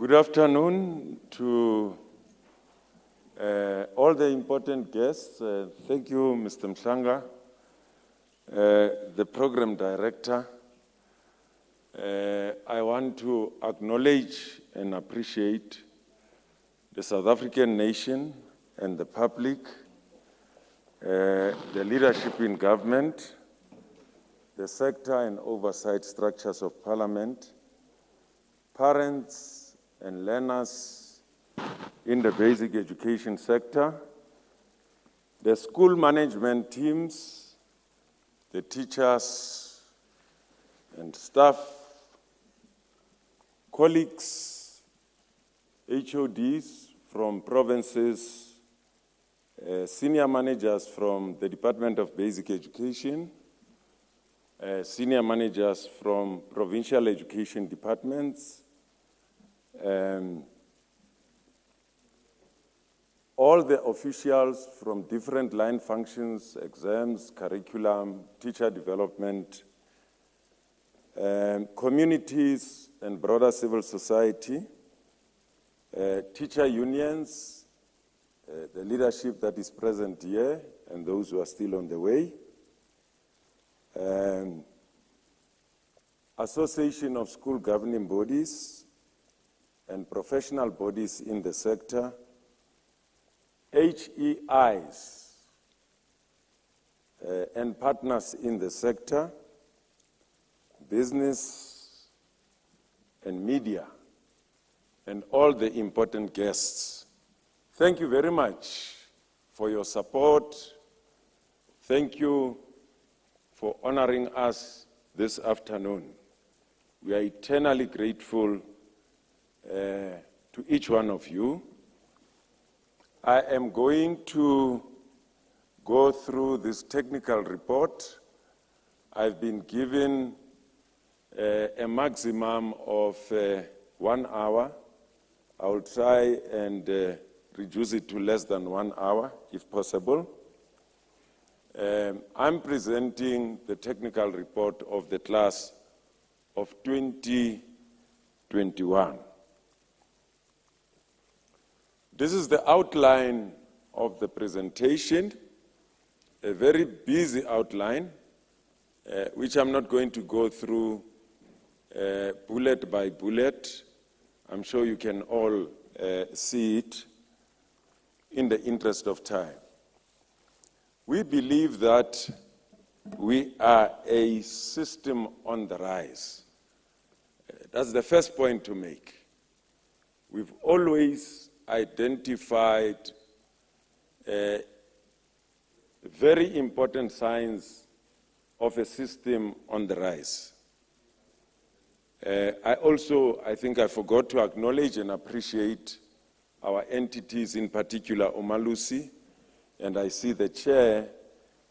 Good afternoon to all the important guests. Thank you, Mr. Mhlanga, the program director. I want to acknowledge and appreciate the South African nation and the public, the leadership in government, the sector and oversight structures of parliament, parents and learners in the basic education sector, the school management teams, the teachers and staff, colleagues, HODs from provinces, senior managers from the Department of Basic Education, senior managers from provincial education departments, all the officials from different line functions, exams, curriculum, teacher development, communities and broader civil society, teacher unions, the leadership that is present here and those who are still on the way, Association of School Governing Bodies and professional bodies in the sector, HEIs and partners in the sector, business and media, and all the important guests. Thank you very much for your support. Thank you for honoring us this afternoon. We are eternally grateful to each one of you. I am going to go through this technical report. I've been given a maximum of 1 hour. I will try and reduce it to less than 1 hour, if possible. I'm presenting the technical report of the class of 2021. This is the outline of the presentation, a very busy outline, which I'm not going to go through bullet by bullet. I'm sure you can all see it in the interest of time. We believe that we are a system on the rise. That's the first point to make. We've always identified very important signs of a system on the rise. I think I forgot to acknowledge and appreciate our entities, in particular Umalusi, and I see the chair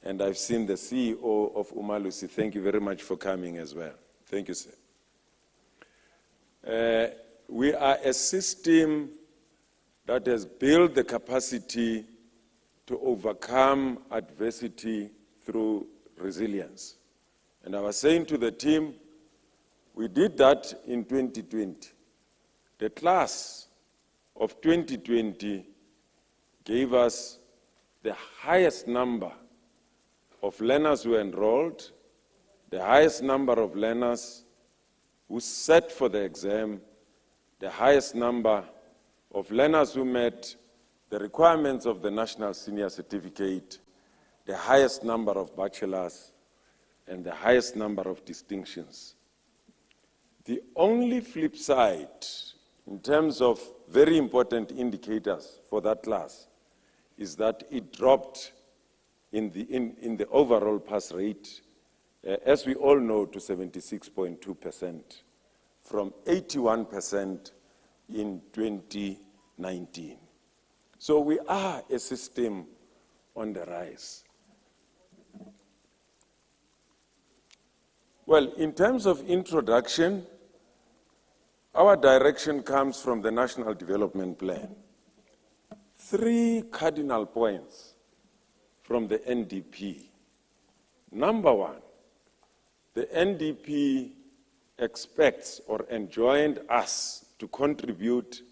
and I've seen the CEO of Umalusi. Thank you very much for coming as well. Thank you, sir. We are a system that has built the capacity to overcome adversity through resilience. And I was saying to the team, we did that in 2020. The class of 2020 gave us the highest number of learners who enrolled, the highest number of learners who sat for the exam, the highest number of learners who met the requirements of the National Senior Certificate, the highest number of bachelors, and the highest number of distinctions. The only flip side, in terms of very important indicators for that class, is that it dropped in the overall pass rate, as we all know, to 76.2% from 81% in 2019. So we are a system on the rise. Well, in terms of introduction, our direction comes from the National Development Plan. 3 cardinal points from the NDP. Number 1, the NDP expects or enjoined us to contribute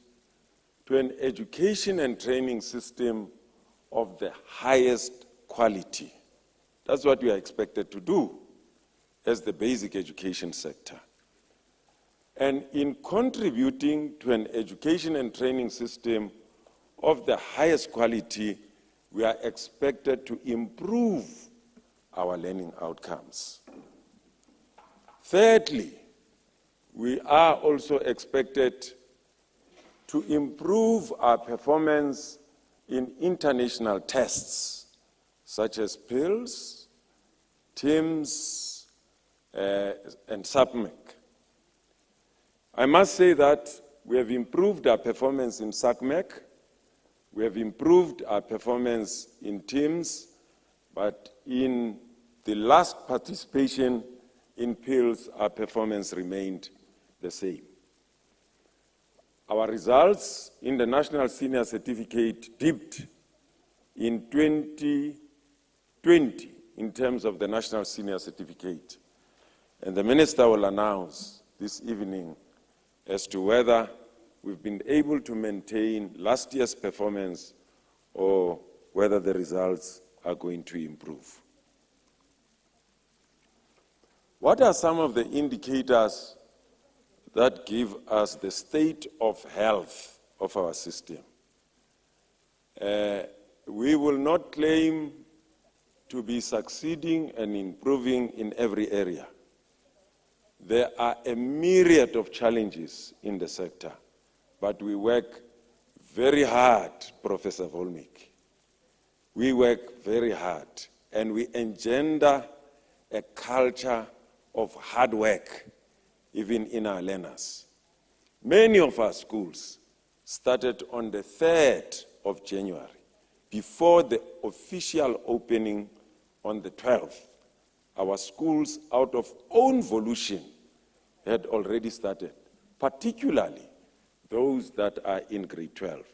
to an education and training system of the highest quality. That's what we are expected to do as the basic education sector. And in contributing to an education and training system of the highest quality, we are expected to improve our learning outcomes. Thirdly, we are also expected to improve our performance in international tests, such as PILS, TIMS, and SAPMEC. I must say that we have improved our performance in SAPMEC, we have improved our performance in TIMS, but in the last participation in PILS, our performance remained the same. Our results in the National Senior Certificate dipped in 2020 in terms of the National Senior Certificate. And the Minister will announce this evening as to whether we've been able to maintain last year's performance or whether the results are going to improve. What are some of the indicators that give us the state of health of our system? We will not claim to be succeeding and improving in every area. There are a myriad of challenges in the sector, but we work very hard, Professor Volmik. We work very hard, and we engender a culture of hard work, even in our learners. Many of our schools started on the 3rd of January, before the official opening on the 12th. Our schools, out of own volition, had already started, particularly those that are in grade 12.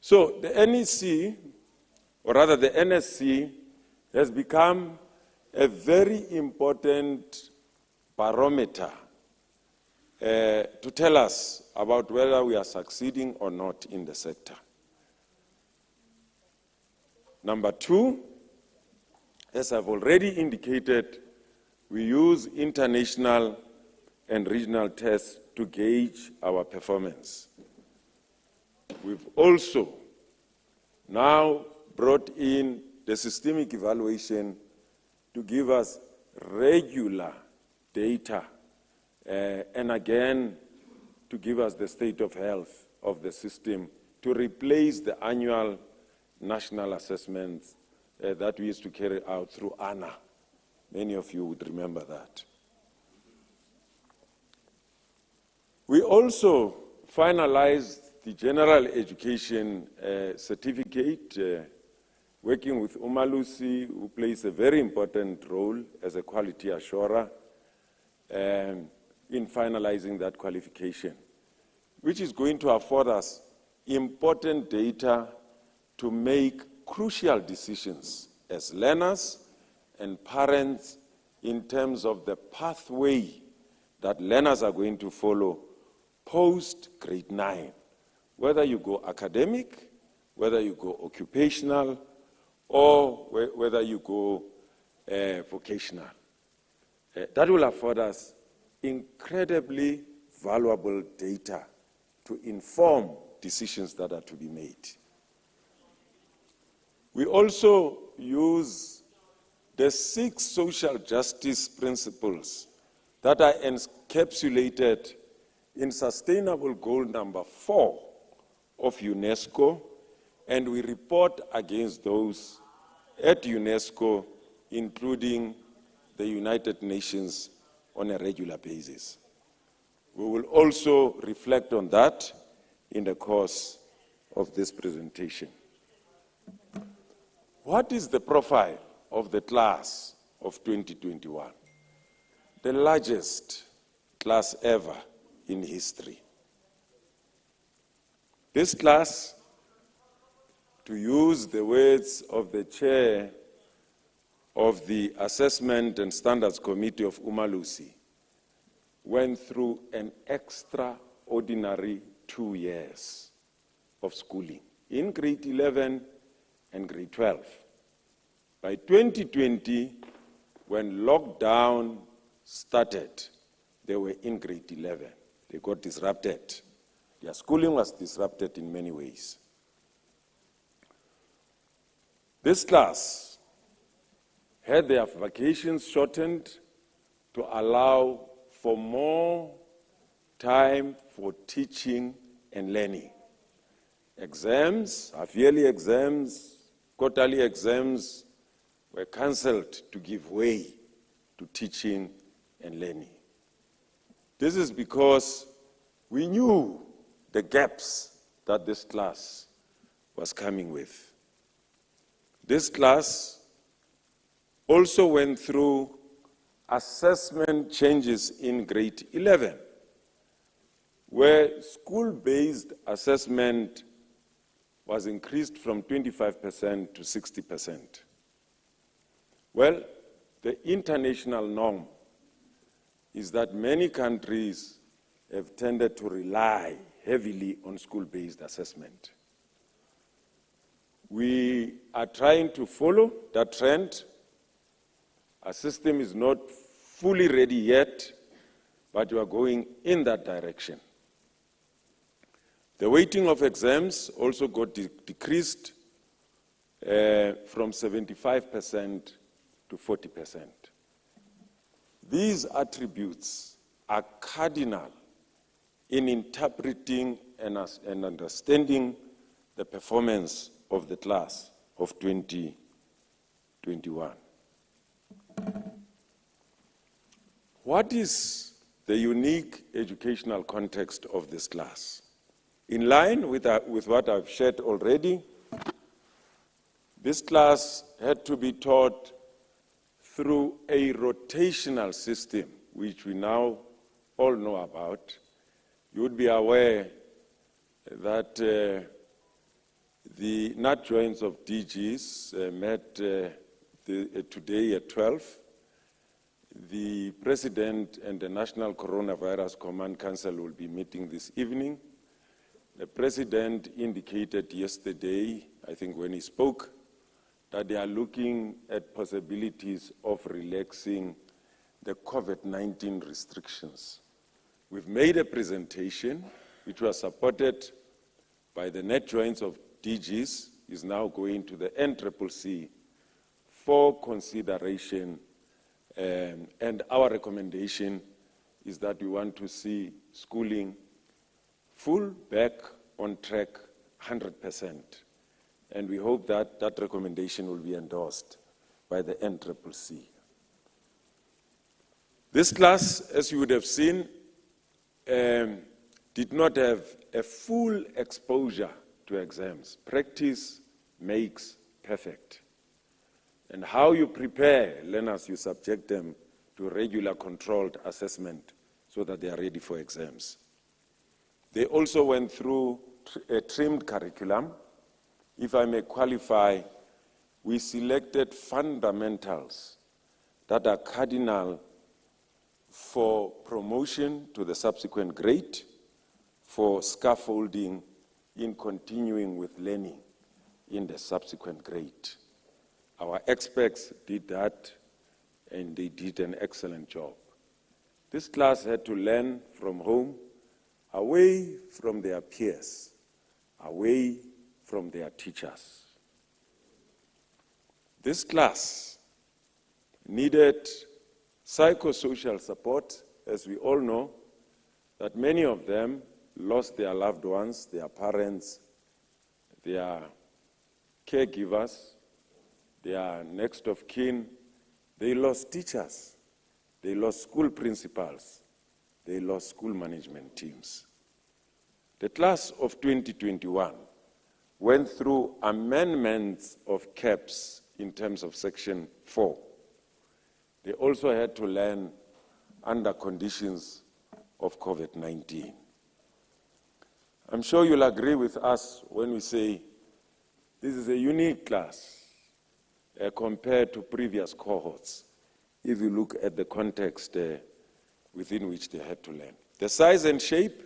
So the NEC, or rather the NSC, has become a very important barometer to tell us about whether we are succeeding or not in the sector. Number 2, as I've already indicated, we use international and regional tests to gauge our performance. We've also now brought in the systemic evaluation to give us regular data and again to give us the state of health of the system to replace the annual national assessments that we used to carry out through ANA. Many of you would remember that. We also finalized the general education certificate, working with Umalusi, who plays a very important role as a quality assurer in finalizing that qualification, which is going to afford us important data to make crucial decisions as learners and parents in terms of the pathway that learners are going to follow post grade 9, whether you go academic, whether you go occupational, or whether you go vocational. That will afford us incredibly valuable data to inform decisions that are to be made. We also use the 6 social justice principles that are encapsulated in Sustainable Goal number 4 of UNESCO, and we report against those at UNESCO, including the United Nations, on a regular basis. We will also reflect on that in the course of this presentation. What is the profile of the class of 2021? The largest class ever in history. This class, to use the words of the chair of the Assessment and Standards Committee of Umalusi, went through an extraordinary ordinary 2 years of schooling in grade 11 and grade 12. By 2020, when lockdown started, they were in grade 11. They got disrupted. Their schooling was disrupted in many ways. This class had their vacations shortened to allow for more time for teaching and learning. Exams, half-yearly exams, quarterly exams were cancelled to give way to teaching and learning. This is because we knew the gaps that this class was coming with. This class also went through assessment changes in grade 11, where school-based assessment was increased from 25% to 60%. Well, the international norm is that many countries have tended to rely heavily on school-based assessment. We are trying to follow that trend. Our system is not fully ready yet, but we are going in that direction. The weighting of exams also got decreased from 75% to 40%. These attributes are cardinal in interpreting and understanding the performance of the class of 2021. What is the unique educational context of this class? In line with what I've shared already, this class had to be taught through a rotational system, which we now all know about. You would be aware that the nut joints of DGs met today at 12. The President and the National Coronavirus Command Council will be meeting this evening. The President indicated yesterday, I think when he spoke, that they are looking at possibilities of relaxing the COVID-19 restrictions. We've made a presentation which was supported by the net joints of DGs, is now going to the NCCC for consideration, and our recommendation is that we want to see schooling full back on track 100%. And we hope that that recommendation will be endorsed by the NCCC. This class, as you would have seen, did not have a full exposure to exams. Practice makes perfect. And how you prepare learners, you subject them to regular controlled assessment so that they are ready for exams. They also went through a trimmed curriculum. If I may qualify, we selected fundamentals that are cardinal for promotion to the subsequent grade, for scaffolding in continuing with learning in the subsequent grade. Our experts did that, and they did an excellent job. This class had to learn from home, away from their peers, away from their teachers. This class needed psychosocial support, as we all know, that many of them lost their loved ones, their parents, their caregivers, their next of kin. They lost teachers, they lost school principals, they lost school management teams. The class of 2021 went through amendments of CAPS in terms of Section 4. They also had to learn under conditions of COVID-19. I'm sure you'll agree with us when we say this is a unique class compared to previous cohorts, if you look at the context within which they had to learn. The size and shape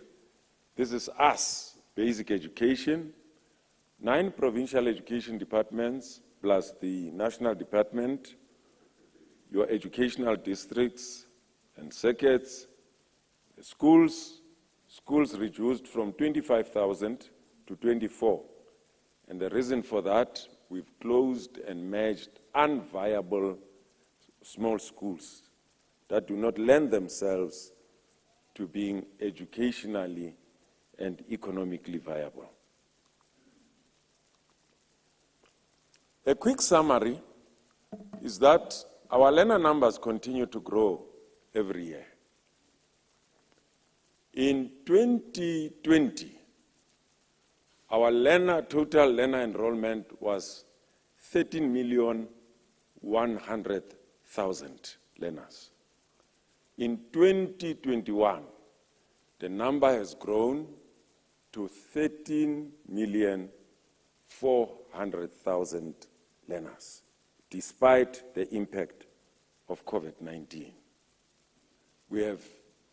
This is us, basic education, 9 provincial education departments, plus the national department, your educational districts and circuits, the schools reduced from 25,000 to 24. And the reason for that, we've closed and merged unviable small schools that do not lend themselves to being educationally and economically viable. A quick summary is that our learner numbers continue to grow every year. In 2020, our total learner enrollment was 13,100,000 learners. In 2021, the number has grown to 13,400,000 learners, despite the impact of COVID-19. We have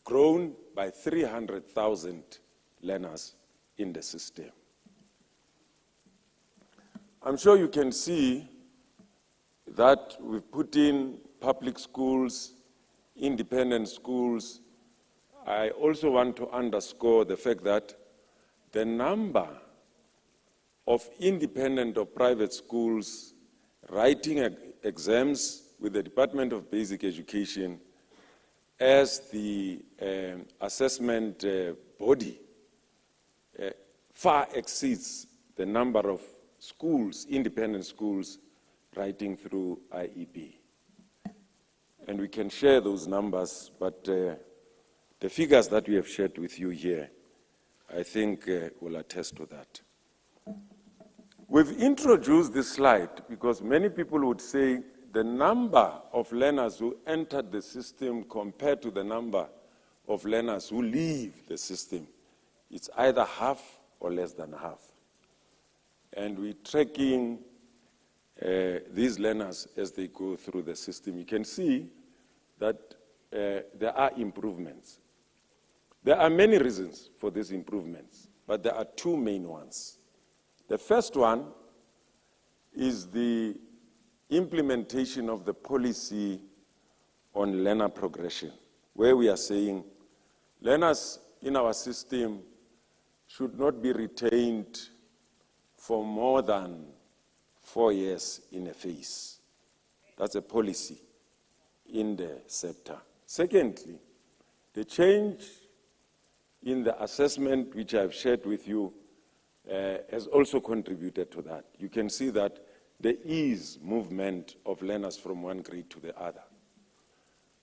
grown by 300,000 learners in the system. I'm sure you can see that we've put in public schools, independent schools. I also want to underscore the fact that the number of independent or private schools writing exams with the Department of Basic Education as the assessment body far exceeds the number of schools, independent schools, writing through IEB. And we can share those numbers, but the figures that we have shared with you here, I think will attest to that. We've introduced this slide because many people would say the number of learners who entered the system compared to the number of learners who leave the system, it's either half or less than half. And we're tracking these learners as they go through the system. You can see that there are improvements. There are many reasons for these improvements, but there are 2 main ones. The first one is the implementation of the policy on learner progression, where we are saying learners in our system should not be retained for more than 4 years in a phase. That's a policy in the sector. Secondly, the change in the assessment, which I've shared with you, has also contributed to that. You can see that there is movement of learners from one grade to the other.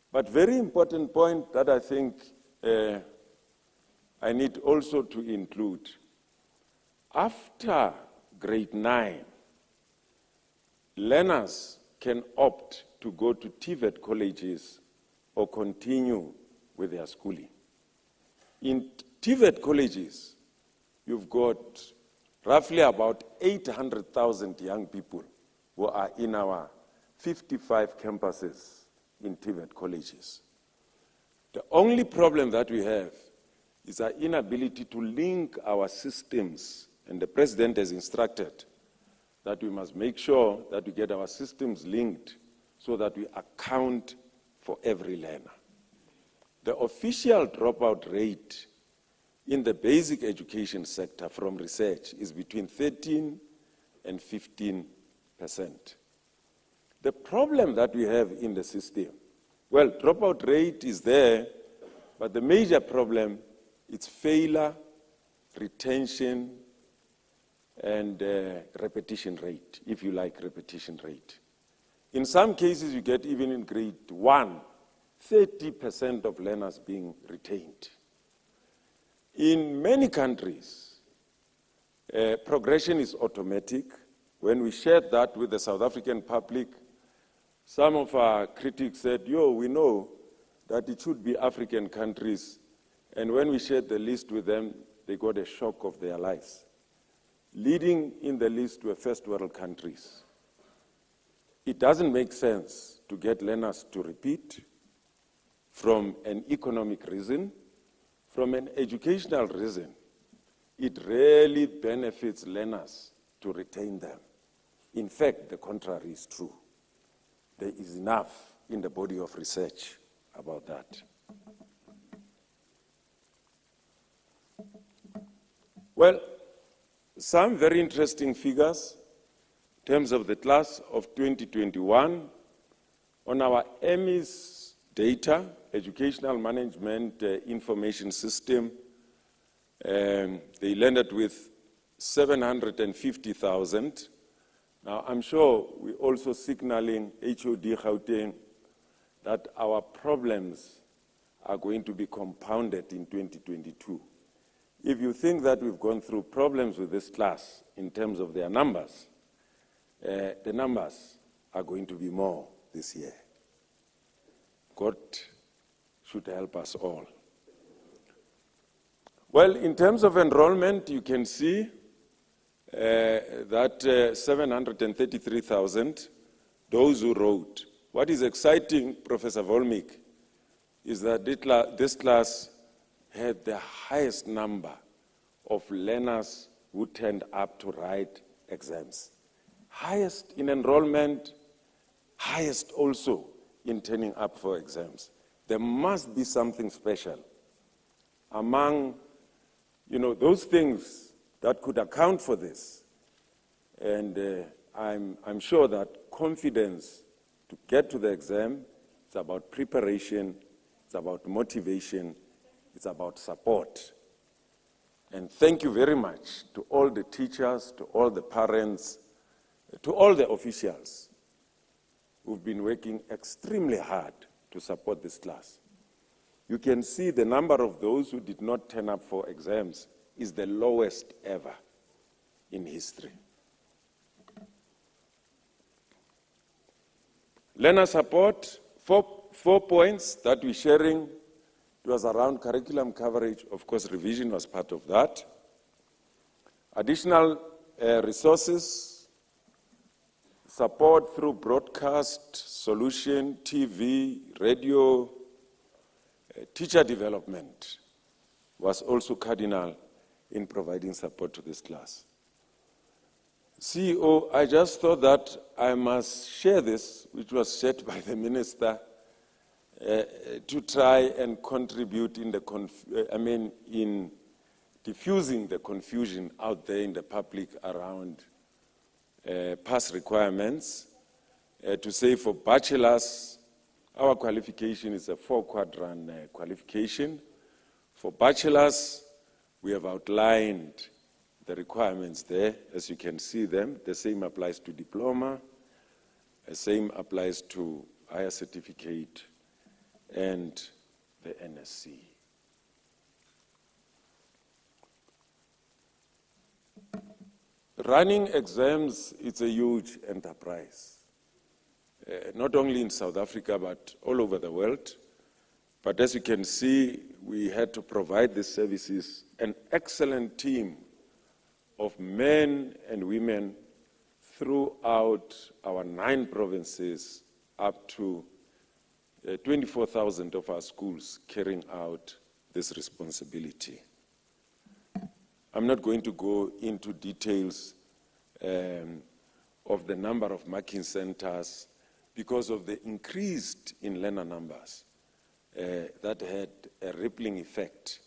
But very important point that I think I need also to include, after grade 9, learners can opt to go to TVET colleges or continue with their schooling. In TVET colleges, you've got roughly about 800,000 young people who are in our 55 campuses in TVET colleges. The only problem that we have is our inability to link our systems, and the President has instructed that we must make sure that we get our systems linked so that we account for every learner. The official dropout rate in the basic education sector from research is between 13 and 15%. The problem that we have in the system, well, dropout rate is there, but the major problem is failure, retention, and repetition rate, if you like repetition rate. In some cases, you get even in grade 1, 30% of learners being retained. In many countries, progression is automatic. When we shared that with the South African public, some of our critics said, we know that it should be African countries. And when we shared the list with them, they got a shock of their lives. Leading in the list were first world countries. It doesn't make sense to get learners to repeat from an economic reason, from an educational reason. it really benefits learners to retain them. In fact, the contrary is true. There is enough in the body of research about that. Well, some very interesting figures in terms of the class of 2021 on our EMIS data, Educational Management Information System. They landed with 750,000. Now, I'm sure we're also signaling HOD Gauteng that our problems are going to be compounded in 2022. If you think that we've gone through problems with this class in terms of their numbers, the numbers are going to be more this year. God should help us all. Well, in terms of enrollment, you can see that 733,000, those who wrote. What is exciting, Professor Volmik, is that this class had the highest number of learners who turned up to write exams. Highest in enrollment, highest also in turning up for exams. There must be something special among, those things that could account for this. And I'm sure that confidence to get to the exam, it's about preparation, it's about motivation, it's about support. And thank you very much to all the teachers, to all the parents, to all the officials who've been working extremely hard to support this class. You can see the number of those who did not turn up for exams is the lowest ever in history. Learner support, four points that we're sharing. It was around curriculum coverage. Of course, revision was part of that. Additional resources, support through broadcast, solution, TV, radio, teacher development was also cardinal in providing support to this class. CEO, I just thought that I must share this, which was shared by the minister, to try and contribute in in diffusing the confusion out there in the public around pass requirements. To say for bachelors, our qualification is a 4-quadrant qualification. For bachelors, we have outlined the requirements there, as you can see them. The same applies to diploma, the same applies to higher certificate and the NSC. Running exams, it's a huge enterprise, not only in South Africa, but all over the world. But as you can see, we had to provide these services, an excellent team of men and women throughout our 9 provinces, up to 24,000 of our schools carrying out this responsibility. I'm not going to go into details of the number of marking centers because of the increased in learner numbers that had a rippling effect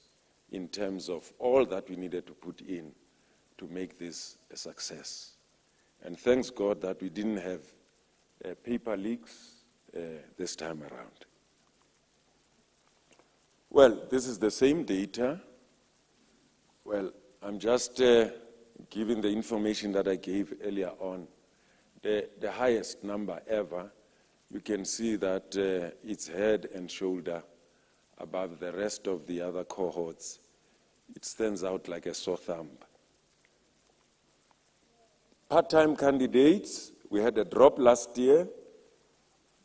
in terms of all that we needed to put in to make this a success. And thanks God that we didn't have paper leaks this time around. Well, this is the same data. Well, I'm just giving the information that I gave earlier on. The highest number ever, you can see that it's head and shoulder above the rest of the other cohorts. It stands out like a sore thumb. Part-time candidates, we had a drop last year.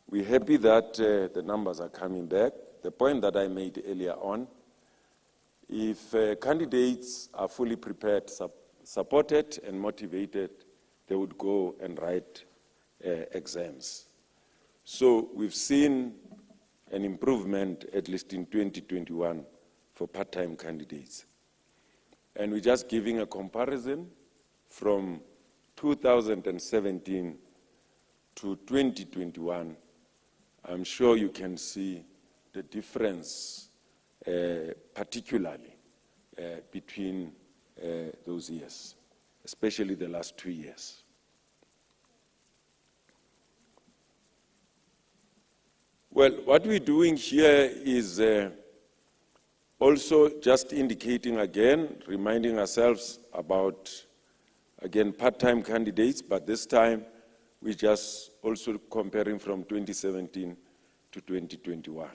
We're happy that the numbers are coming back. The point that I made earlier on, if candidates are fully prepared, supported and motivated, they would go and write exams. So we've seen an improvement, at least in 2021, for part-time candidates. And we're just giving a comparison from 2017 to 2021. I'm sure you can see the difference, particularly between those years, especially the last 2 years. Well, what we're doing here is also just indicating again, reminding ourselves about, again, part-time candidates, but this time we're just also comparing from 2017 to 2021.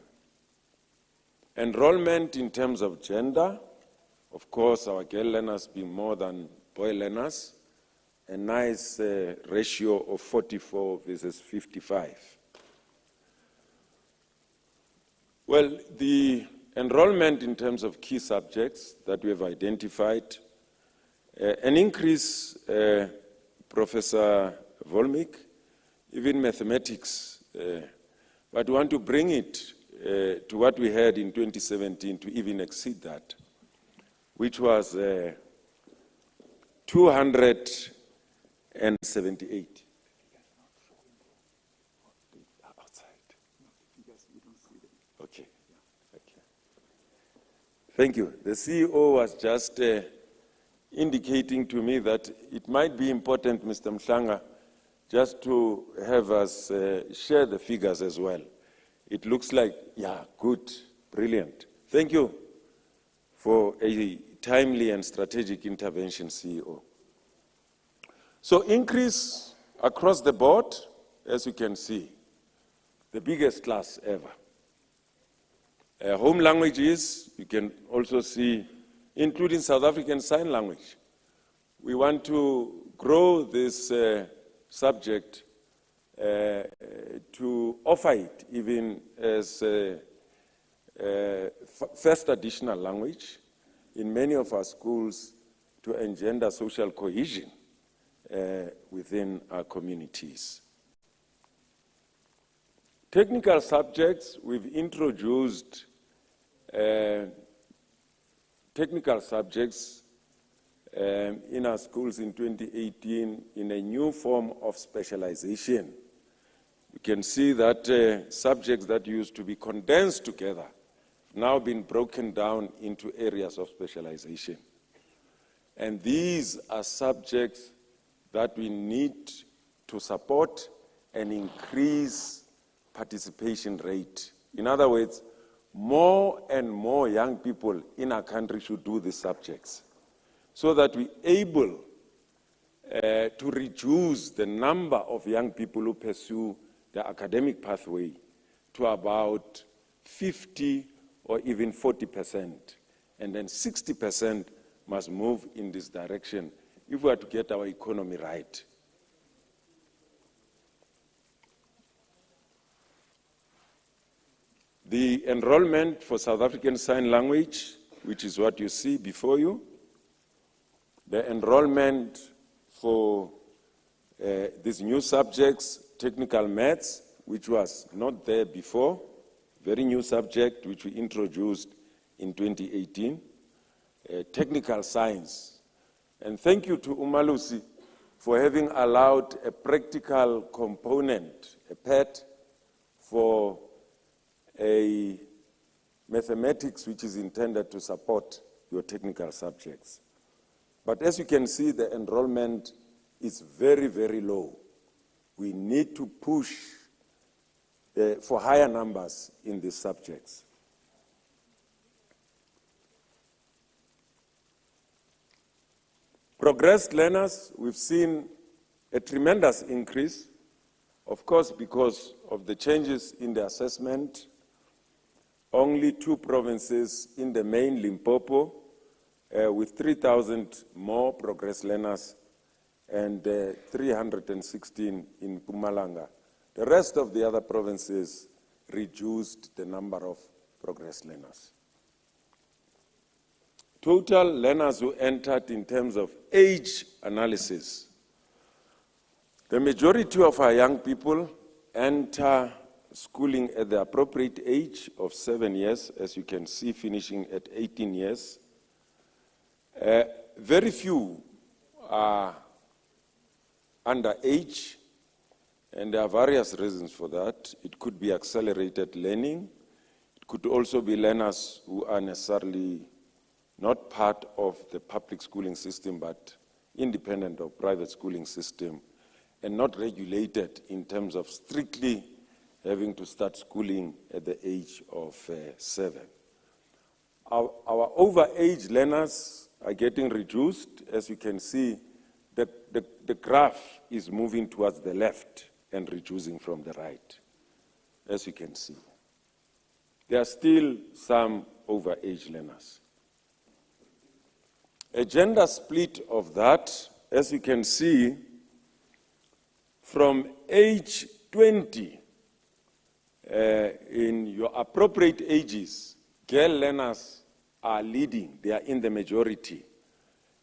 Enrollment in terms of gender, of course, our girl learners being more than boy learners, a nice ratio of 44 versus 55. Well, the enrollment in terms of key subjects that we have identified, an increase, Professor Volmik, even mathematics, but we want to bring it to what we had in 2017 to even exceed that, which was 278. Okay. Okay. Thank you. The CEO was just indicating to me that it might be important, Mr. Mhlanga, just to have us share the figures as well. It looks like, yeah, good, brilliant. Thank you for a timely and strategic intervention, CEO. So increase across the board, as you can see, the biggest class ever. Home languages, you can also see, including South African Sign Language. We want to grow this subject to offer it even as first additional language in many of our schools to engender social cohesion within our communities. Technical subjects, we've introduced technical subjects in our schools in 2018 in a new form of specialization. You can see that subjects that used to be condensed together have now been broken down into areas of specialization. And these are subjects that we need to support and increase participation rate. In other words, more and more young people in our country should do these subjects so that we're able to reduce the number of young people who pursue the academic pathway to about 50 or even 40%. And then 60% must move in this direction if we are to get our economy right. The enrollment for South African Sign Language, which is what you see before you, the enrollment for these new subjects, technical maths, which was not there before, very new subject which we introduced in 2018, technical science. And thank you to Umalusi for having allowed a practical component, a PET, for a mathematics which is intended to support your technical subjects. But as you can see, the enrollment is very, very low. We need to push for higher numbers in these subjects. Progressed learners, we've seen a tremendous increase, of course, because of the changes in the assessment. Only 2 provinces in the main Limpopo with 3,000 more progressed learners and 316 in Mpumalanga. The rest of the other provinces reduced the number of progressed learners. Total learners who entered in terms of age analysis. The majority of our young people enter schooling at the appropriate age of 7 years, as you can see, finishing at 18 years. Very few are underage, and there are various reasons for that. It could be accelerated learning. It could also be learners who are necessarily not part of the public schooling system, but independent of private schooling system, and not regulated in terms of strictly having to start schooling at the age of 7. Our overage learners are getting reduced. As you can see, the graph is moving towards the left and reducing from the right, as you can see. There are still some overage learners. A gender split of that, as you can see, from age 20, in your appropriate ages, girl learners are leading, they are in the majority.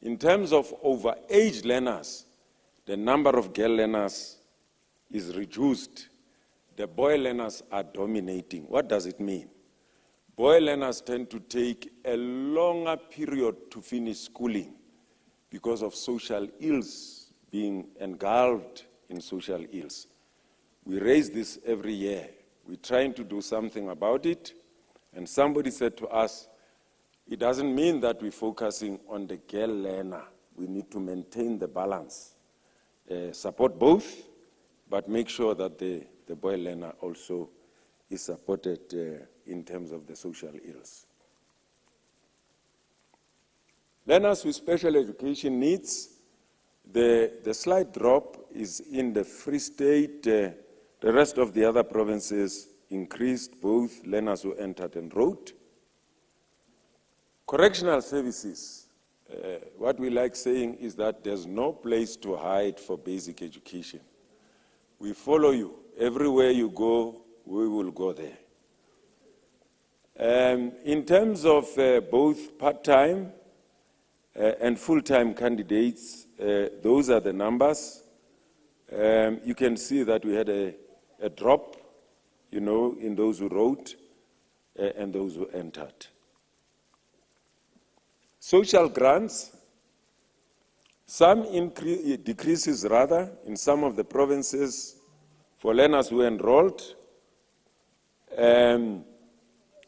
In terms of overage learners, the number of girl learners is reduced. The boy learners are dominating. What does it mean? Boy learners tend to take a longer period to finish schooling because of social ills, being engulfed in social ills. We raise this every year. We're trying to do something about it. And somebody said to us, it doesn't mean that we're focusing on the girl learner. We need to maintain the balance. Support both, but make sure that the boy learner also is supported in terms of the social ills. Learners with special education needs, the slight drop is in the Free State. The rest of the other provinces increased, both learners who entered and wrote. Correctional services, what we like saying is that there's no place to hide for basic education. We follow you. Everywhere you go, we will go there. In terms of both part-time and full-time candidates, those are the numbers. You can see that we had a drop, in those who wrote and those who entered. Social grants, some decreases rather in some of the provinces for learners who enrolled.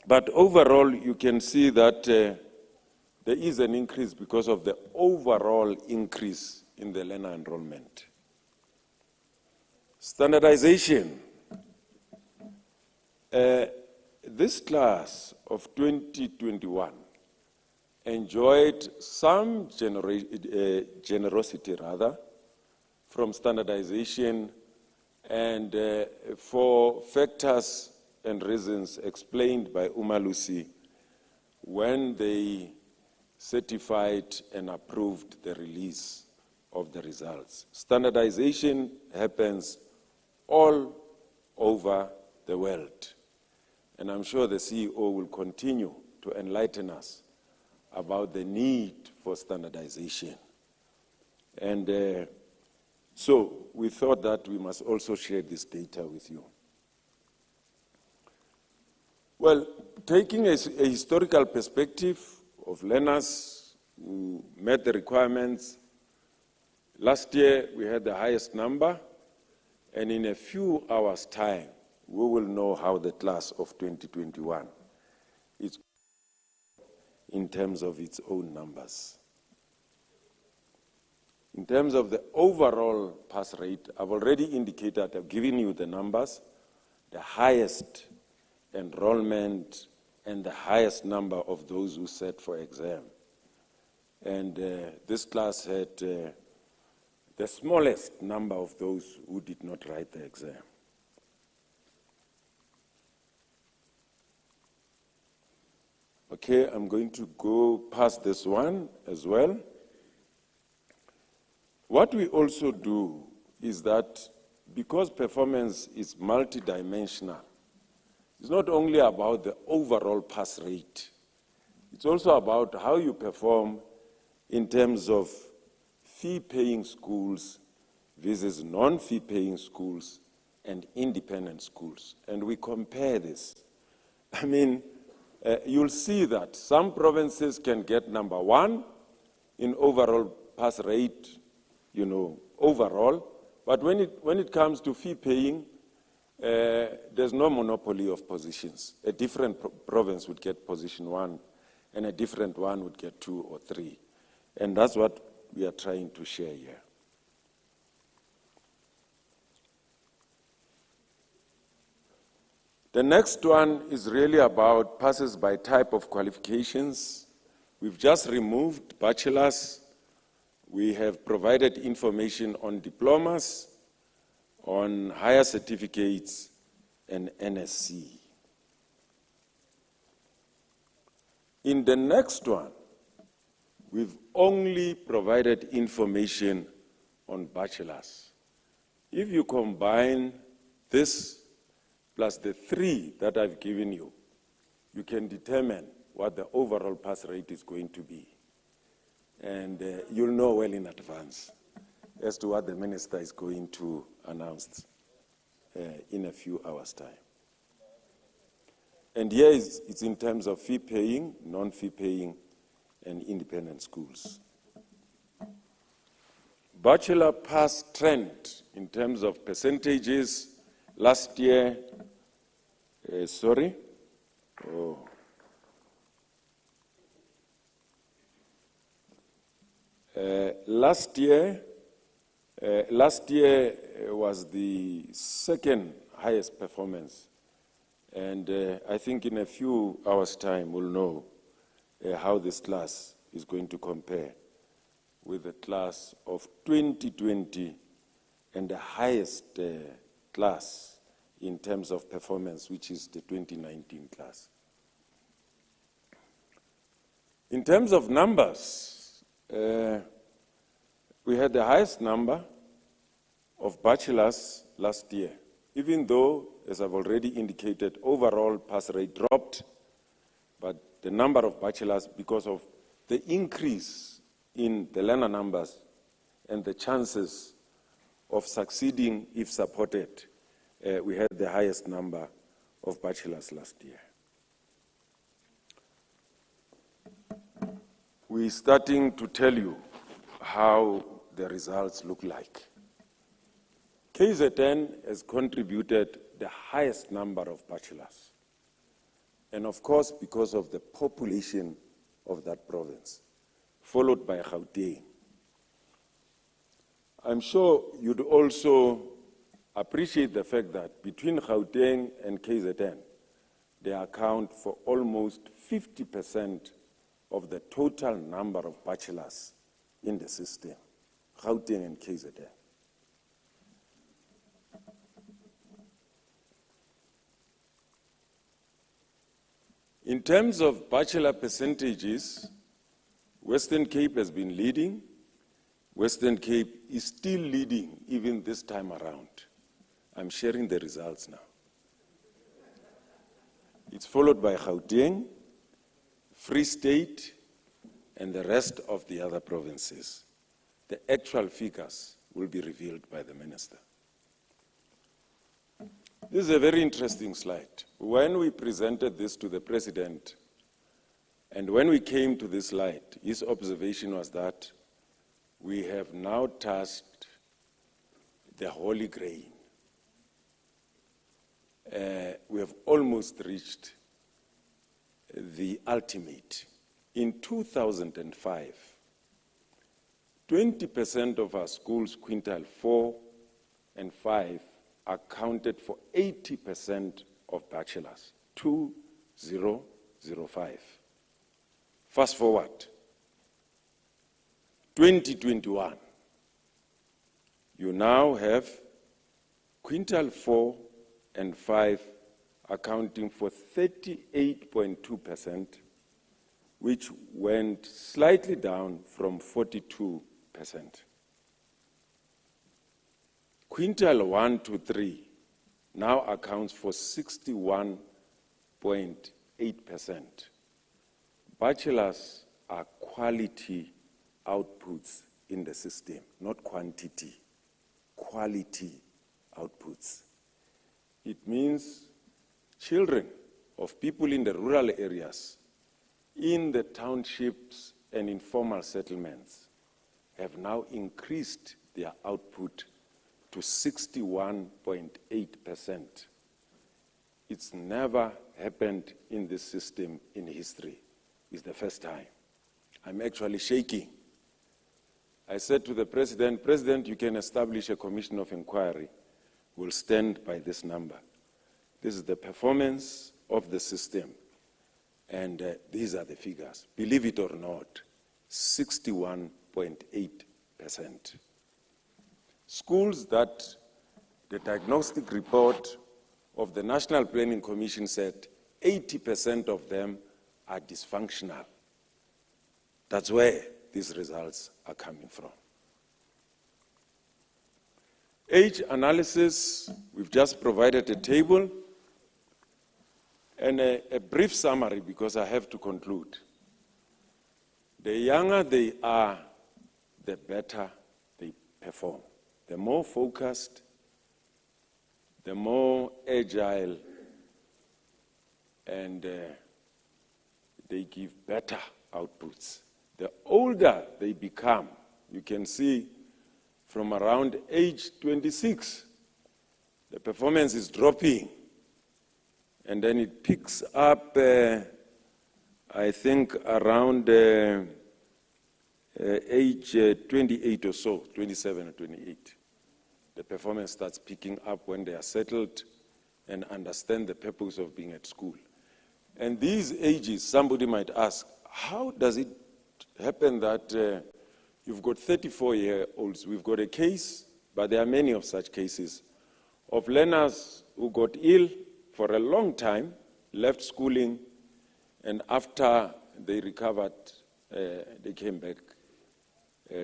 But overall, you can see that there is an increase because of the overall increase in the learner enrollment. Standardization. This class of 2021 enjoyed some generosity rather from standardization, and for factors and reasons explained by Umalusi when they certified and approved the release of the results. Standardization happens all over the world, and I'm sure the CEO will continue to enlighten us about the need for standardization. And so we thought that we must also share this data with you. Well, taking a historical perspective of learners who met the requirements, last year we had the highest number, and in a few hours' time, we will know how the class of 2021 is in terms of its own numbers. In terms of the overall pass rate, I've already indicated, I've given you the numbers, the highest enrollment and the highest number of those who sat for exam. And this class had the smallest number of those who did not write the exam. Okay, I'm going to go past this one as well. What we also do is that because performance is multidimensional, it's not only about the overall pass rate, it's also about how you perform in terms of fee-paying schools versus non-fee-paying schools and independent schools. And we compare this. I mean, you'll see that some provinces can get number 1 in overall pass rate, overall. But when it comes to fee paying, there's no monopoly of positions. A different province would get position 1, and a different one would get 2 or 3. And that's what we are trying to share here. The next one is really about passes by type of qualifications. We've just removed bachelors. We have provided information on diplomas, on higher certificates, and NSC. In the next one, we've only provided information on bachelors. If you combine this plus the 3 that I've given you, you can determine what the overall pass rate is going to be. And you'll know well in advance as to what the minister is going to announce in a few hours' time. And here it's in terms of fee paying, non-fee paying, and independent schools. Bachelor pass trend in terms of percentages last year, last year was the second highest performance, and I think in a few hours' time we'll know how this class is going to compare with the class of 2020 and the highest class in terms of performance, which is the 2019 class. In terms of numbers, we had the highest number of bachelors last year, even though, as I've already indicated, overall pass rate dropped, but the number of bachelors, because of the increase in the learner numbers and the chances of succeeding if supported, we had the highest number of bachelors last year. We're starting to tell you how the results look like. KZN has contributed the highest number of bachelors, and of course because of the population of that province, followed by Gauteng. I'm sure you'd also appreciate the fact that between Gauteng and KZN, they account for almost 50% of the total number of bachelors in the system, Gauteng and KZN. In terms of bachelor percentages, Western Cape has been leading. Western Cape is still leading even this time around. I'm sharing the results now. It's followed by Gauteng, Free State, and the rest of the other provinces. The actual figures will be revealed by the minister. This is a very interesting slide. When we presented this to the president, and when we came to this slide, his observation was that we have now touched the holy grail. We have almost reached the ultimate. In 2005, 20% of our schools, Quintile 4 and 5, accounted for 80% of bachelors, 2005. Fast forward, 2021, you now have Quintile 4 and 5 accounting for 38.2%, which went slightly down from 42%. Quintile 1 to 3 now accounts for 61.8%. Bachelors are quality outputs in the system, not quantity, quality outputs. It means children of people in the rural areas, in the townships and informal settlements have now increased their output to 61.8%. It's never happened in this system in history. It's the first time. I'm actually shaking. I said to the President, President, you can establish a commission of inquiry. We'll stand by this number. This is the performance of the system. And these are the figures. Believe it or not, 61.8%. Schools that the diagnostic report of the National Planning Commission said 80% of them are dysfunctional. That's where these results are coming from. Age analysis, we've just provided a table and a brief summary because I have to conclude. The younger they are, the better they perform. The more focused, the more agile, and they give better outputs. The older they become, you can see from around age 26, the performance is dropping. And then it picks up, I think, around age 28 or so, 27 or 28. The performance starts picking up when they are settled and understand the purpose of being at school. And these ages, somebody might ask, how does it happen that you've got 34-year-olds? We've got a case, but there are many of such cases, of learners who got ill for a long time, left schooling, and after they recovered, they came back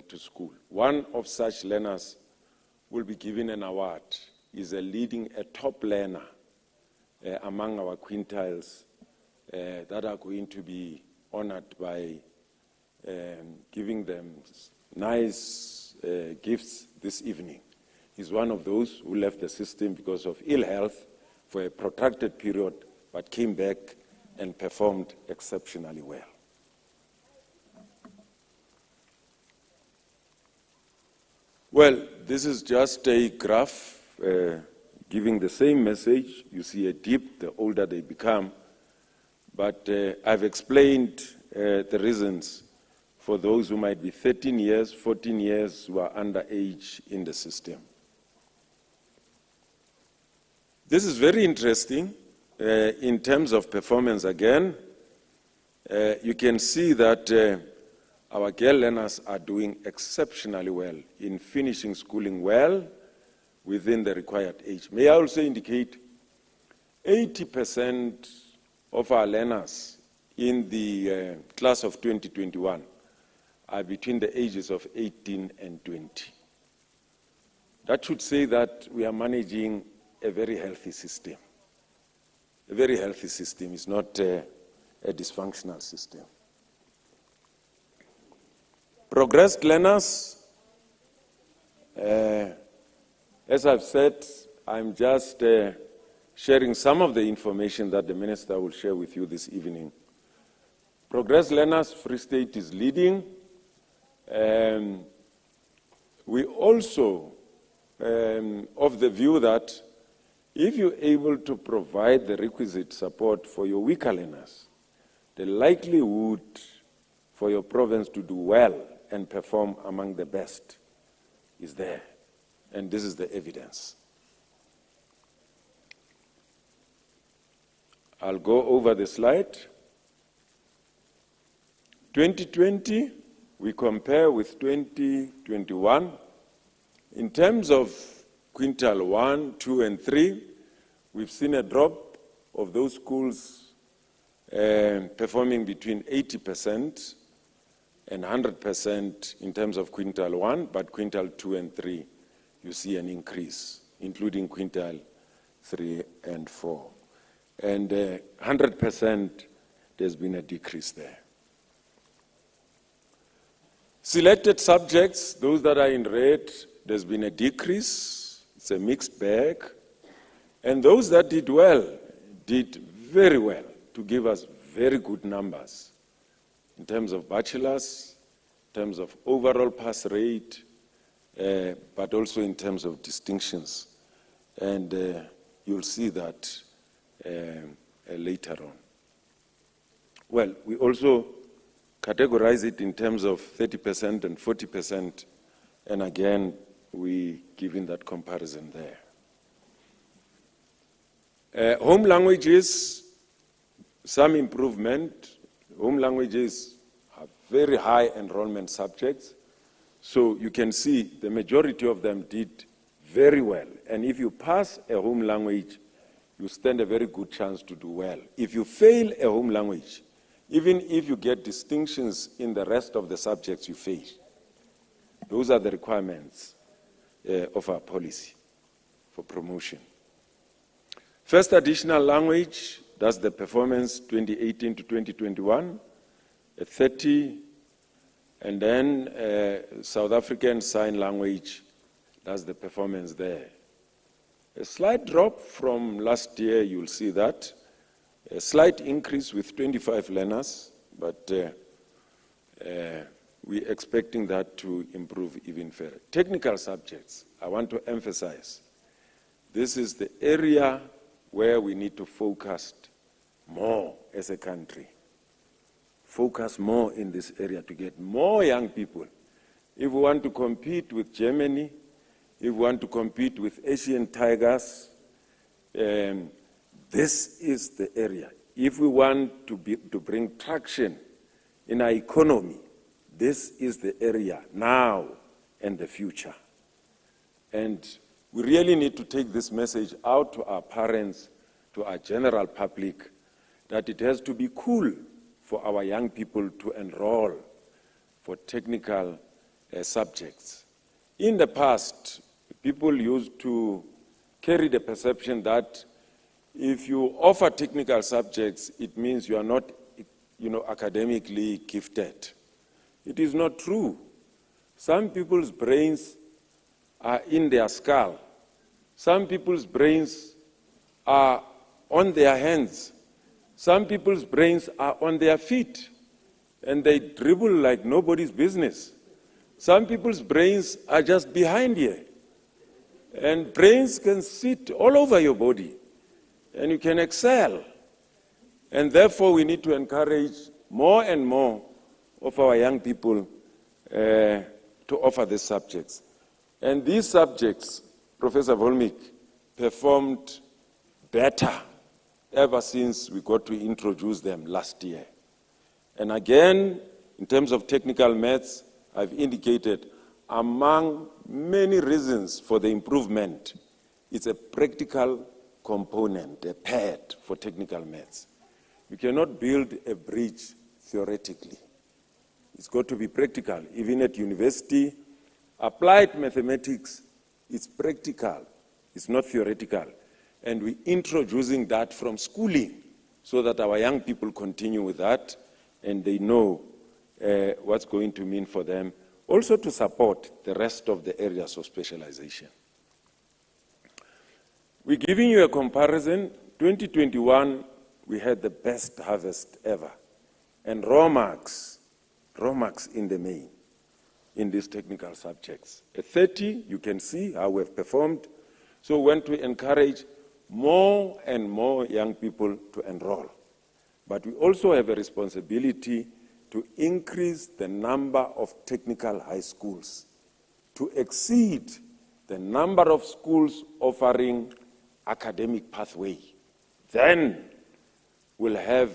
to school. One of such learners will be given an award. He's a top learner among our quintiles that are going to be honored by giving them nice gifts this evening. He's one of those who left the system because of ill health for a protracted period, but came back and performed exceptionally well. Well, this is just a graph giving the same message. You see a dip the older they become, but I've explained the reasons for those who might be 13 years, 14 years, who are underage in the system. This is very interesting in terms of performance again. You can see that our girl learners are doing exceptionally well in finishing schooling well within the required age. May I also indicate 80% of our learners in the class of 2021 are between the ages of 18 and 20. That should say that we are managing a very healthy system. A very healthy system is not a dysfunctional system. Progressed learners, as I've said, I'm just sharing some of the information that the Minister will share with you this evening. Progressed learners, Free State is leading. We also of the view that if you're able to provide the requisite support for your weaker learners, the likelihood for your province to do well and perform among the best is there. And this is the evidence. I'll go over the slide. 2020, we compare with 2021. In terms of Quintile 1, 2, and 3, we've seen a drop of those schools performing between 80% and 100% in terms of Quintile 1, but Quintile 2 and 3, you see an increase, including Quintile 3 and 4. And 100%, there's been a decrease there. Selected subjects, those that are in red, there's been a decrease. It's a mixed bag. And those that did well, did very well to give us very good numbers in terms terms of bachelors, in terms of overall pass rate, but also in terms of distinctions. And you'll see that later on. Well, we also categorize it in terms of 30% and 40%, and again, we give in that comparison there. Home languages, some improvement. Home languages are very high enrollment subjects, so you can see the majority of them did very well. And if you pass a home language, you stand a very good chance to do well. If you fail a home language, even if you get distinctions in the rest of the subjects, you fail. Those are the requirements of our policy for promotion. First additional language, that's the performance 2018 to 2021, a 30, and then South African Sign Language, that's the performance there. A slight drop from last year, you'll see that. A slight increase with 25 learners, but we're expecting that to improve even further. Technical subjects, I want to emphasize, this is the area where we need to focus more as a country. Focus more in this area to get more young people. If we want to compete with Germany, if we want to compete with Asian tigers, this is the area. If we want to bring traction in our economy, this is the area now and the future. And we really need to take this message out to our parents, to our general public, that it has to be cool for our young people to enroll for technical subjects. In the past, people used to carry the perception that if you offer technical subjects, it means you are not, academically gifted. It is not true. Some people's brains are in their skull. Some people's brains are on their hands. Some people's brains are on their feet, and they dribble like nobody's business. Some people's brains are just behind here. And brains can sit all over your body, and you can excel. And therefore, we need to encourage more and more of our young people to offer these subjects. And these subjects, Professor Volmik, performed better ever since we got to introduce them last year. And again, in terms of technical maths, I've indicated among many reasons for the improvement, it's a practical component, a pad for technical maths. You cannot build a bridge theoretically. It's got to be practical. Even at university, applied mathematics is practical. It's not theoretical. And we're introducing that from schooling so that our young people continue with that and they know what's going to mean for them. Also to support the rest of the areas of specialization. We're giving you a comparison. 2021, we had the best harvest ever. And raw marks in the main in these technical subjects. At 30, you can see how we've performed. So we want to encourage more and more young people to enroll. But we also have a responsibility to increase the number of technical high schools, to exceed the number of schools offering academic pathway. Then we'll have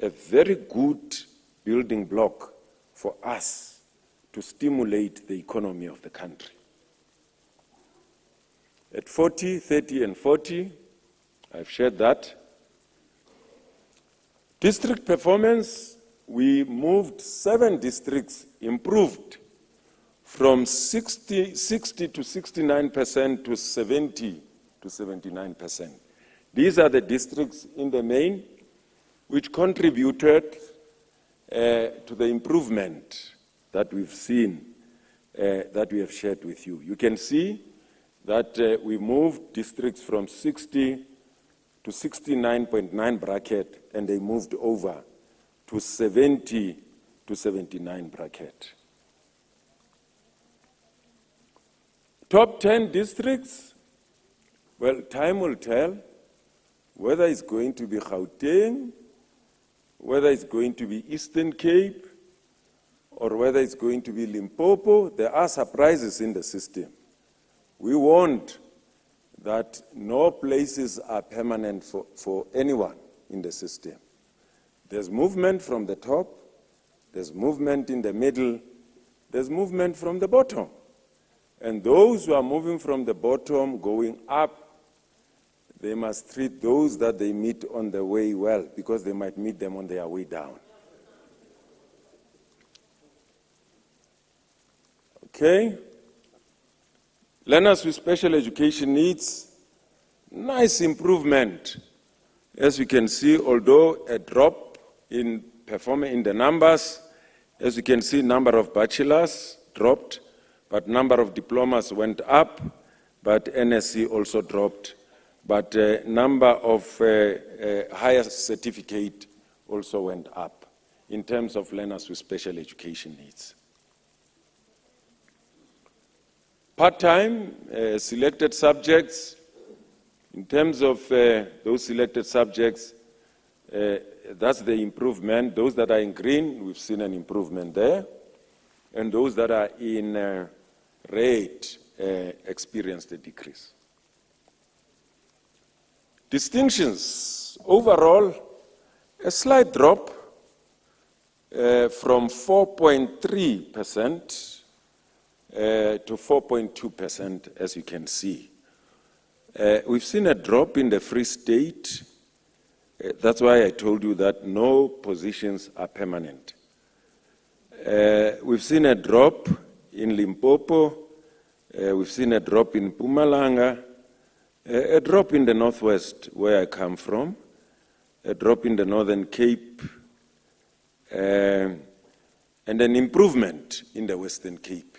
a very good building block for us to stimulate the economy of the country. At 40, 30, and 40, I've shared that. District performance, we moved 7 districts, improved from 60 to 69% to 70 to 79%. These are the districts in the main which contributed to the improvement that we've seen, that we have shared with you. You can see that we moved districts from 60 to 69.9 bracket, and they moved over to 70 to 79 bracket. Top 10 districts, well, time will tell whether it's going to be Gauteng, whether it's going to be Eastern Cape, or whether it's going to be Limpopo. There are surprises in the system. We want that no places are permanent for anyone in the system. There's movement from the top, there's movement in the middle, there's movement from the bottom. And those who are moving from the bottom going up, they must treat those that they meet on the way well, because they might meet them on their way down. Okay? Learners with special education needs, nice improvement. As you can see, although a drop in performance in the numbers, as you can see, number of bachelors dropped, but number of diplomas went up, but NSC also dropped. But number of higher certificate also went up in terms of learners with special education needs. Part-time selected subjects, in terms of those selected subjects, that's the improvement. Those that are in green, we've seen an improvement there. And those that are in red experienced a decrease. Distinctions, overall, a slight drop from 4.3% to 4.2%, as you can see. We've seen a drop in the Free State. That's why I told you that no positions are permanent. We've seen a drop in Limpopo. We've seen a drop in Mpumalanga, a drop in the Northwest, where I come from, a drop in the Northern Cape, and an improvement in the Western Cape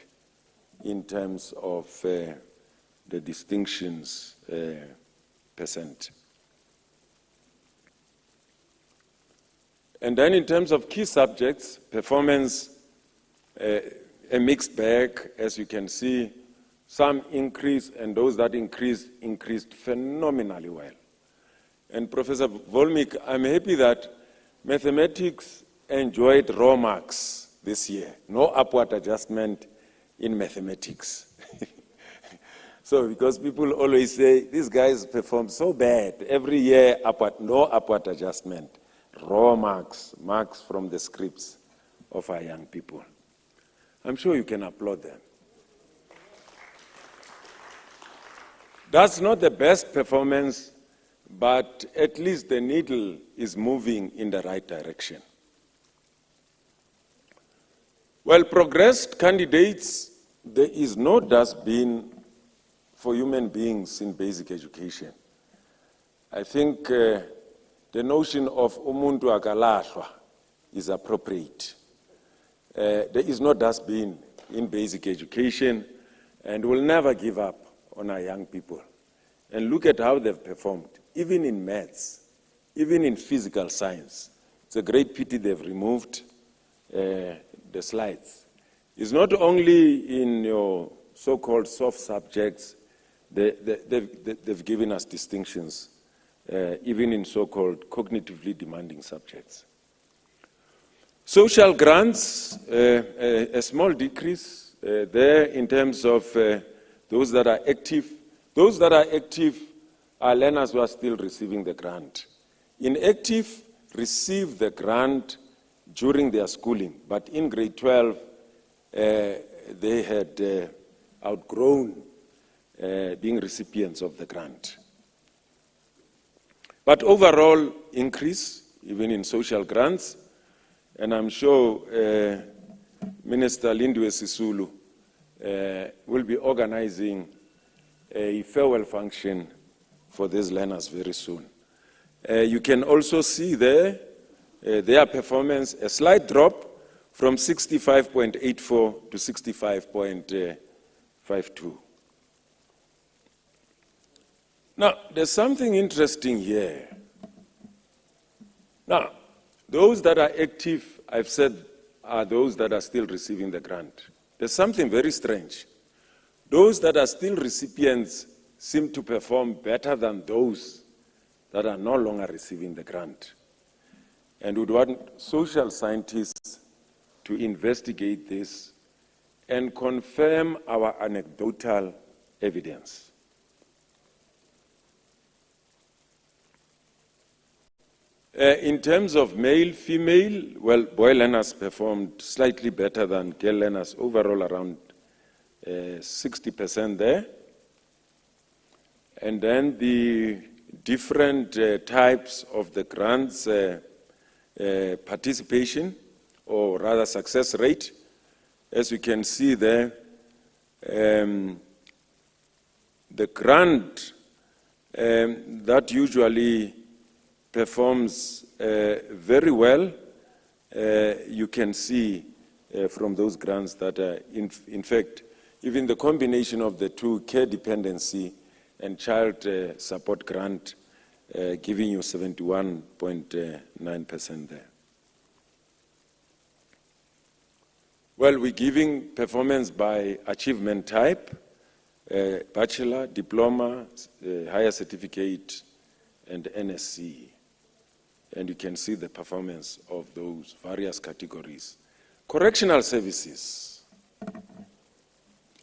in terms of the distinctions percent. And then in terms of key subjects, performance, a mixed bag, as you can see, some increase, and those that increased phenomenally well. And Professor Volmik, I'm happy that mathematics enjoyed raw marks this year. No upward adjustment in mathematics. So, because people always say, these guys perform so bad, every year no upward adjustment. Raw marks, marks from the scripts of our young people. I'm sure you can applaud them. That's not the best performance, but at least the needle is moving in the right direction. Well, progressed candidates, there is no dustbin for human beings in basic education. I think the notion of umuntu akalahlwa is appropriate. There is no dustbin in basic education, and we'll never give up on our young people. And look at how they've performed, even in maths, even in physical science. It's a great pity they've removed the slides. It's not only in your so-called soft subjects, they've given us distinctions, even in so-called cognitively demanding subjects. Social grants, a small decrease there in terms of those that are active. Those that are active are learners who are still receiving the grant. Inactive receive the grant during their schooling, but in grade 12, they had outgrown being recipients of the grant. But overall increase, even in social grants, and I'm sure Minister Lindiwe Sisulu will be organizing a farewell function for these learners very soon. You can also see there their performance, a slight drop from 65.84 to 65.52. Now, there's something interesting here. Now, those that are active, I've said, are those that are still receiving the grant. There's something very strange. Those that are still recipients seem to perform better than those that are no longer receiving the grant. And would want social scientists to investigate this and confirm our anecdotal evidence. In terms of male, female, well, boy learners performed slightly better than girl learners, overall around 60% there. And then the different types of the grants participation, or rather success rate, as you can see there, the grant that usually performs very well, you can see from those grants that in fact, even the combination of the two, care dependency and child support grant, giving you 71.9% there. Well, we're giving performance by achievement type, bachelor, diploma, higher certificate, and NSC. And you can see the performance of those various categories. Correctional services,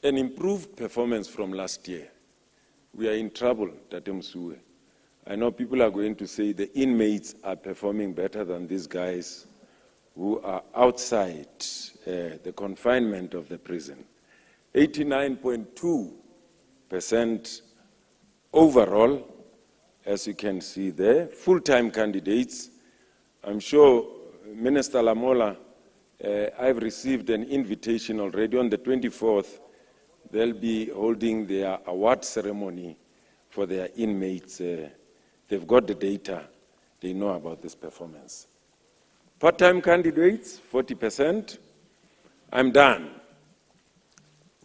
an improved performance from last year. We are in trouble, Tate Msuwe. I know people are going to say the inmates are performing better than these guys who are outside the confinement of the prison. 89.2% overall, as you can see there. Full-time candidates. I'm sure Minister Lamola, I've received an invitation already. On the 24th, they'll be holding their award ceremony for their inmates. They've got the data. They know about this performance. Part-time candidates, 40%. I'm done.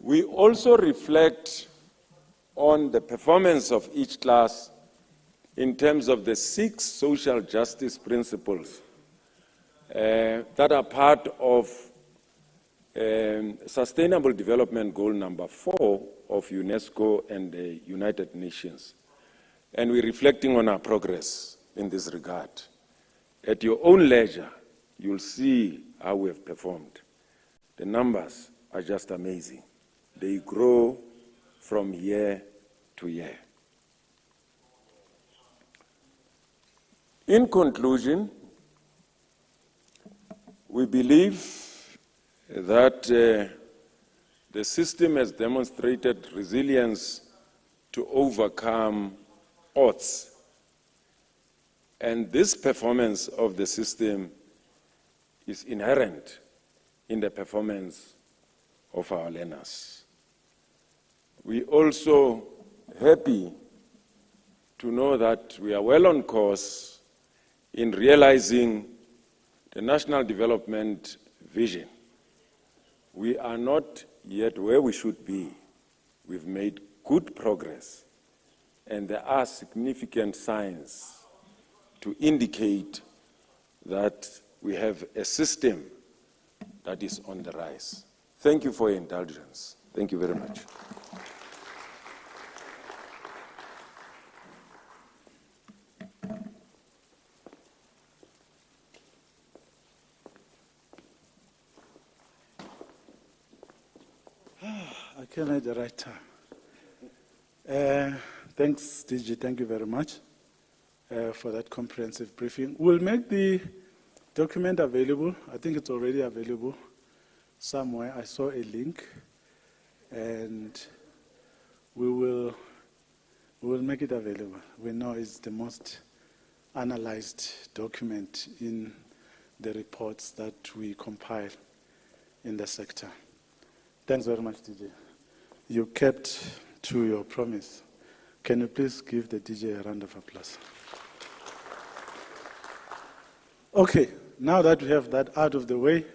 We also reflect on the performance of each class in terms of the 6 social justice principles that are part of Sustainable Development Goal number 4 of UNESCO and the United Nations. And we're reflecting on our progress in this regard. At your own leisure, you'll see how we have performed. The numbers are just amazing. They grow from year to year. In conclusion, we believe that the system has demonstrated resilience to overcome odds. And this performance of the system is inherent in the performance of our learners. We also happy to know that we are well on course in realizing the National Development Vision. We are not yet where we should be. We've made good progress, and there are significant signs to indicate that we have a system that is on the rise. Thank you for your indulgence. Thank you very much. I came at the right time. Thanks, DG. Thank you very much for that comprehensive briefing. We'll make the document available. I think it's already available somewhere. I saw a link, and we will make it available. We know it's the most analyzed document in the reports that we compile in the sector. Thanks very much, DJ. You kept to your promise. Can you please give the DJ a round of applause? Okay, now that we have that out of the way,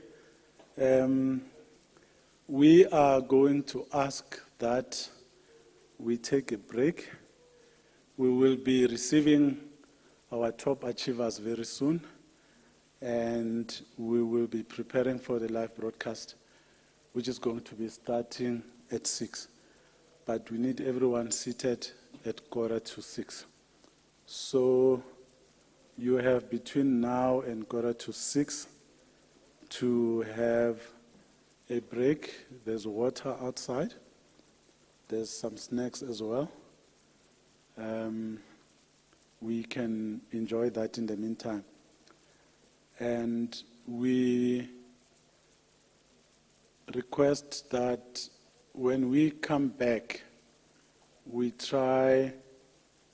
we are going to ask that we take a break. We will be receiving our top achievers very soon. and we will be preparing for the live broadcast, which is going to be starting at 6. But we need everyone seated at 5:45. So you have between now and 5:45 to have a break. There's water outside. There's some snacks as well. We can enjoy that in the meantime. And we request that when we come back, we try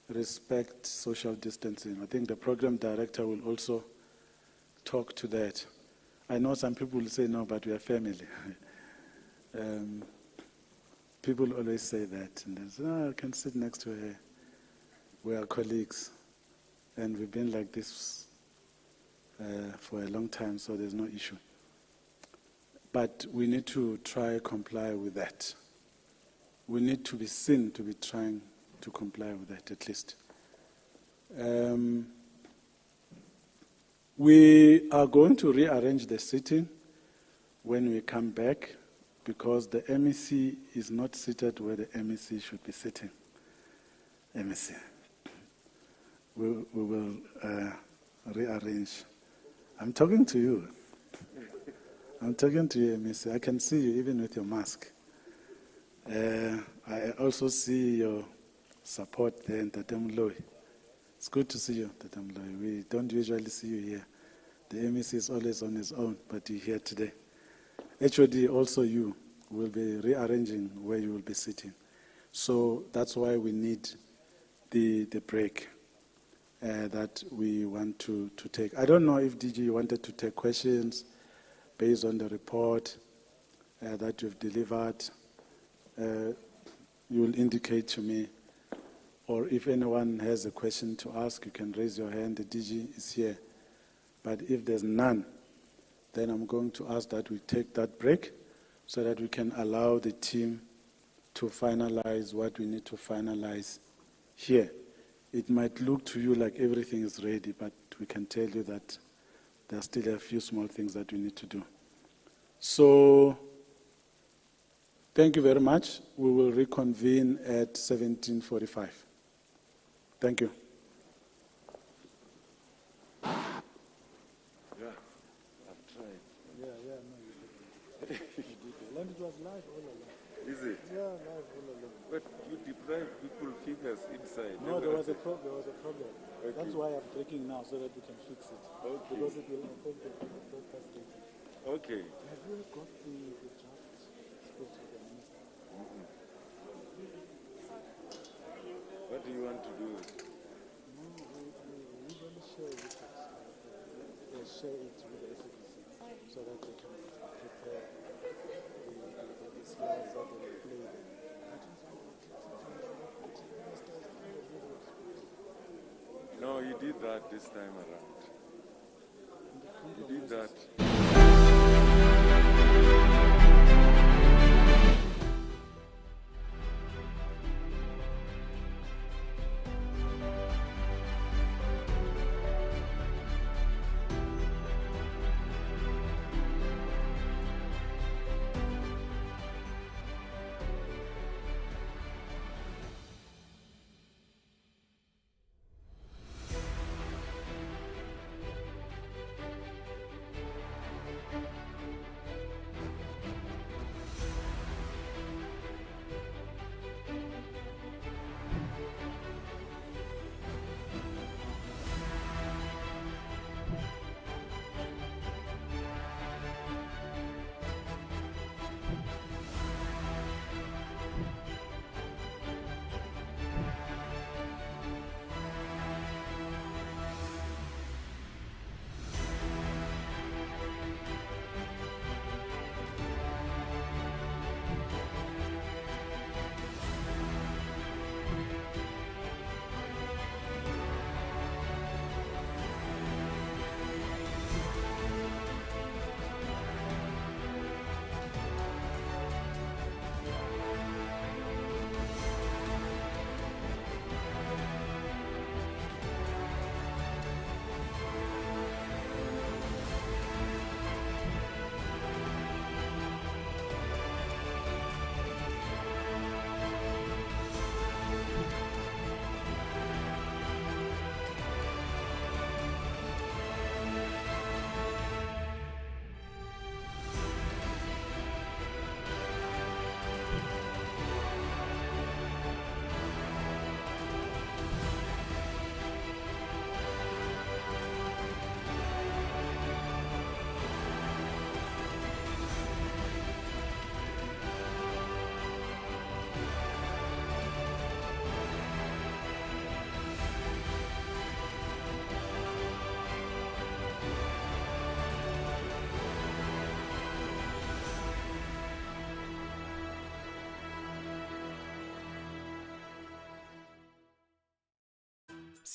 respect social distancing. I think the program director will also talk to that. I know some people will say, no, but we are family. People always say that. And they say, I can sit next to her. We are colleagues. And we've been like this for a long time, so there's no issue. But we need to try comply with that. We need to be seen to be trying to comply with that at least. We are going to rearrange the seating when we come back because the MEC is not seated where the MEC should be sitting. MEC. We will rearrange. I'm talking to you. I'm talking to you, MEC. I can see you even with your mask. I also see your support there in Tatamuloi. It's good to see you, Tatamuloi. We don't usually see you here. The MEC is always on his own, but you're here today. HOD, also you will be rearranging where you will be sitting. So that's why we need the break that we want to take. I don't know if DG wanted to take questions based on the report that you've delivered. You will indicate to me, or if anyone has a question to ask, you can raise your hand. The DG is here. But if there's none, then I'm going to ask that we take that break so that we can allow the team to finalize what we need to finalize here. It might look to you like everything is ready, but we can tell you that there are still a few small things that we need to do. So, thank you very much. We will reconvene at 17:45. Thank you. Yeah, I've tried. No, you did. And it was live all along. Is it? Yeah, live all along. But you deprive people figures inside. No, there was a problem. Okay. That's why I'm breaking now so that we can fix it. Okay. Because it will affect the broadcast data. Okay. Have you got the draft speech of the minister? What do you want to do? No, we usually share it with share it with the SABC so that they can prepare the slides that they will play. No, you did that this time around. You did that.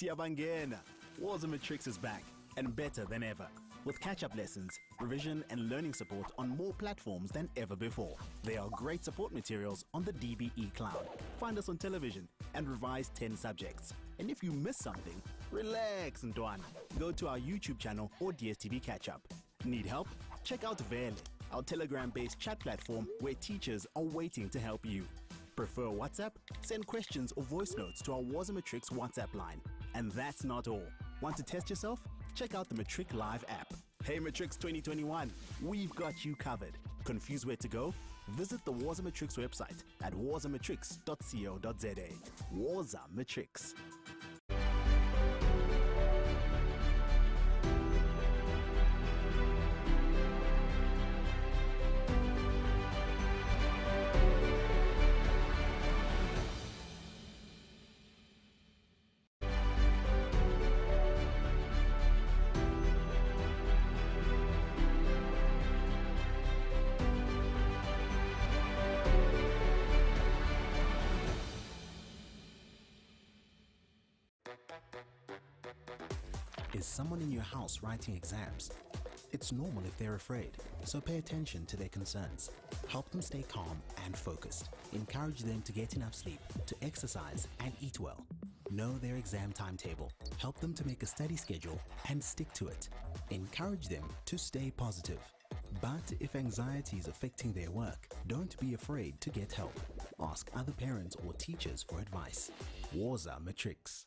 Siyabangena. Wars Matrix is back and better than ever, with catch-up lessons, revision and learning support on more platforms than ever before. There are great support materials on the DBE Cloud. Find us on television and revise 10 subjects. And if you miss something, relax, Ntwana. Go to our YouTube channel or DSTV catch-up. Need help? Check out Vele, our Telegram-based chat platform where teachers are waiting to help you. Prefer WhatsApp? Send questions or voice notes to our Wars Matrix WhatsApp line. And that's not all. Want to test yourself? Check out the Matric Live app. Hey Matrix 2021, we've got you covered. Confused where to go? Visit the Warza Matrix website at warzamatrix.co.za. Warza Matrix. Is someone in your house writing exams? It's normal if they're afraid, so pay attention to their concerns. Help them stay calm and focused. Encourage them to get enough sleep, to exercise and eat well. Know their exam timetable. Help them to make a study schedule and stick to it. Encourage them to stay positive. But if anxiety is affecting their work, don't be afraid to get help. Ask other parents or teachers for advice. Warza Matrix.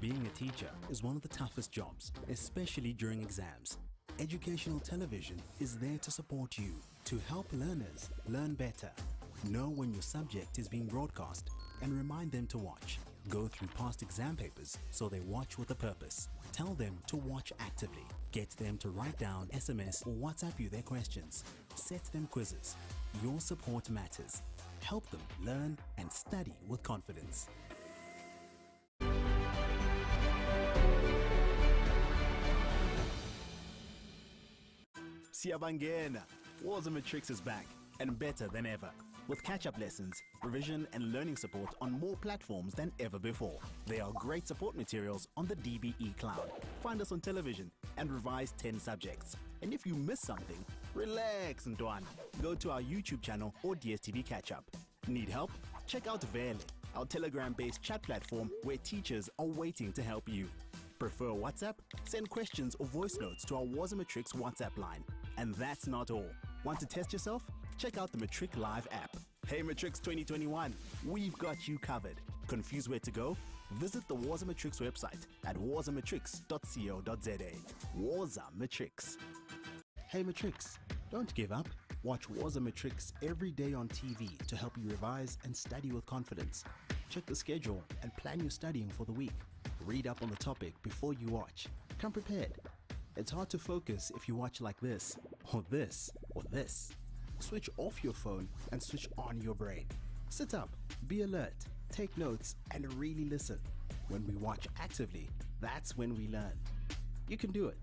Being a teacher is one of the toughest jobs, especially during exams. Educational television is there to support you, to help learners learn better. Know when your subject is being broadcast and remind them to watch. Go through past exam papers so they watch with a purpose. Tell them to watch actively. Get them to write down, SMS or WhatsApp you their questions. Set them quizzes. Your support matters. Help them learn and study with confidence. Siyabangena! Wars and Matrix is back and better than ever. With catch-up lessons, revision and learning support on more platforms than ever before. There are great support materials on the DBE cloud. Find us on television and revise 10 subjects. And if you miss something, relax, Ndwana. Go to our YouTube channel or DSTV catch-up. Need help? Check out Vele, our Telegram-based chat platform where teachers are waiting to help you. Prefer WhatsApp? Send questions or voice notes to our Wars and Matrix WhatsApp line. And that's not all. Want to test yourself? Check out the Matric Live app. Hey Matrix 2021, we've got you covered. Confused where to go? Visit the Wars and Matrix website at warsandmatrix.co.za. Wars and Matrix. Hey Matrix, don't give up. Watch Wars and Matrix every day on TV to help you revise and study with confidence. Check the schedule and plan your studying for the week. Read up on the topic before you watch. Come prepared. It's hard to focus if you watch like this, or this, or this. Switch off your phone and switch on your brain. Sit up, be alert, take notes, and really listen. When we watch actively, that's when we learn. You can do it.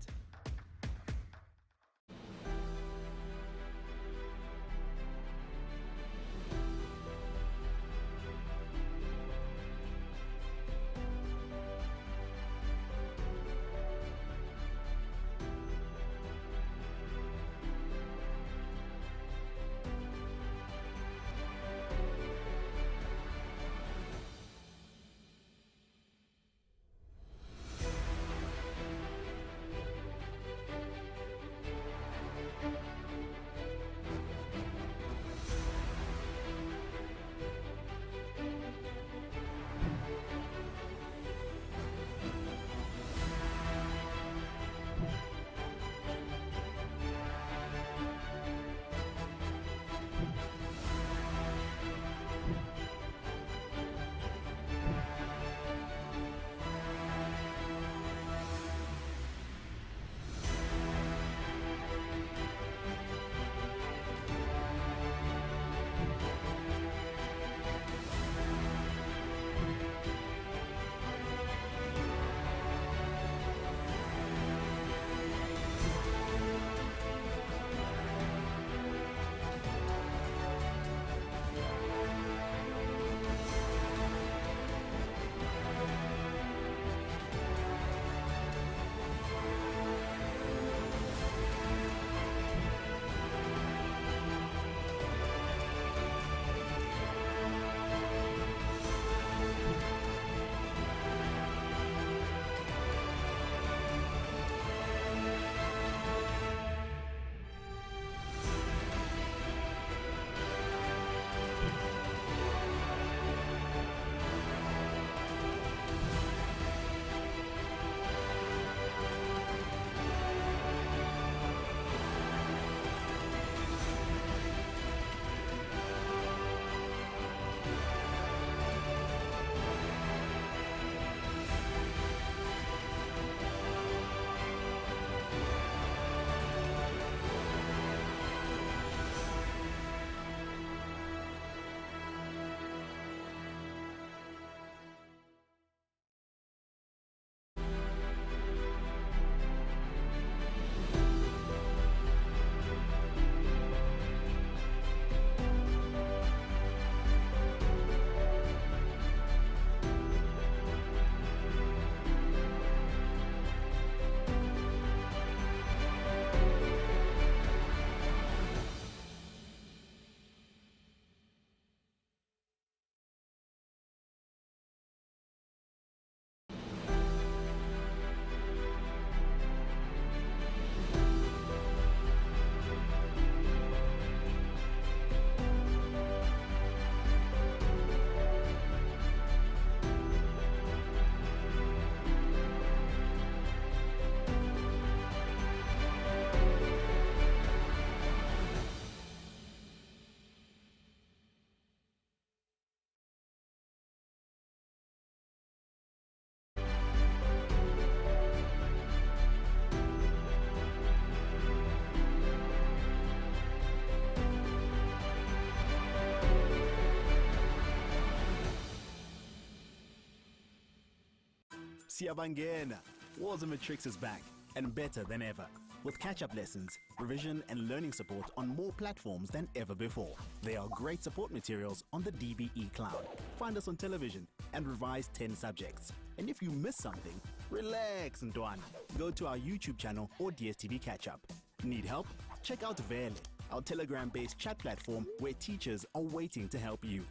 Siyabangena! Waza Matrix is back and better than ever. With catch-up lessons, revision and learning support on more platforms than ever before. There are great support materials on the DBE cloud. Find us on television and revise 10 subjects. And if you miss something, relax, Ntwana. Go to our YouTube channel or DSTV catch-up. Need help? Check out Vele, our Telegram-based chat platform where teachers are waiting to help you.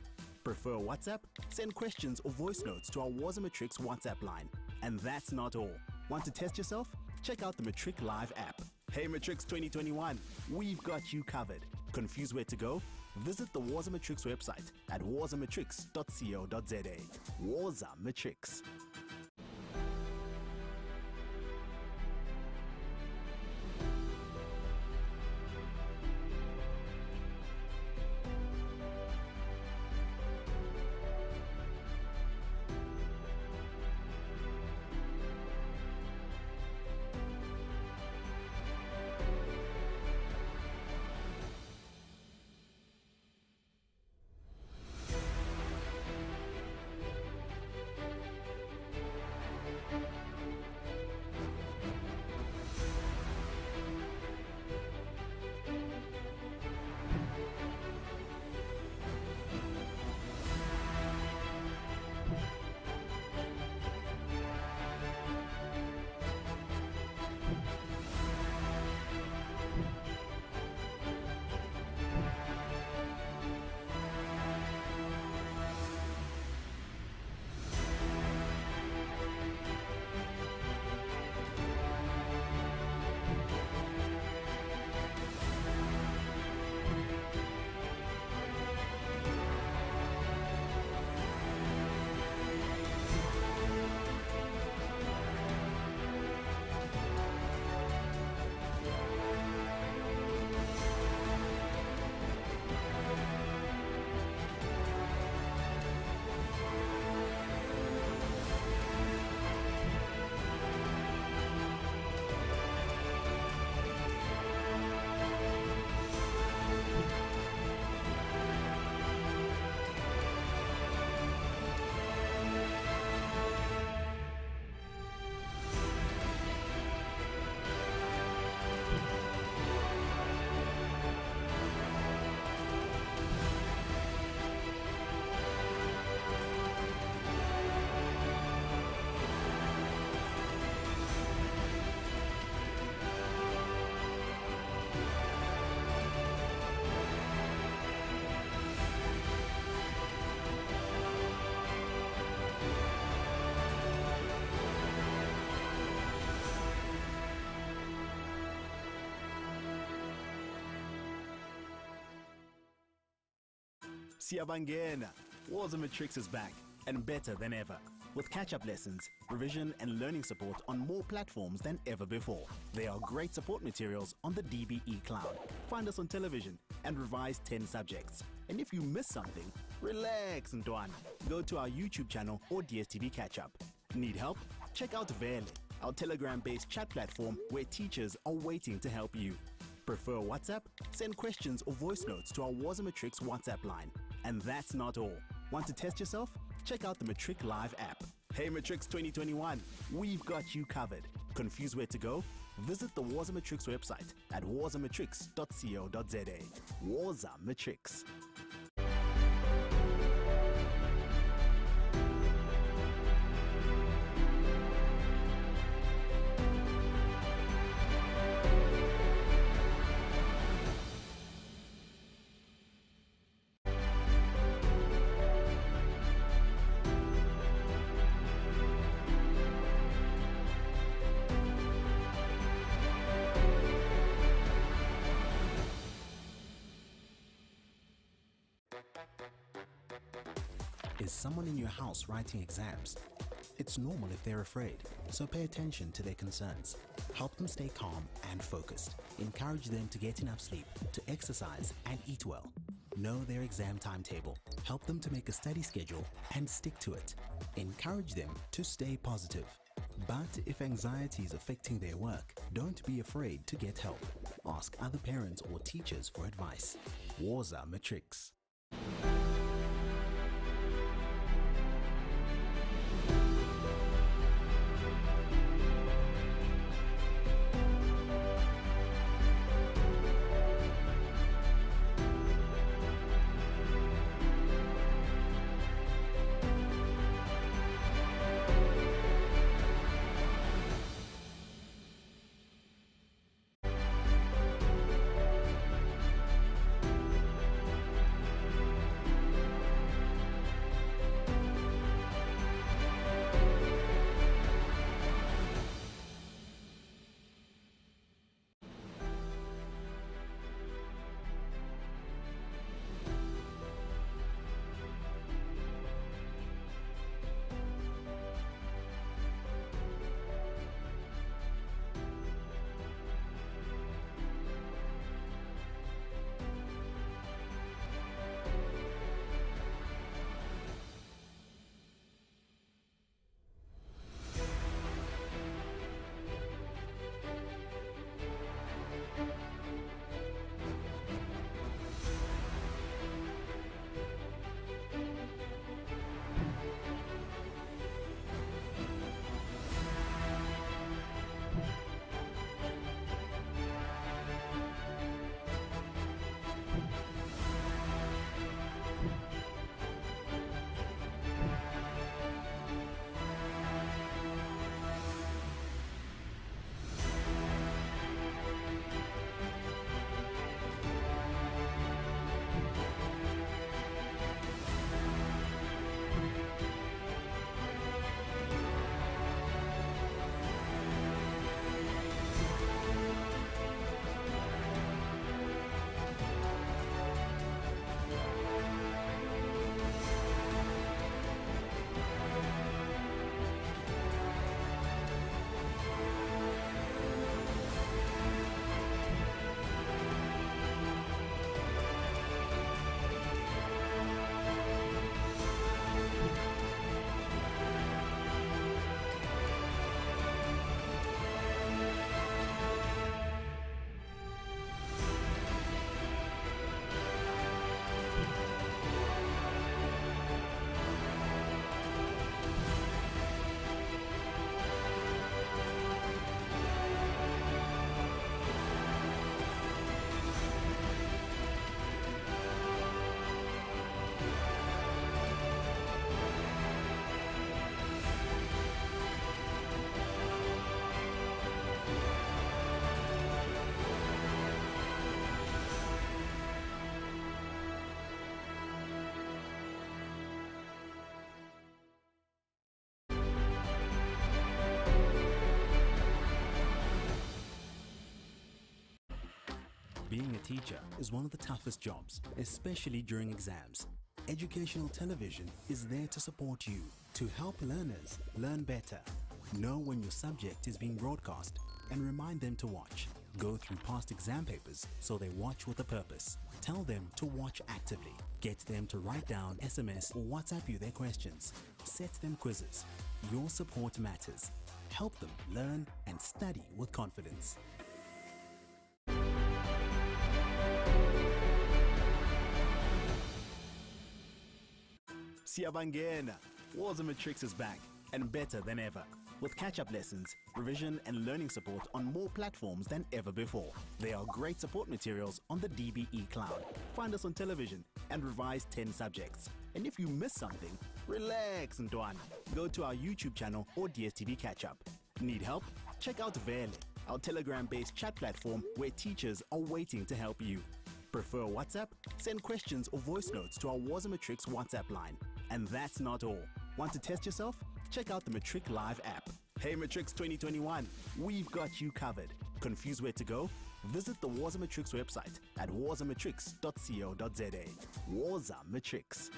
Prefer WhatsApp? Send questions or voice notes to our Waza Matrix WhatsApp line. And that's not all. Want to test yourself? Check out the Matric Live app. Hey Matrix 2021, we've got you covered. Confused where to go? Visit the Waza Matrix website at wazamatrix.co.za. Waza Matrix. Siyabangena! Waza Matrix is back and better than ever. With catch-up lessons, revision and learning support on more platforms than ever before. There are great support materials on the DBE cloud. Find us on television and revise 10 subjects. And if you miss something, relax, Ntwana. Go to our YouTube channel or DSTV catch-up. Need help? Check out Vele, our Telegram-based chat platform where teachers are waiting to help you. Prefer WhatsApp? Send questions or voice notes to our Waza Matrix WhatsApp line. And that's not all. Want to test yourself? Check out the Matric Live app. Hey Matrix 2021, we've got you covered. Confused where to go? Visit the Waza Matrix website at wazamatrix.co.za. Waza Matrix. Is someone in your house writing exams? It's normal if they're afraid, so pay attention to their concerns. Help them stay calm and focused. Encourage them to get enough sleep, to exercise and eat well. Know their exam timetable. Help them to make a study schedule and stick to it. Encourage them to stay positive. But if anxiety is affecting their work, don't be afraid to get help. Ask other parents or teachers for advice. Waza Matrix. a teacher is one of the toughest jobs, especially during exams. Educational television is there to support you, to help learners learn better. Know when your subject is being broadcast and remind them to watch. Go through past exam papers so they watch with a purpose. Tell them to watch actively. Get them to write down, SMS or WhatsApp you their questions. Set them quizzes. Your support matters. Help them learn and study with confidence. Siyabangena! Waza Matrix is back and better than ever, with catch-up lessons, revision and learning support on more platforms than ever before. There are great support materials on the DBE cloud. Find us on television and revise 10 subjects. And if you miss something, relax, Ntwana. Go to our YouTube channel or DSTV catch-up. Need help? Check out Vele, our Telegram-based chat platform where teachers are waiting to help you. Prefer WhatsApp? Send questions or voice notes to our Waza Matrix WhatsApp line. And that's not all. Want to test yourself? Check out the Matric Live app. Hey Matrix 2021, we've got you covered. Confused where to go? Visit the Waza Matrix website at wazamatrix.co.za. Waza Matrix.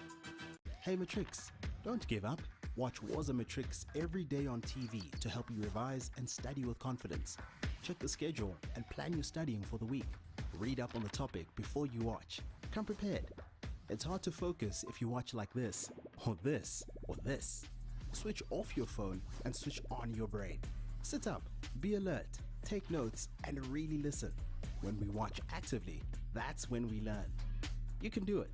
Hey Matrix, don't give up. Watch Waza Matrix every day on TV to help you revise and study with confidence. Check the schedule and plan your studying for the week. Read up on the topic before you watch. Come prepared. It's hard to focus if you watch like this, or this, or this. Switch off your phone and switch on your brain. Sit up, be alert, take notes, and really listen. When we watch actively, that's when we learn. You can do it.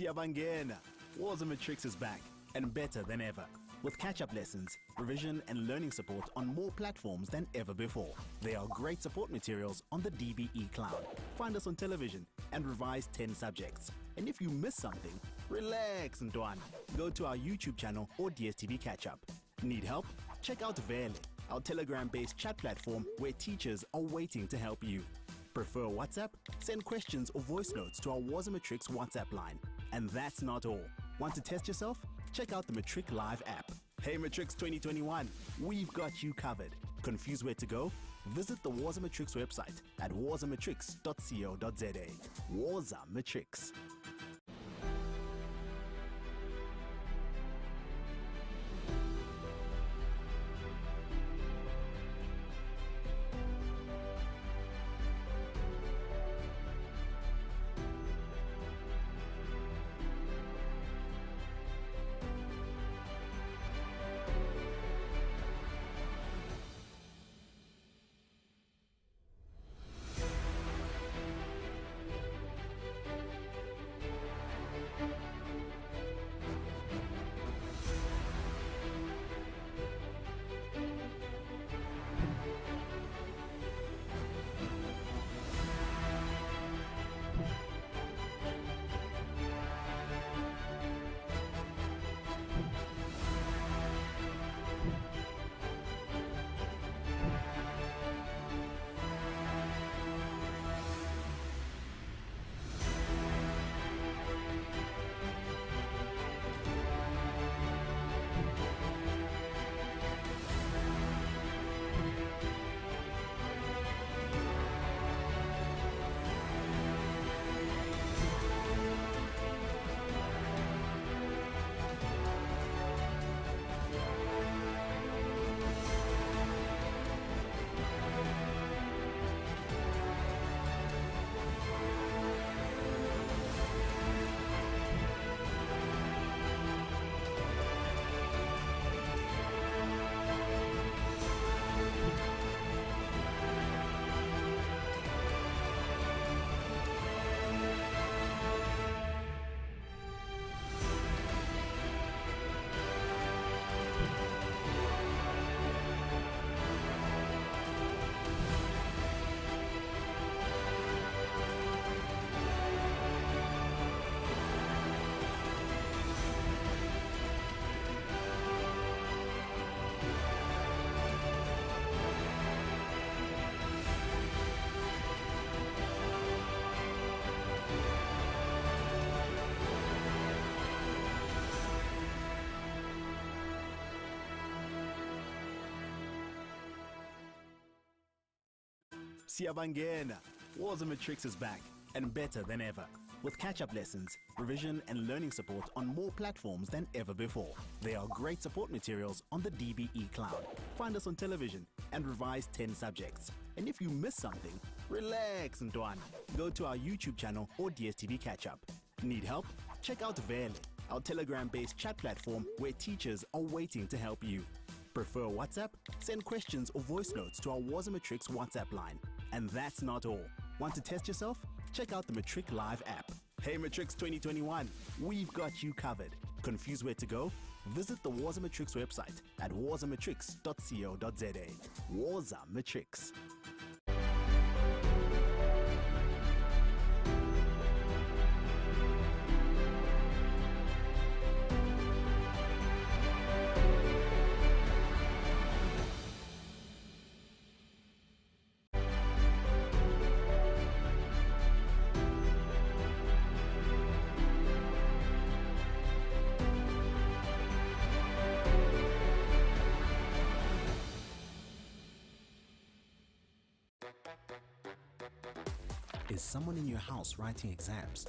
Siyabangena. Waza Matrix is back and better than ever, with catch-up lessons, revision and learning support on more platforms than ever before. There are great support materials on the DBE Cloud. Find us on television and revise 10 subjects. And if you miss something, relax, Ntwana. Go to our YouTube channel or DSTV catch-up. Need help? Check out Vele, our Telegram-based chat platform where teachers are waiting to help you. Prefer WhatsApp? Send questions or voice notes to our Waza Matrix WhatsApp line. And that's not all. Want to test yourself? Check out the Matric Live app. Hey Matrix 2021, we've got you covered. Confused where to go? Visit the Waza Matrix website at wazamatrix.co.za. Waza Matrix. Siyabangena. Waza Matrix is back and better than ever, with catch-up lessons, revision and learning support on more platforms than ever before. There are great support materials on the DBE Cloud. Find us on television and revise 10 subjects. And if you miss something, relax, Ntwana. Go to our YouTube channel or DSTV catch-up. Need help? Check out Vele, our Telegram-based chat platform where teachers are waiting to help you. Prefer WhatsApp? Send questions or voice notes to our Waza Matrix WhatsApp line. And that's not all. Want to test yourself? Check out the Matric Live app. Hey Matrix 2021, we've got you covered. Confused where to go? Visit the Waza Matrix website at wazamatrix.co.za. Waza Matrix. Is someone in your house writing exams?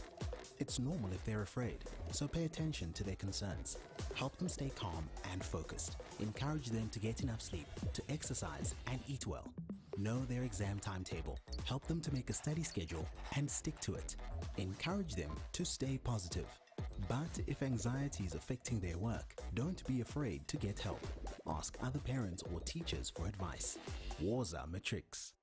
It's normal if they're afraid, so pay attention to their concerns. Help them stay calm and focused. Encourage them to get enough sleep, to exercise and eat well. Know their exam timetable. Help them to make a study schedule and stick to it. Encourage them to stay positive. But if anxiety is affecting their work, don't be afraid to get help. Ask other parents or teachers for advice. Waza Matrix.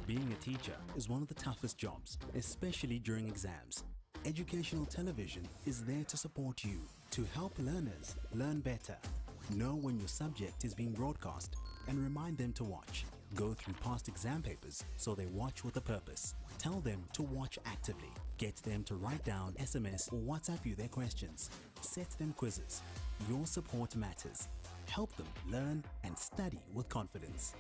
Being a teacher is one of the toughest jobs, especially during exams. Educational television is there to support you, to help learners learn better. Know when your subject is being broadcast and remind them to watch. Go through past exam papers so they watch with a purpose. Tell them to watch actively. Get them to write down, SMS or WhatsApp you their questions. Set them quizzes. Your support matters. Help them learn and study with confidence.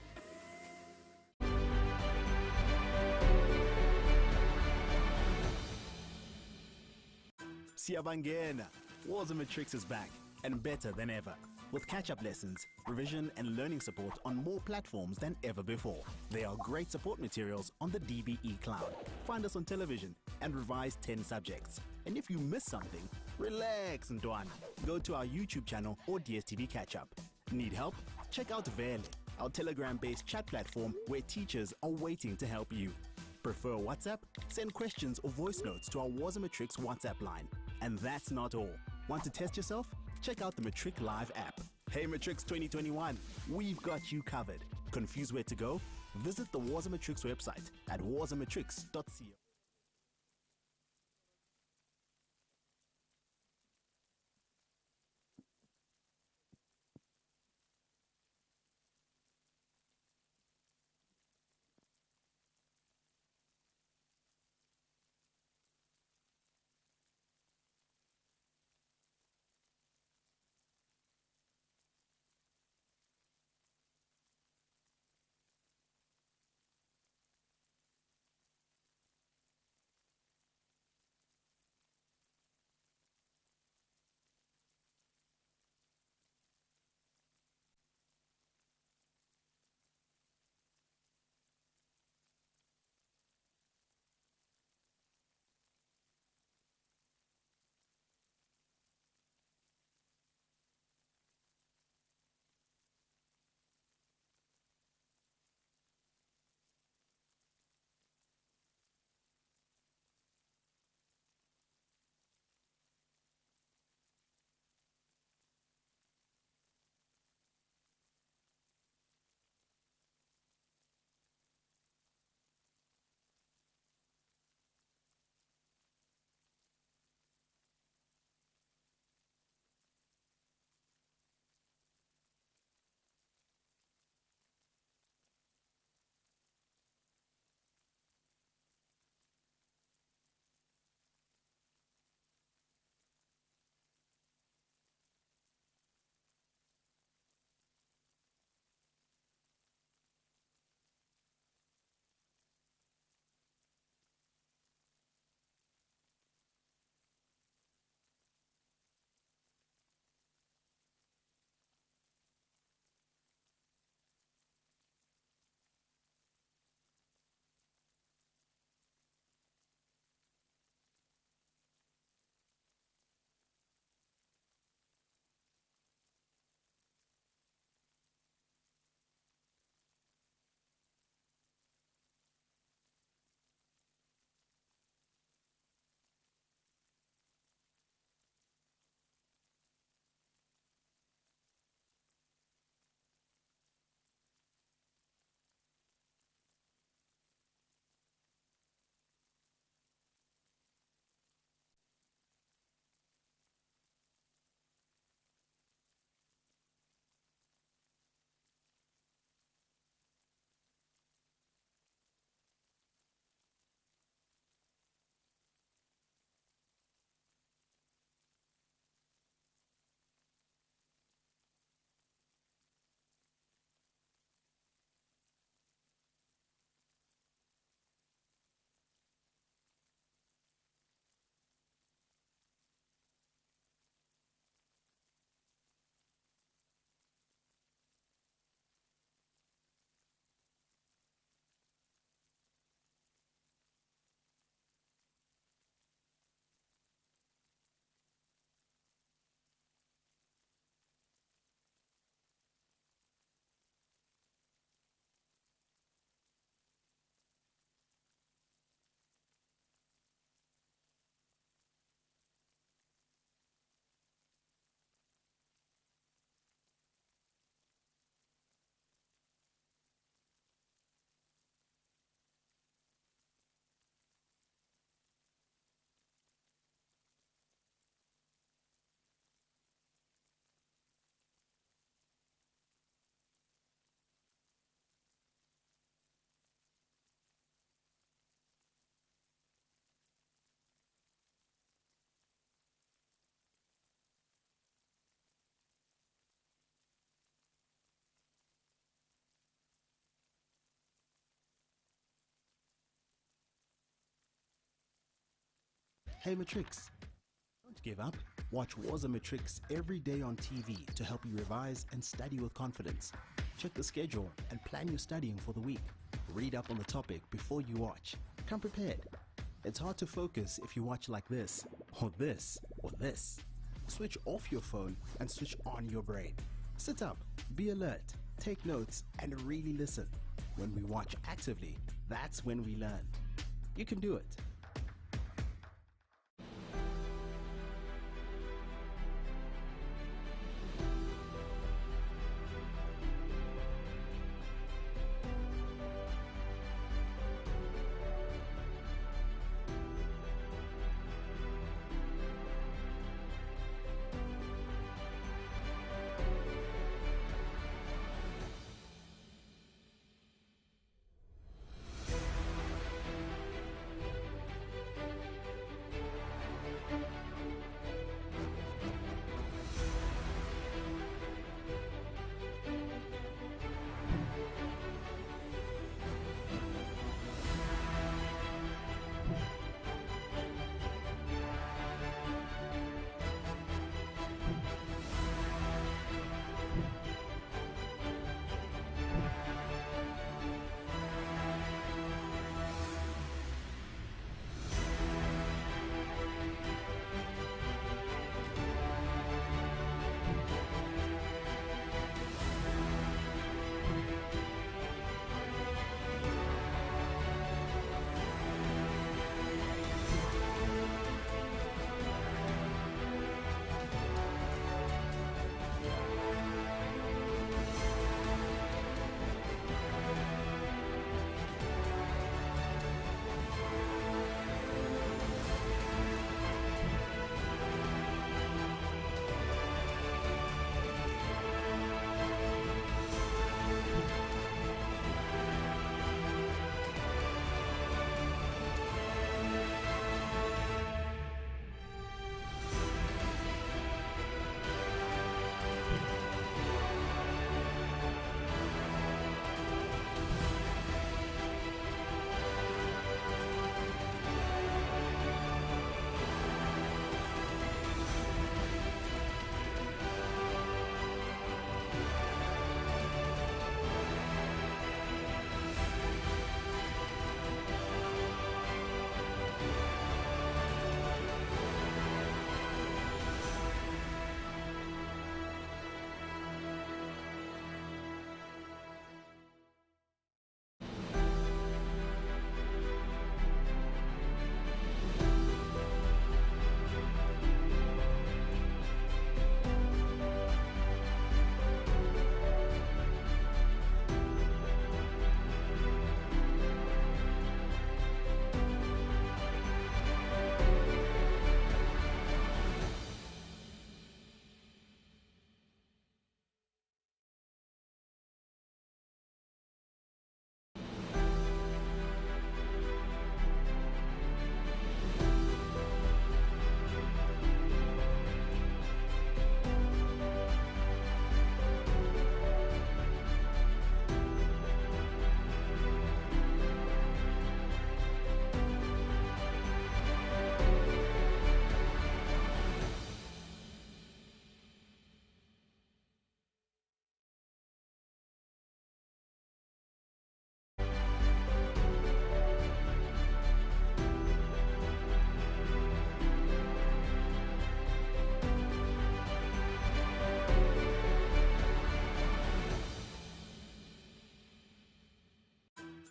Siyabangena! Waza Matrix is back and better than ever, with catch-up lessons, revision and learning support on more platforms than ever before. There are great support materials on the DBE cloud. Find us on television and revise 10 subjects. And if you miss something, relax, Ntwana. Go to our YouTube channel or DSTV catch-up. Need help? Check out Vele, our Telegram-based chat platform where teachers are waiting to help you. Prefer WhatsApp? Send questions or voice notes to our Waza Matrix WhatsApp line. And that's not all. Want to test yourself? Check out the Matric Live app. Hey Matrix 2021, we've got you covered. Confused where to go? Visit the Waza Matrix website at wazamatrix.co. Hey Matrix, don't give up. Watch Wars of Matrix every day on TV to help you revise and study with confidence. Check the schedule and plan your studying for the week. Read up on the topic before you watch. Come prepared. It's hard to focus if you watch like this, or this, or this. Switch off your phone and switch on your brain. Sit up, be alert, take notes, and really listen. When we watch actively, that's when we learn. You can do it.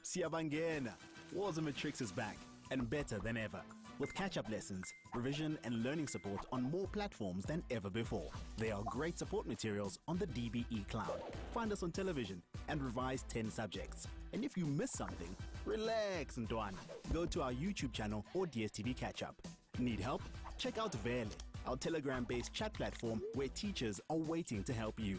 Siyabangena. Wars of Matrix is back and better than ever. With catch-up lessons, revision and learning support on more platforms than ever before. There are great support materials on the DBE Cloud. Find us on television and revise 10 subjects. And if you miss something, relax, Ntwana. Go to our YouTube channel or DSTV Catch-up. Need help? Check out Vele, our Telegram-based chat platform where teachers are waiting to help you.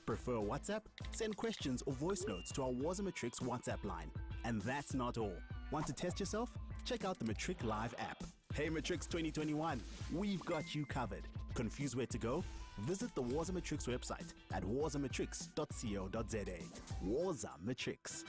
Prefer WhatsApp? Send questions or voice notes to our Wars of Matrix WhatsApp line. And that's not all. Want to test yourself? Check out the Matric Live app. Hey Matrix 2021, we've got you covered. Confused where to go? Visit the Wars of Matrix website at warsofmatrix.co.za. Wars of Matrix.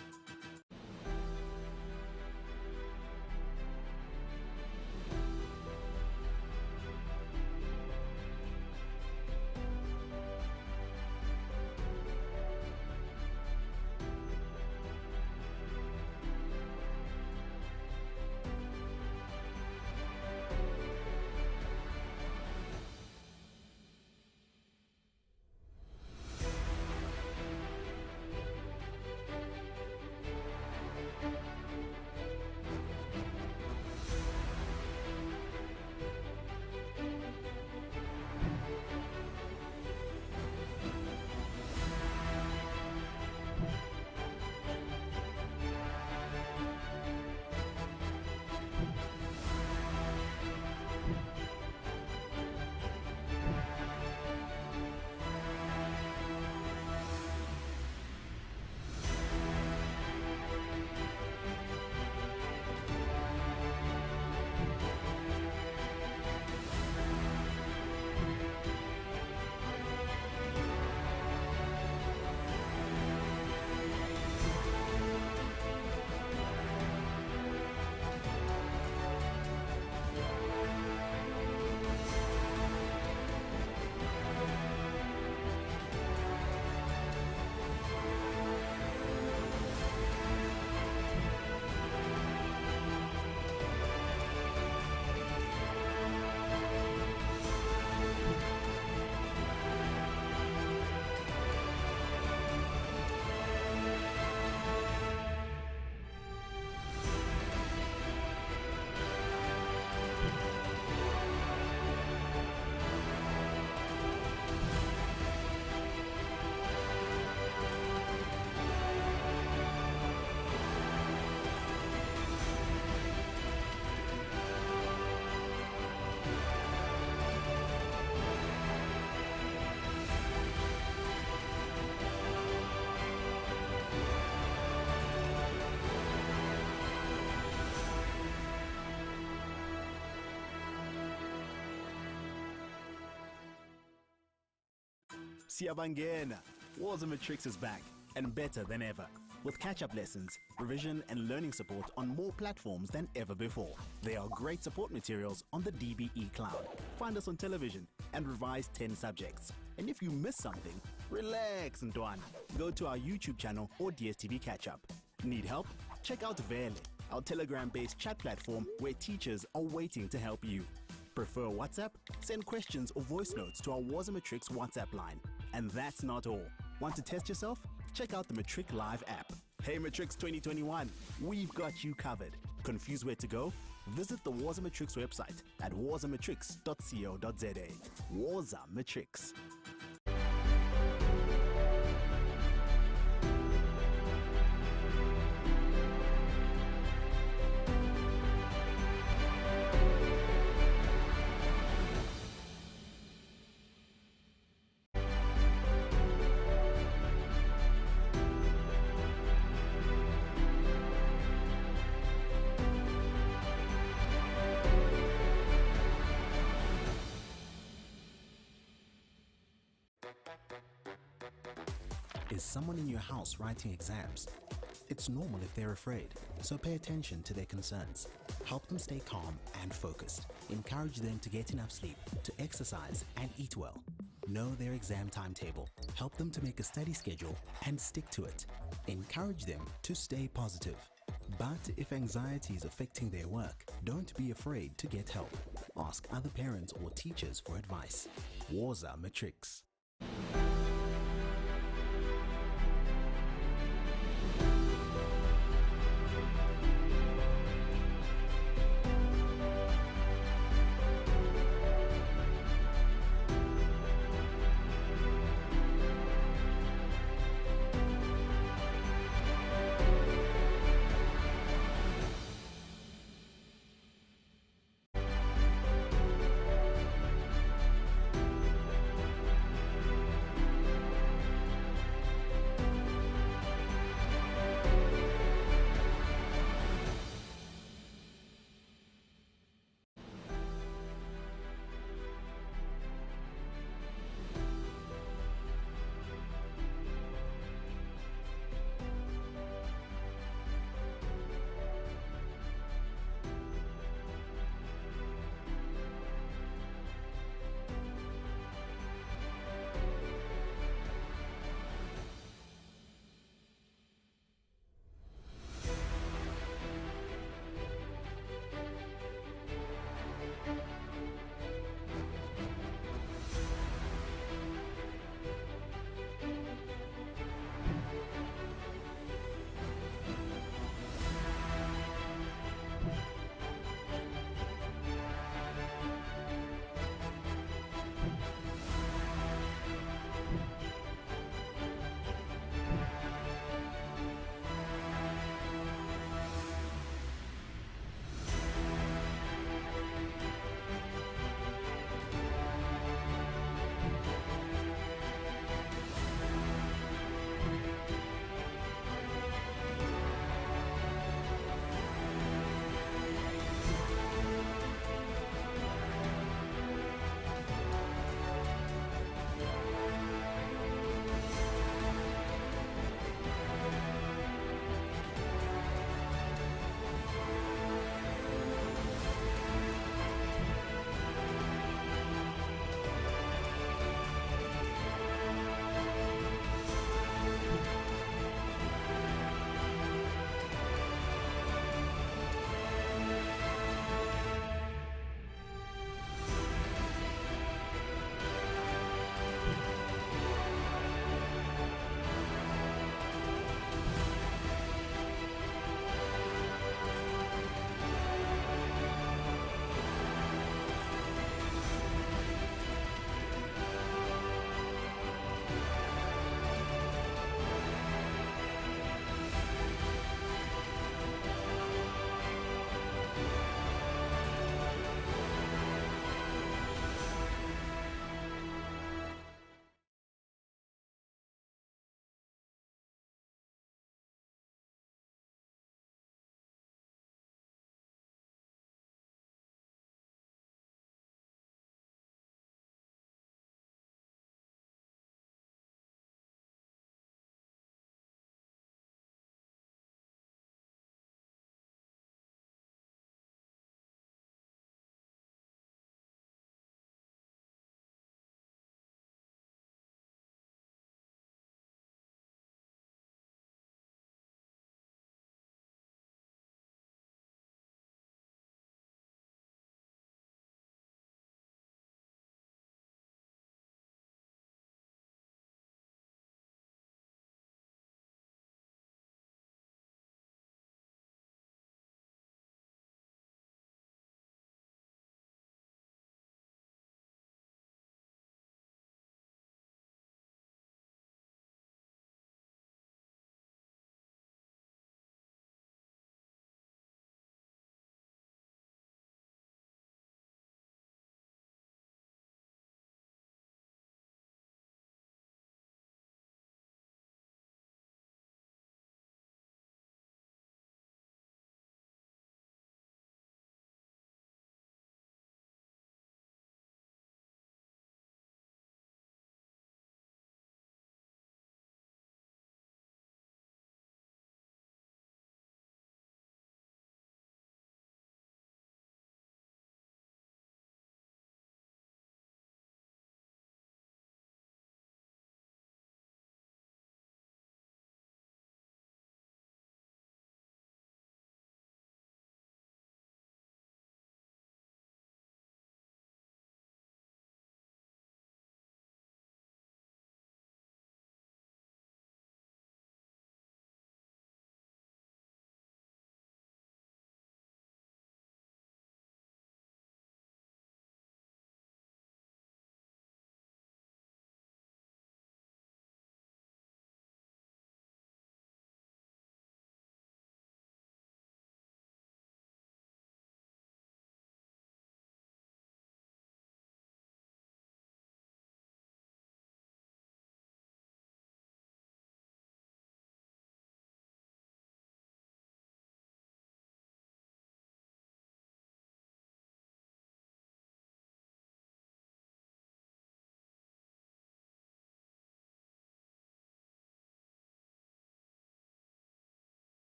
Siabangena. Waza Matrix is back and better than ever. With catch-up lessons, revision and learning support on more platforms than ever before. There are great support materials on the DBE cloud. Find us on television and revise 10 subjects. And if you miss something, relax, Ntwana. Go to our YouTube channel or DSTV catch-up. Need help? Check out Vele, our Telegram-based chat platform where teachers are waiting to help you. Prefer WhatsApp? Send questions or voice notes to our Waza Matrix WhatsApp line. And that's not all. Want to test yourself? Check out the Matric Live app. Hey Matrix 2021, we've got you covered. Confused where to go? Visit the Waza Matrix website at wazamatrix.co.za. Waza Matrix. Is someone in your house writing exams? It's normal if they're afraid, so pay attention to their concerns. Help them stay calm and focused. Encourage them to get enough sleep, to exercise and eat well. Know their exam timetable. Help them to make a study schedule and stick to it. Encourage them to stay positive. But if anxiety is affecting their work, don't be afraid to get help. Ask other parents or teachers for advice. Waza Matrix.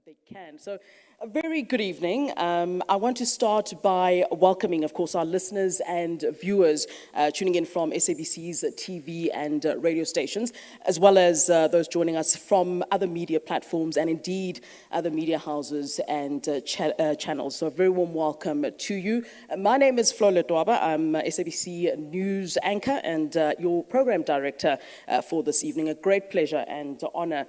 they can. So a very good evening. I want to start by welcoming, of course, our listeners and viewers tuning in from SABC's TV and radio stations, as well as those joining us from other media platforms and indeed other media houses and channels. So a very warm welcome to you. My name is Flo Letwaba. I'm SABC News anchor and your program director for this evening. A great pleasure and honor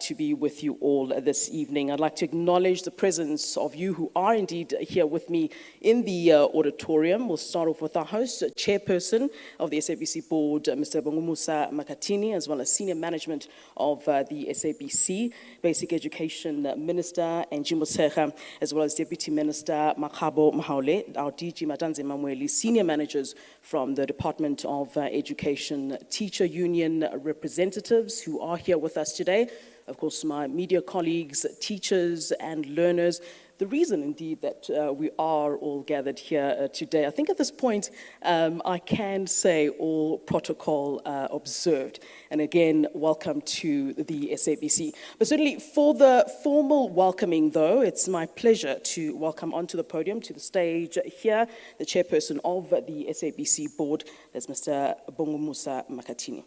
to be with you all this evening. I'd like to acknowledge the presence of you who are indeed here with me in the auditorium. We'll start off with our host, Chairperson of the SABC Board, Mr. Bongumusa Makatini, as well as Senior Management of the SABC, Basic Education Minister, Njimbo Tshekga, as well as Deputy Minister Makgabo Mahaule, our DG Matanze Mamweli, Senior Managers from the Department of Education, Teacher Union representatives who are here with us today, of course, my media colleagues, teachers and learners. The reason, indeed, that we are all gathered here today, I think at this point, I can say all protocol observed. And again, welcome to the SABC. But certainly for the formal welcoming, though, it's my pleasure to welcome onto the podium, to the stage here, the chairperson of the SABC board, that's Mr. Bongumusa Makatini.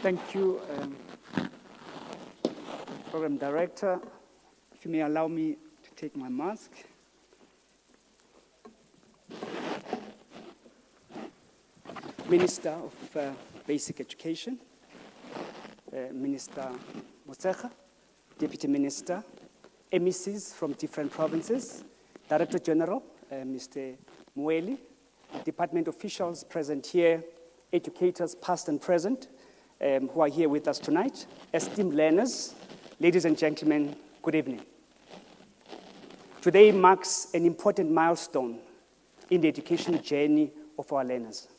Thank you, Program Director. If you may allow me to take my mask. Minister of Basic Education, Minister Tshekga, Deputy Minister, MECs from different provinces, Director General, Mr. Mweli, department officials present here, educators past and present, who are here with us tonight, esteemed learners, ladies and gentlemen, good evening. Today marks an important milestone in the educational journey of our learners.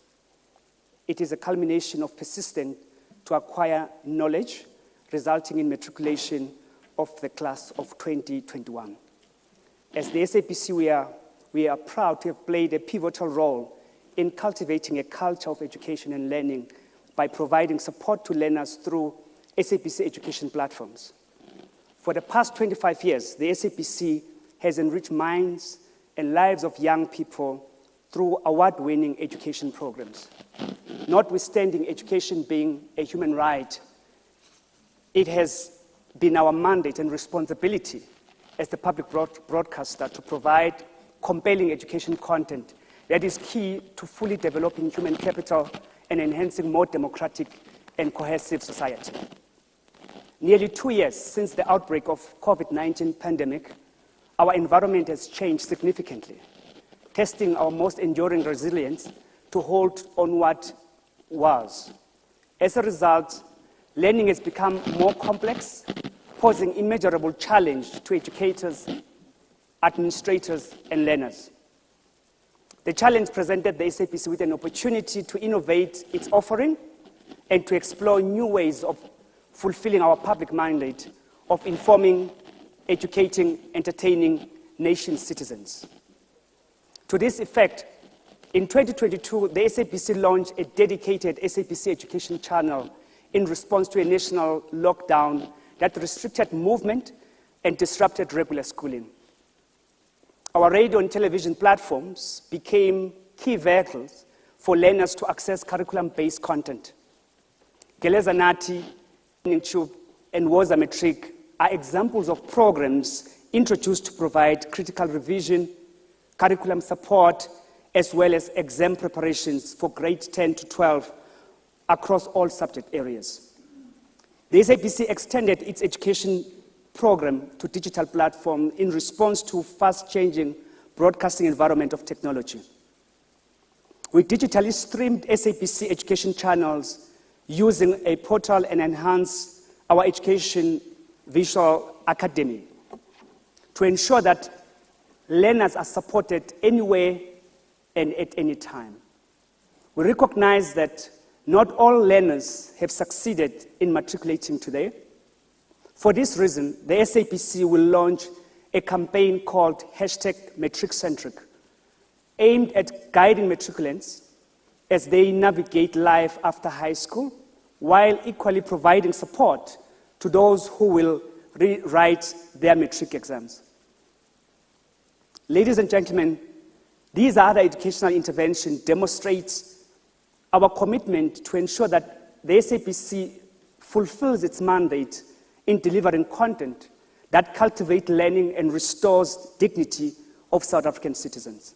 It is a culmination of persistence to acquire knowledge, resulting in matriculation of the class of 2021. As the SABC, we are proud to have played a pivotal role in cultivating a culture of education and learning by providing support to learners through SABC education platforms. For the past 25 years, the SABC has enriched minds and lives of young people through award-winning education programs. Notwithstanding education being a human right, it has been our mandate and responsibility as the public broadcaster to provide compelling education content that is key to fully developing human capital and enhancing more democratic and cohesive society. Nearly 2 years since the outbreak of COVID-19 pandemic, our environment has changed significantly, testing our most enduring resilience to hold on what was. As a result, learning has become more complex, posing immeasurable challenge to educators, administrators, and learners. The challenge presented the SABC with an opportunity to innovate its offering and to explore new ways of fulfilling our public mandate of informing, educating, entertaining nation citizens. To this effect, in 2022, the SABC launched a dedicated SABC education channel in response to a national lockdown that restricted movement and disrupted regular schooling. Our radio and television platforms became key vehicles for learners to access curriculum-based content. Geleza Nati, Tube, and Woza Matric are examples of programs introduced to provide critical revision, curriculum support, as well as exam preparations for grades 10 to 12 across all subject areas. The SABC extended its education program to digital platform in response to fast-changing broadcasting environment of technology. We digitally streamed SABC education channels using a portal and enhanced our education visual academy to ensure that learners are supported anywhere and at any time. We recognize that not all learners have succeeded in matriculating today. For this reason, the SABC will launch a campaign called #MatricCentric aimed at guiding matriculants as they navigate life after high school, while equally providing support to those who will rewrite their matric exams. Ladies and gentlemen, these other educational interventions demonstrate our commitment to ensure that the SABC fulfills its mandate in delivering content that cultivates learning and restores dignity of South African citizens.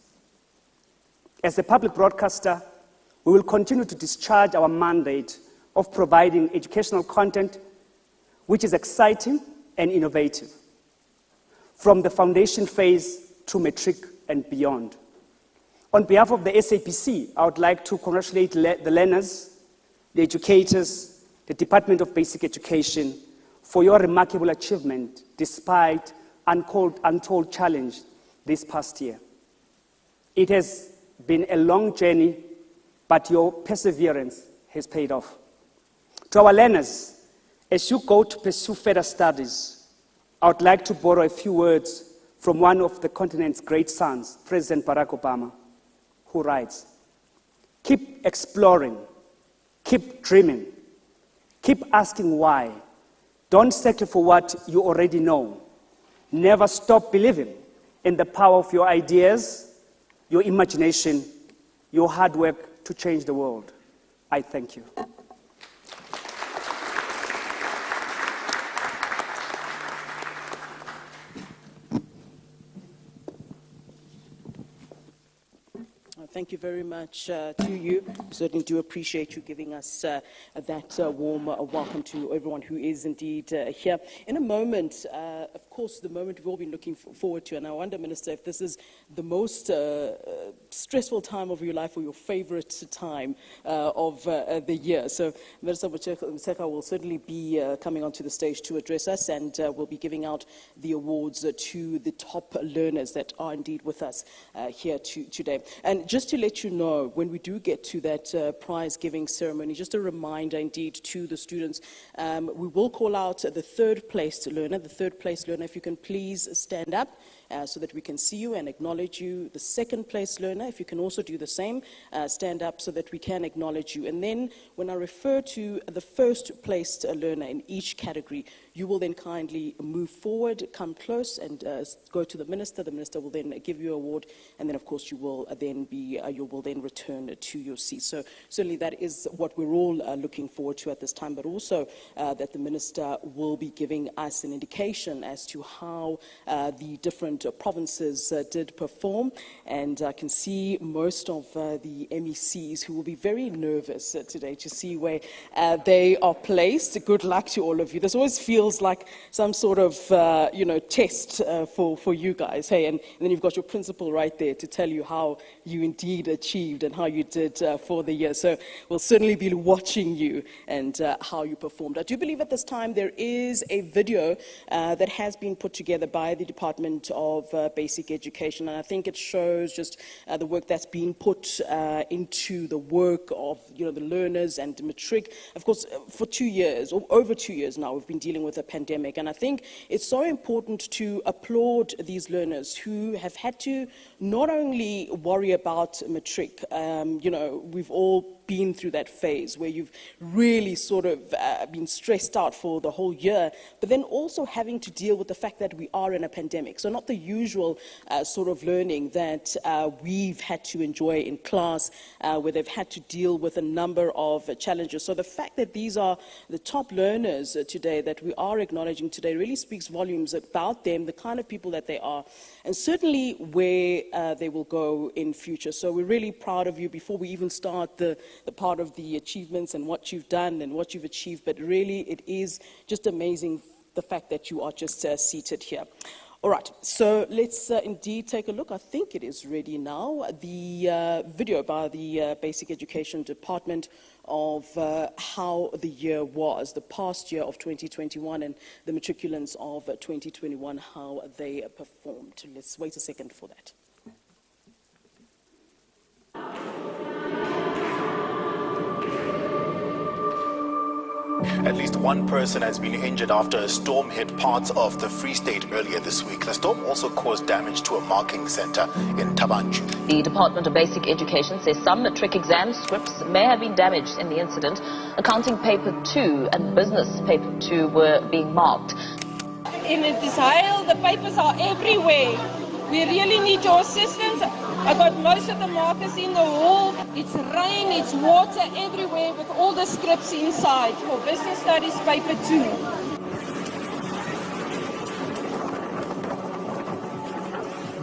As a public broadcaster, we will continue to discharge our mandate of providing educational content which is exciting and innovative, from the foundation phase to matric and beyond. On behalf of the SABC, I would like to congratulate the learners, the educators, the Department of Basic Education for your remarkable achievement despite untold challenge this past year. It has been a long journey, but your perseverance has paid off. To our learners, as you go to pursue further studies, I would like to borrow a few words from one of the continent's great sons, President Barack Obama, who writes, "Keep exploring, keep dreaming, keep asking why. Don't settle for what you already know. Never stop believing in the power of your ideas, your imagination, your hard work to change the world." I thank you. Thank you very much to you. We certainly do appreciate you giving us that warm welcome to everyone who is indeed here. In a moment, of course, the moment we've all been looking forward to, and I wonder, Minister, if this is the most stressful time of your life or your favorite time of the year. So Minister Motshekga will certainly be coming onto the stage to address us, and we'll be giving out the awards to the top learners that are indeed with us here today. And just to let you know, when we do get to that prize-giving ceremony, just a reminder indeed to the students, we will call out the third-placed learner. The third-placed learner, if you can please stand up so that we can see you and acknowledge you. The second-placed learner, if you can also do the same, stand up so that we can acknowledge you. And then when I refer to the first-placed learner in each category, you will then kindly move forward, come close, and go to the minister. The minister will then give you an award, and then, of course, you will then return to your seat. So certainly that is what we're all looking forward to at this time, but also that the minister will be giving us an indication as to how the different provinces did perform. And I can see most of the MECs who will be very nervous today to see where they are placed. Good luck to all of you. This always feels like some sort of, test for you guys. Hey, and then you've got your principal right there to tell you how you indeed achieved and how you did for the year. So we'll certainly be watching you and how you performed. I do believe at this time there is a video that has been put together by the Department of Basic Education, and I think it shows just the work that's been put into the work of the learners and Matric. Of course, for 2 years, or over 2 years now, we've been dealing with a pandemic, and I think it's so important to applaud these learners who have had to not only worry about Matric. We've all been through that phase where you've really sort of been stressed out for the whole year, but then also having to deal with the fact that we are in a pandemic. So not the usual sort of learning that we've had to enjoy in class, where they've had to deal with a number of challenges. So the fact that these are the top learners today that we are acknowledging today really speaks volumes about them, the kind of people that they are, and certainly where they will go in future. So we're really proud of you. Before we even start the part of the achievements and what you've done and what you've achieved, but really it is just amazing the fact that you are just seated here. All right, so let's indeed take a look. I think it is ready now. The video by the Basic Education Department of how the year was, the past year of 2021, and the matriculants of 2021, how they performed. Let's wait a second for that. At least one person has been injured after a storm hit parts of the Free State earlier this week. The storm also caused damage to a marking center in Tabanchu. The Department of Basic Education says some matric exam scripts may have been damaged in the incident. Accounting paper 2 and business paper 2 were being marked. In this hail, the papers are everywhere. We really need your assistance. I got most of the markers in the hall. It's rain, it's water everywhere with all the scripts inside for business studies paper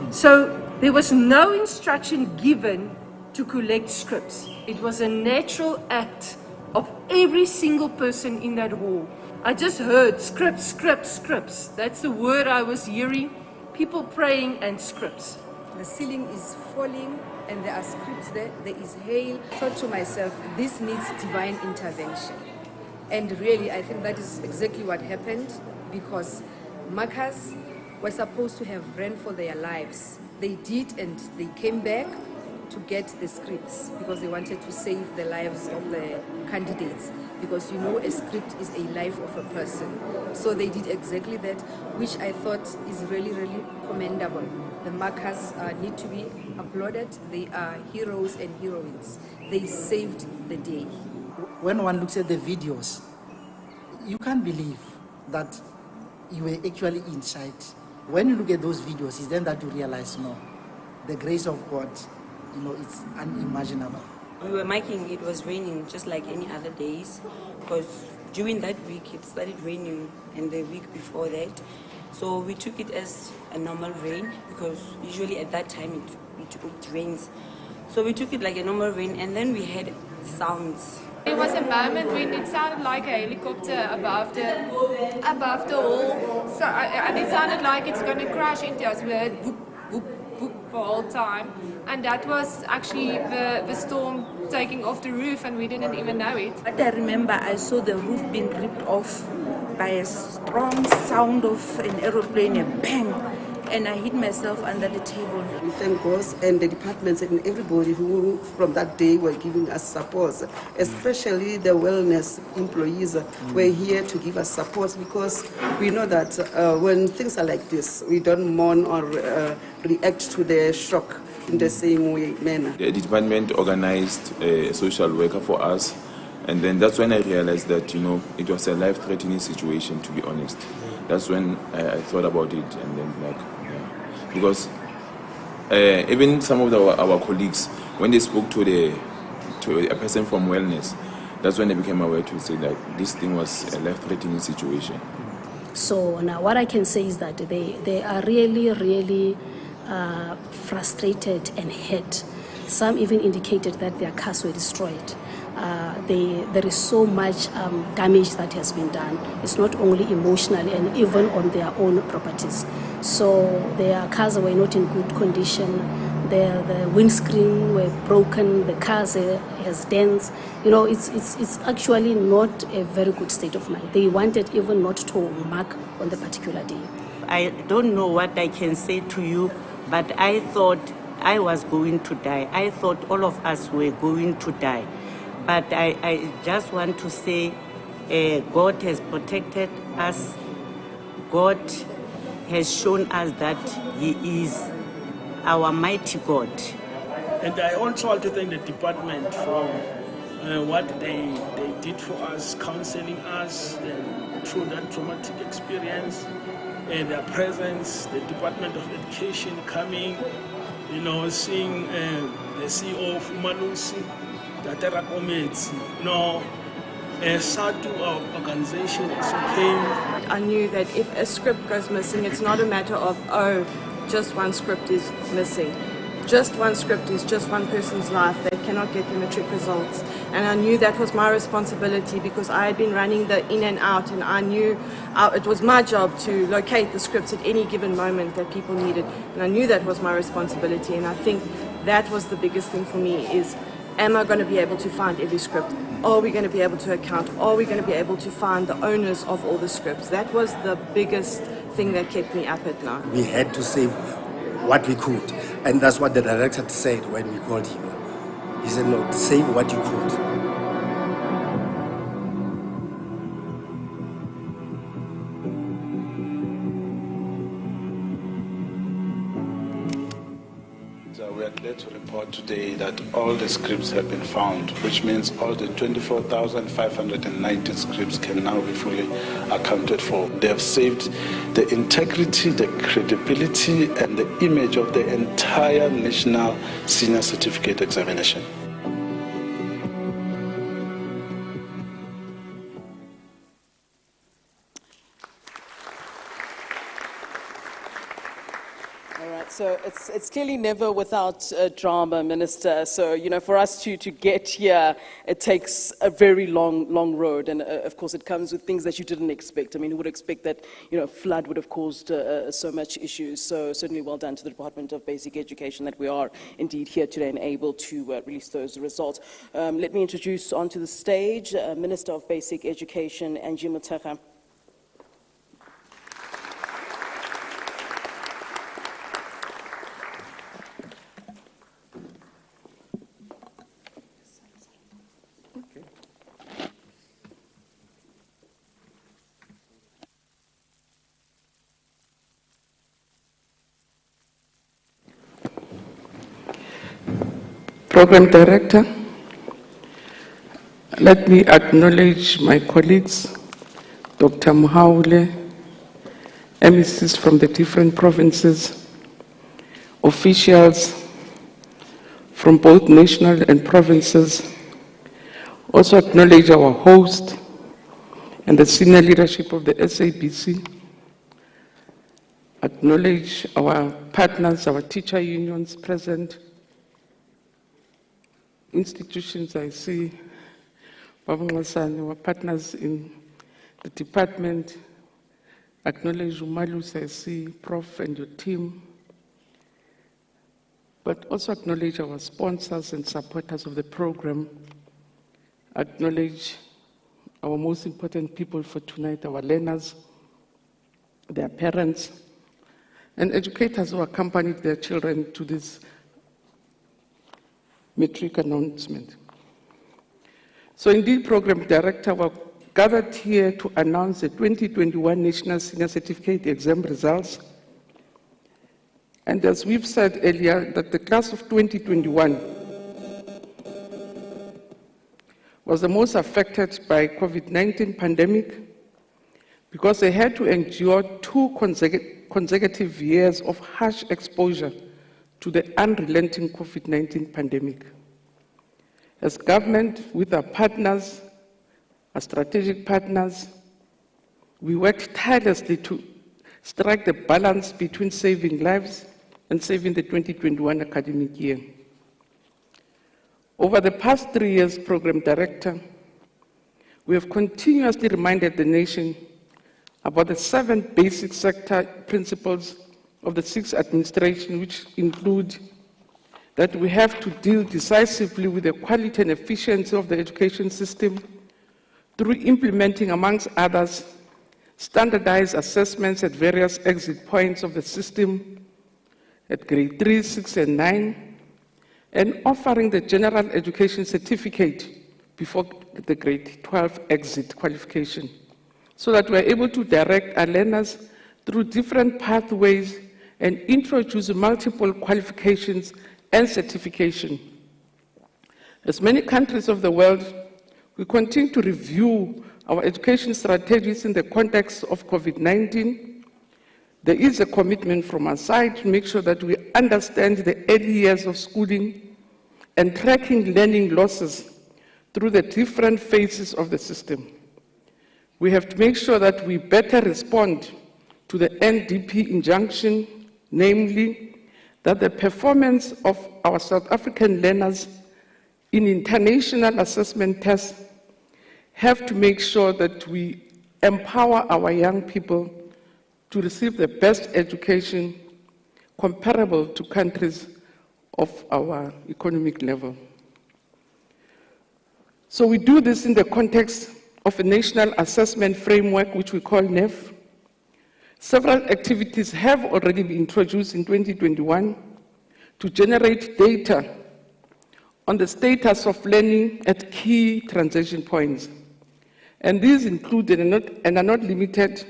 2. So there was no instruction given to collect scripts. It was a natural act of every single person in that hall. I just heard scripts, scripts, scripts. That's the word I was hearing. People praying and scripts. The ceiling is falling and there are scripts there. There is hail. I thought to myself, this needs divine intervention. And really, I think that is exactly what happened, because markers were supposed to have ran for their lives. They did, and they came back to get the scripts because they wanted to save the lives of the candidates, because you know a script is a life of a person. So they did exactly that, which I thought is really, really commendable. The markers need to be applauded. They are heroes and heroines. They saved the day. When one looks at the videos, you can't believe that you were actually inside. When you look at those videos, it's then that you realize, no, the grace of God, you know, it's unimaginable. We were marking, it was raining just like any other days, because during that week it started raining, and the week before that. So we took it as a normal rain, because usually at that time it rains. So we took it like a normal rain, and then we had sounds. There was a moment when it sounded like a helicopter above the hall, so, and it sounded like it's going to crash into us. We heard whoop, whoop, whoop the whole time, and that was actually the storm taking off the roof, and we didn't even know it. But I remember I saw the roof being ripped off by a strong sound of an aeroplane, a bang, and I hit myself under the table. We thank God and the departments and everybody who from that day were giving us support, especially the wellness employees were here to give us support, because we know that when things are like this, we don't mourn or react to the shock in the same manner. The department organized a social worker for us, and then that's when I realized that, you know, it was a life-threatening situation, to be honest. That's when I thought about it, and then like, yeah. Because even some of our colleagues, when they spoke to a person from wellness, that's when they became aware to say that this thing was a life-threatening situation. So now what I can say is that they are really, really frustrated and hurt. Some even indicated that their cars were destroyed. There is so much damage that has been done. It's not only emotionally and even on their own properties. So their cars were not in good condition. The windscreen were broken. The cars has dents. You know, it's actually not a very good state of mind. They wanted even not to mark on the particular day. I don't know what I can say to you, but I thought I was going to die. I thought all of us were going to die. But I just want to say God has protected us. God has shown us that He is our mighty God. And I also want to thank the department for what they did for us, counseling us through that traumatic experience, and their presence, the Department of Education coming, you know, seeing the CEO of Umalusi, Satu, our organization, also came. I knew that if a script goes missing, it's not a matter of, oh, just one script is missing. Just one script is just one person's life. They cannot get the matric results. And I knew that was my responsibility, because I had been running the in and out, and I knew it was my job to locate the scripts at any given moment that people needed. And I knew that was my responsibility, and I think that was the biggest thing for me is, am I going to be able to find every script? Are we going to be able to account? Are we going to be able to find the owners of all the scripts? That was the biggest thing that kept me up at night. We had to save what we could, and that's what the director said when we called him. He said, no, save what you could. are glad to report today that all the scripts have been found, which means all the 24,590 scripts can now be fully accounted for. They have saved the integrity, the credibility, and the image of the entire National Senior Certificate Examination. So it's clearly never without drama, Minister. So, you know, for us to get here, it takes a very long road. And of course, it comes with things that you didn't expect. I mean, you would expect that, you know, flood would have caused so much issues. So certainly well done to the Department of Basic Education that we are indeed here today and able to release those results. Let me introduce onto the stage Minister of Basic Education, Angie Motshekga. Program Director, let me acknowledge my colleagues, Dr. Muhaule, MECs from the different provinces, officials from both national and provinces. Also acknowledge our host and the senior leadership of the SABC. Acknowledge our partners, our teacher unions present, institutions I see, our partners in the department. Acknowledge Umalus, I see, Prof. and your team. But also acknowledge our sponsors and supporters of the program. Acknowledge our most important people for tonight, our learners, their parents, and educators who accompanied their children to this Matric announcement. So indeed, Program Director, we're gathered here to announce the 2021 National Senior Certificate exam results. And as we've said earlier, that the class of 2021 was the most affected by COVID-19 pandemic because they had to endure 2 consecutive years of harsh exposure to the unrelenting COVID-19 pandemic. As government, with our partners, our strategic partners, we worked tirelessly to strike the balance between saving lives and saving the 2021 academic year. Over the past 3 years, Program Director, we have continuously reminded the nation about the 7 basic sector principles of the 6th administration, which include that we have to deal decisively with the quality and efficiency of the education system through implementing, amongst others, standardized assessments at various exit points of the system at grade 3, 6, and 9, and offering the general education certificate before the grade 12 exit qualification, so that we're able to direct our learners through different pathways and introduce multiple qualifications and certification. As many countries of the world, we continue to review our education strategies in the context of COVID-19. There is a commitment from our side to make sure that we understand the early years of schooling and tracking learning losses through the different phases of the system. We have to make sure that we better respond to the NDP injunction, namely that the performance of our South African learners in international assessment tests have to make sure that we empower our young people to receive the best education comparable to countries of our economic level. So we do this in the context of a national assessment framework, which we call NEF. Several activities have already been introduced in 2021 to generate data on the status of learning at key transition points. And these include and are not limited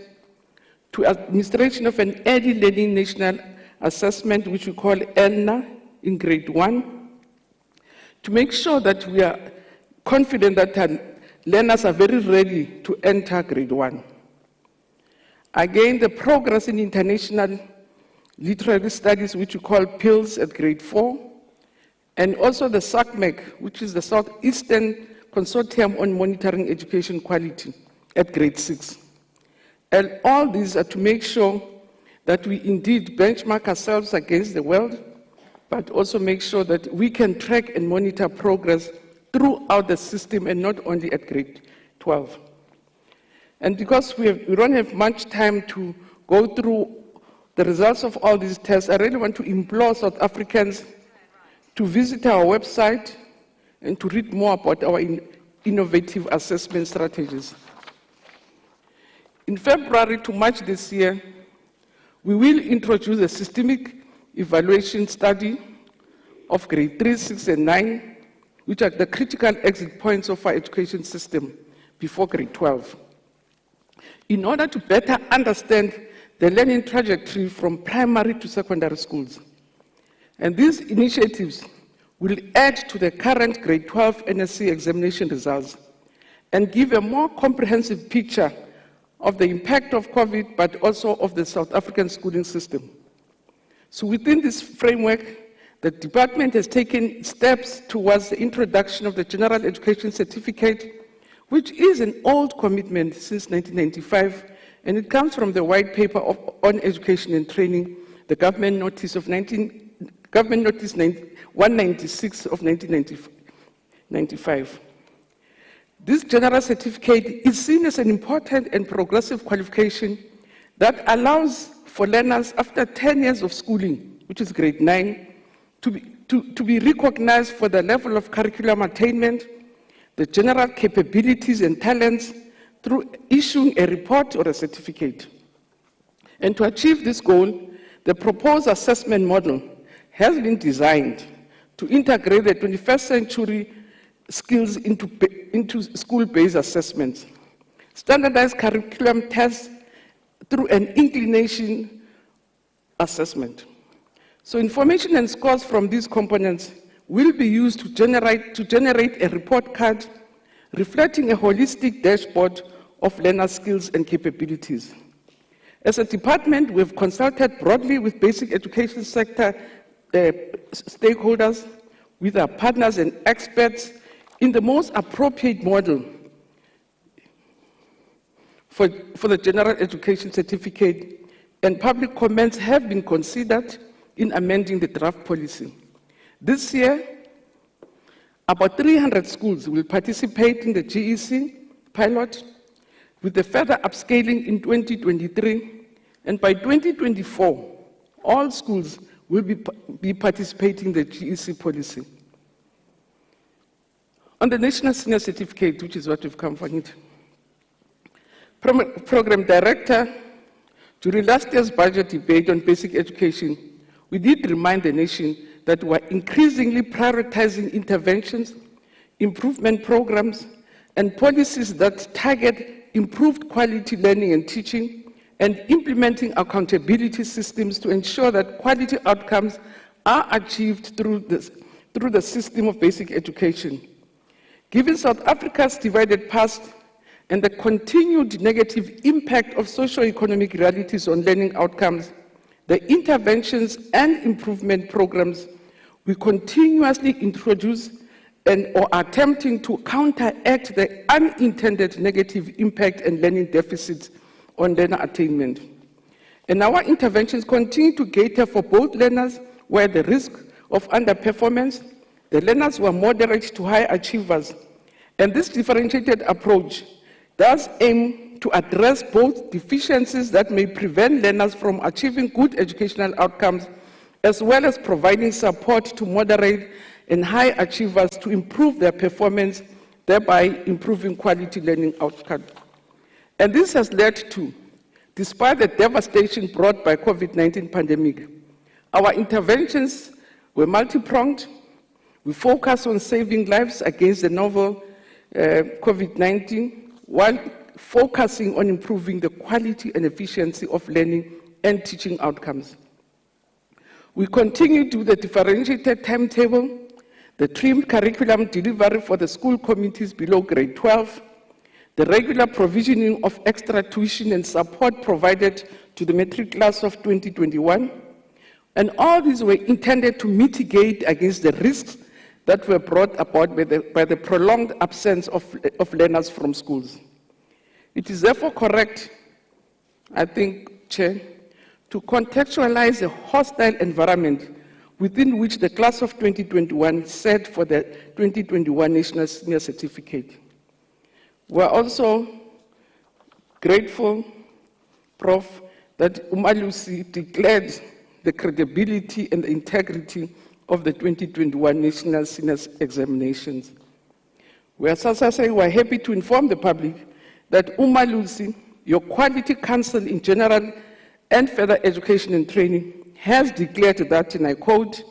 to administration of an early learning national assessment, which we call ELNA, in grade 1 to make sure that we are confident that our learners are very ready to enter grade 1. Again, the progress in international literary studies, which we call PILS at grade 4, and also the SACMEC, which is the Southeastern Consortium on Monitoring Education Quality at grade 6. And all these are to make sure that we indeed benchmark ourselves against the world, but also make sure that we can track and monitor progress throughout the system and not only at grade 12. And because we don't have much time to go through the results of all these tests, I really want to implore South Africans to visit our website and to read more about our innovative assessment strategies. In February to March this year, we will introduce a systemic evaluation study of grade 3, 6, and 9, which are the critical exit points of our education system before grade 12, in order to better understand the learning trajectory from primary to secondary schools. And these initiatives will add to the current grade 12 NSC examination results and give a more comprehensive picture of the impact of COVID, but also of the South African schooling system. So within this framework, the department has taken steps towards the introduction of the General Education Certificate, which is an old commitment since 1995, and it comes from the White Paper on Education and Training, the Government Notice 196 of 1995. This General Certificate is seen as an important and progressive qualification that allows for learners after 10 years of schooling, which is grade 9, to be recognized for the level of curriculum attainment, the general capabilities and talents through issuing a report or a certificate. And to achieve this goal, the proposed assessment model has been designed to integrate the 21st century skills into school-based assessments, standardized curriculum tests through an inclination assessment. So information and scores from these components will be used to generate a report card reflecting a holistic dashboard of learner skills and capabilities. As a department, we've consulted broadly with basic education sector stakeholders, with our partners and experts in the most appropriate model for the General Education Certificate, and public comments have been considered in amending the draft policy. This year, about 300 schools will participate in the GEC pilot, with the further upscaling in 2023, and by 2024, all schools will be participating in the GEC policy. On the National Senior Certificate, which is what we've come for it, Program Director, during last year's budget debate on basic education, we did remind the nation that we're increasingly prioritizing interventions, improvement programs, and policies that target improved quality learning and teaching, and implementing accountability systems to ensure that quality outcomes are achieved through the system of basic education. Given South Africa's divided past and the continued negative impact of socio-economic realities on learning outcomes, the interventions and improvement programs we continuously introduce or are attempting to counteract the unintended negative impact and learning deficits on learner attainment. And our interventions continue to cater for both learners where the risk of underperformance, the learners who are moderate to high achievers. And this differentiated approach does aim to address both deficiencies that may prevent learners from achieving good educational outcomes, as well as providing support to moderate and high achievers to improve their performance, thereby improving quality learning outcomes. And this has led to, despite the devastation brought by COVID-19 pandemic, our interventions were multi-pronged. We focus on saving lives against the novel COVID-19, while focusing on improving the quality and efficiency of learning and teaching outcomes. We continue to the differentiated timetable, the trimmed curriculum delivery for the school committees below grade 12, the regular provisioning of extra tuition and support provided to the matric class of 2021, and all these were intended to mitigate against the risks that were brought about by the prolonged absence of learners from schools. It is therefore correct, I think, Chair, to contextualize a hostile environment within which the class of 2021 set for the 2021 National Senior Certificate. We're also grateful, Prof, that Umalusi declared the credibility and the integrity of the 2021 National Senior Examinations. We're happy to inform the public that Umalusi, your Quality Council in general and further education and training, has declared that, and I quote,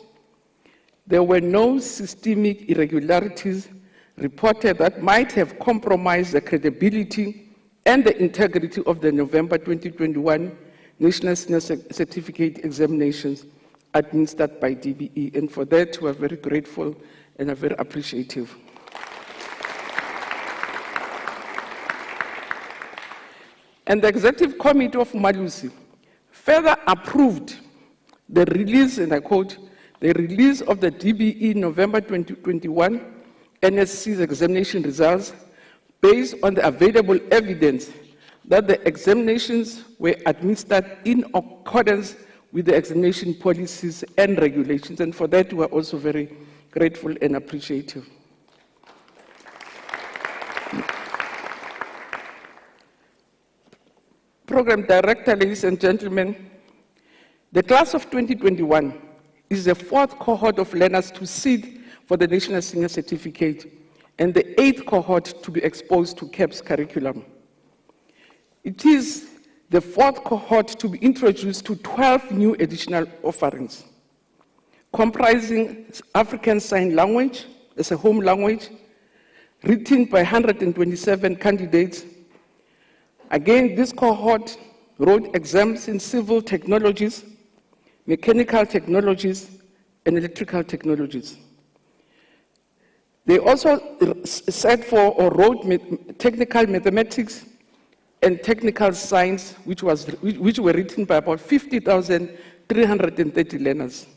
there were no systemic irregularities reported that might have compromised the credibility and the integrity of the November 2021 National Senior Certificate examinations administered by DBE. And for that, we are very grateful and are very appreciative. And the Executive Committee of Umalusi further approved the release, and I quote, the release of the DBE November 2021 NSC's examination results based on the available evidence that the examinations were administered in accordance with the examination policies and regulations, and for that we are also very grateful and appreciative. Program Director, ladies and gentlemen, the class of 2021 is the fourth cohort of learners to sit for the National Senior Certificate and the eighth cohort to be exposed to CAP's curriculum. It is the fourth cohort to be introduced to 12 new additional offerings, comprising African Sign Language as a home language, written by 127 candidates. Again, this cohort wrote exams in civil technologies, mechanical technologies, and electrical technologies. They also set for or wrote technical mathematics and technical science, which were written by about 50,330 learners.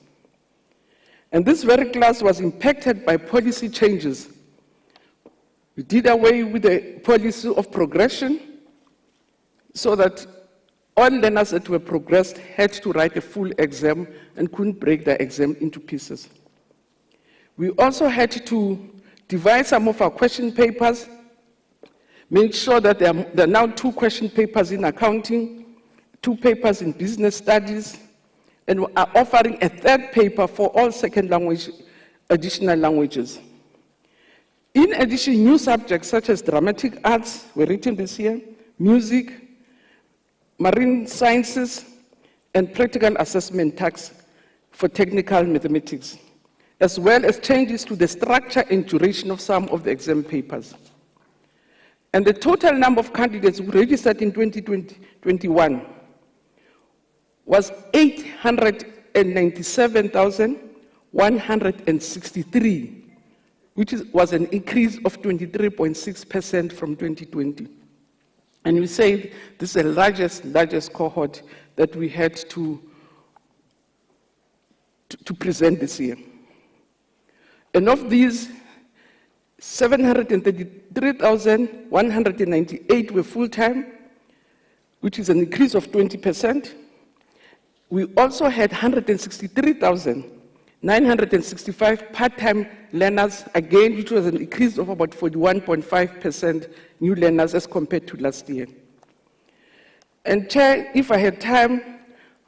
And this very class was impacted by policy changes. We did away with the policy of progression so that all learners that were progressed had to write a full exam and couldn't break the exam into pieces. We also had to divide some of our question papers, make sure that there are now 2 question papers in accounting, 2 papers in business studies, and we are offering a 3rd paper for all second language, additional languages. In addition, new subjects such as dramatic arts were written this year, music, marine sciences, and practical assessment tasks for technical mathematics, as well as changes to the structure and duration of some of the exam papers. And the total number of candidates who registered in 2021 was 897,163, which was an increase of 23.6% from 2020. And we say this is the largest cohort that we had to present this year. And of these, 733,198 were full-time, which is an increase of 20%. We also had 163,965 part-time learners, again, which was an increase of about 41.5% new learners as compared to last year. And Chair, if I had time,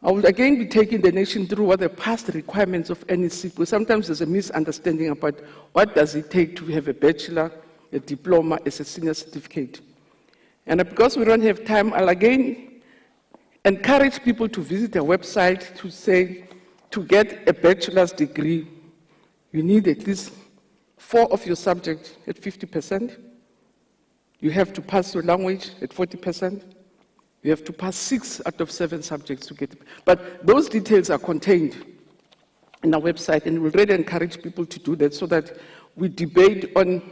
I would again be taking the nation through what the past requirements of NEC, because sometimes there's a misunderstanding about what does it take to have a bachelor, a diploma, as a senior certificate. And because we don't have time, I'll again encourage people to visit our website to say, to get a bachelor's degree, you need at least 4 of your subjects at 50%. You have to pass your language at 40%. You have to pass 6 out of 7 subjects to get it. But those details are contained on our website, and we'll really encourage people to do that so that we debate on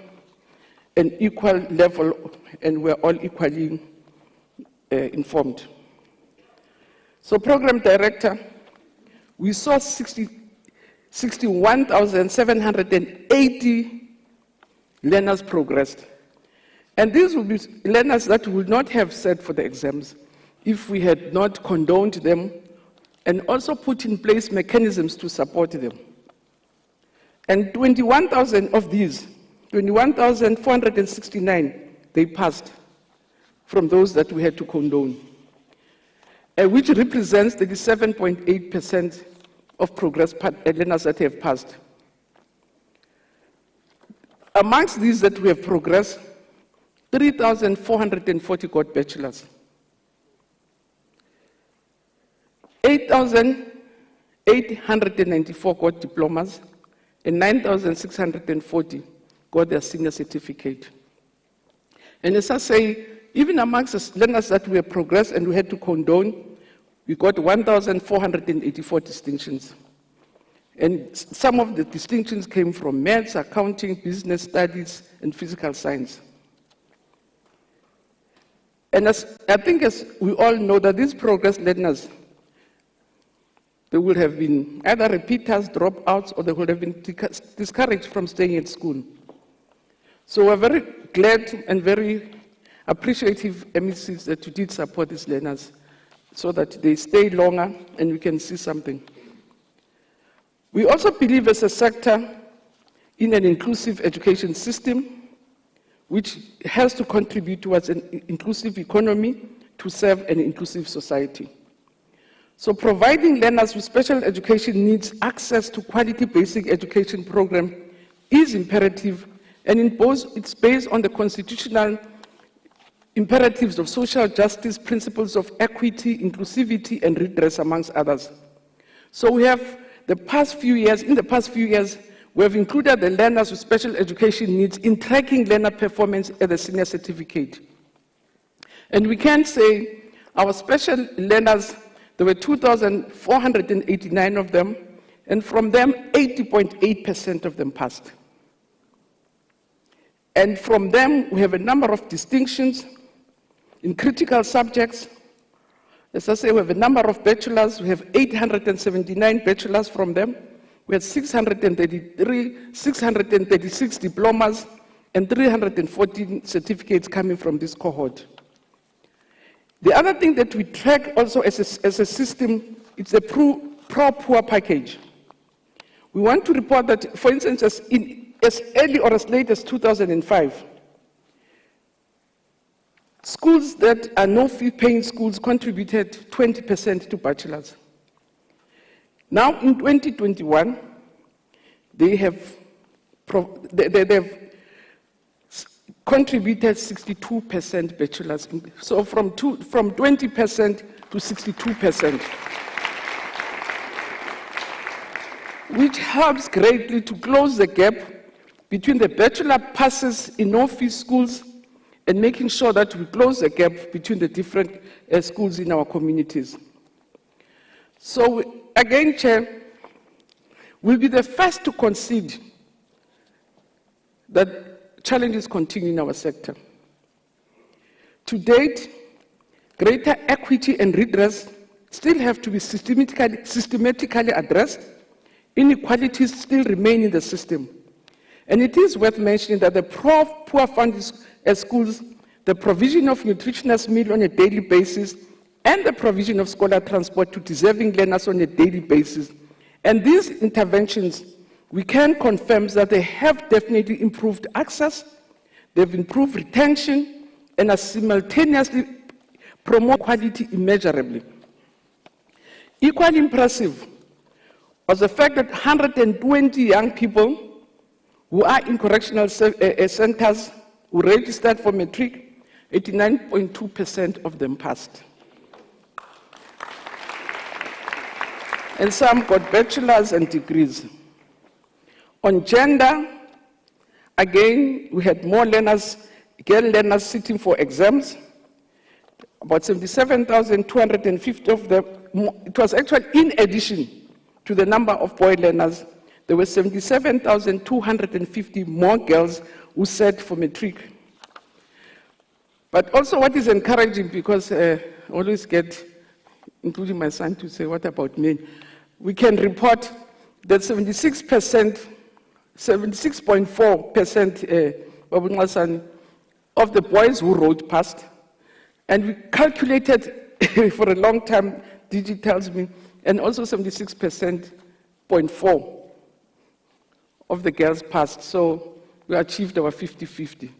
an equal level and we're all equally informed. So, Program Director, we saw 61,780 learners progressed. And these will be learners that would not have sat for the exams if we had not condoned them and also put in place mechanisms to support them. And 21,000 of these, 21,469, they passed from those that we had to condone, which represents 37.8% of progress learners that have passed. Amongst these that we have progressed, 3,440 got bachelors, 8,894 got diplomas, and 9,640 got their senior certificate. And as I say, even amongst the learners that we have progressed and we had to condone, we got 1,484 distinctions. And some of the distinctions came from maths, accounting, business studies, and physical science. And I think as we all know that these progress learners, they would have been either repeaters, dropouts, or they would have been discouraged from staying at school. So we're very glad and very appreciative, MECs, that you did support these learners so that they stay longer and we can see something. We also believe as a sector in an inclusive education system which has to contribute towards an inclusive economy to serve an inclusive society. So providing learners with special education needs access to quality basic education program is imperative, and it's based on the constitutional imperatives of social justice, principles of equity, inclusivity, and redress, amongst others. So we have in the past few years, we have included the learners with special education needs in tracking learner performance at the senior certificate. And we can say our special learners, there were 2,489 of them, and from them, 80.8% of them passed. And from them, we have a number of distinctions in critical subjects. As I say, we have a number of bachelors. We have 879 bachelors from them. We had 636 diplomas and 314 certificates coming from this cohort. The other thing that we track also as a system, it's a pro-poor package. We want to report that, for instance, as early or as late as 2005, schools that are no-fee paying schools contributed 20% to bachelors. Now in 2021, they have contributed 62% bachelors, so from 20% to 62%, which helps greatly to close the gap between the bachelor passes in no-fee schools and making sure that we close the gap between the different schools in our communities. So again, Chair, we'll be the first to concede that challenges continue in our sector. To date, greater equity and redress still have to be systematically addressed. Inequalities still remain in the system. And it is worth mentioning that the poor funded schools, the provision of nutritious meal on a daily basis, and the provision of scholar transport to deserving learners on a daily basis. And these interventions, we can confirm that they have definitely improved access, they've improved retention, and are simultaneously promote quality immeasurably. Equally impressive was the fact that 120 young people who are in correctional centers who registered for Matric, 89.2% of them passed. And some got bachelors and degrees. On gender, again, we had more learners, girl learners sitting for exams. About 77,250 of them, it was actually in addition to the number of boy learners, there were 77,250 more girls who sat for Matric. But also what is encouraging, because I always get, including my son, to say, what about men? We can report that 76.4% of the boys who wrote passed. And we calculated for a long time, Digi tells me, and also 76.4% of the girls passed. So we achieved our 50-50.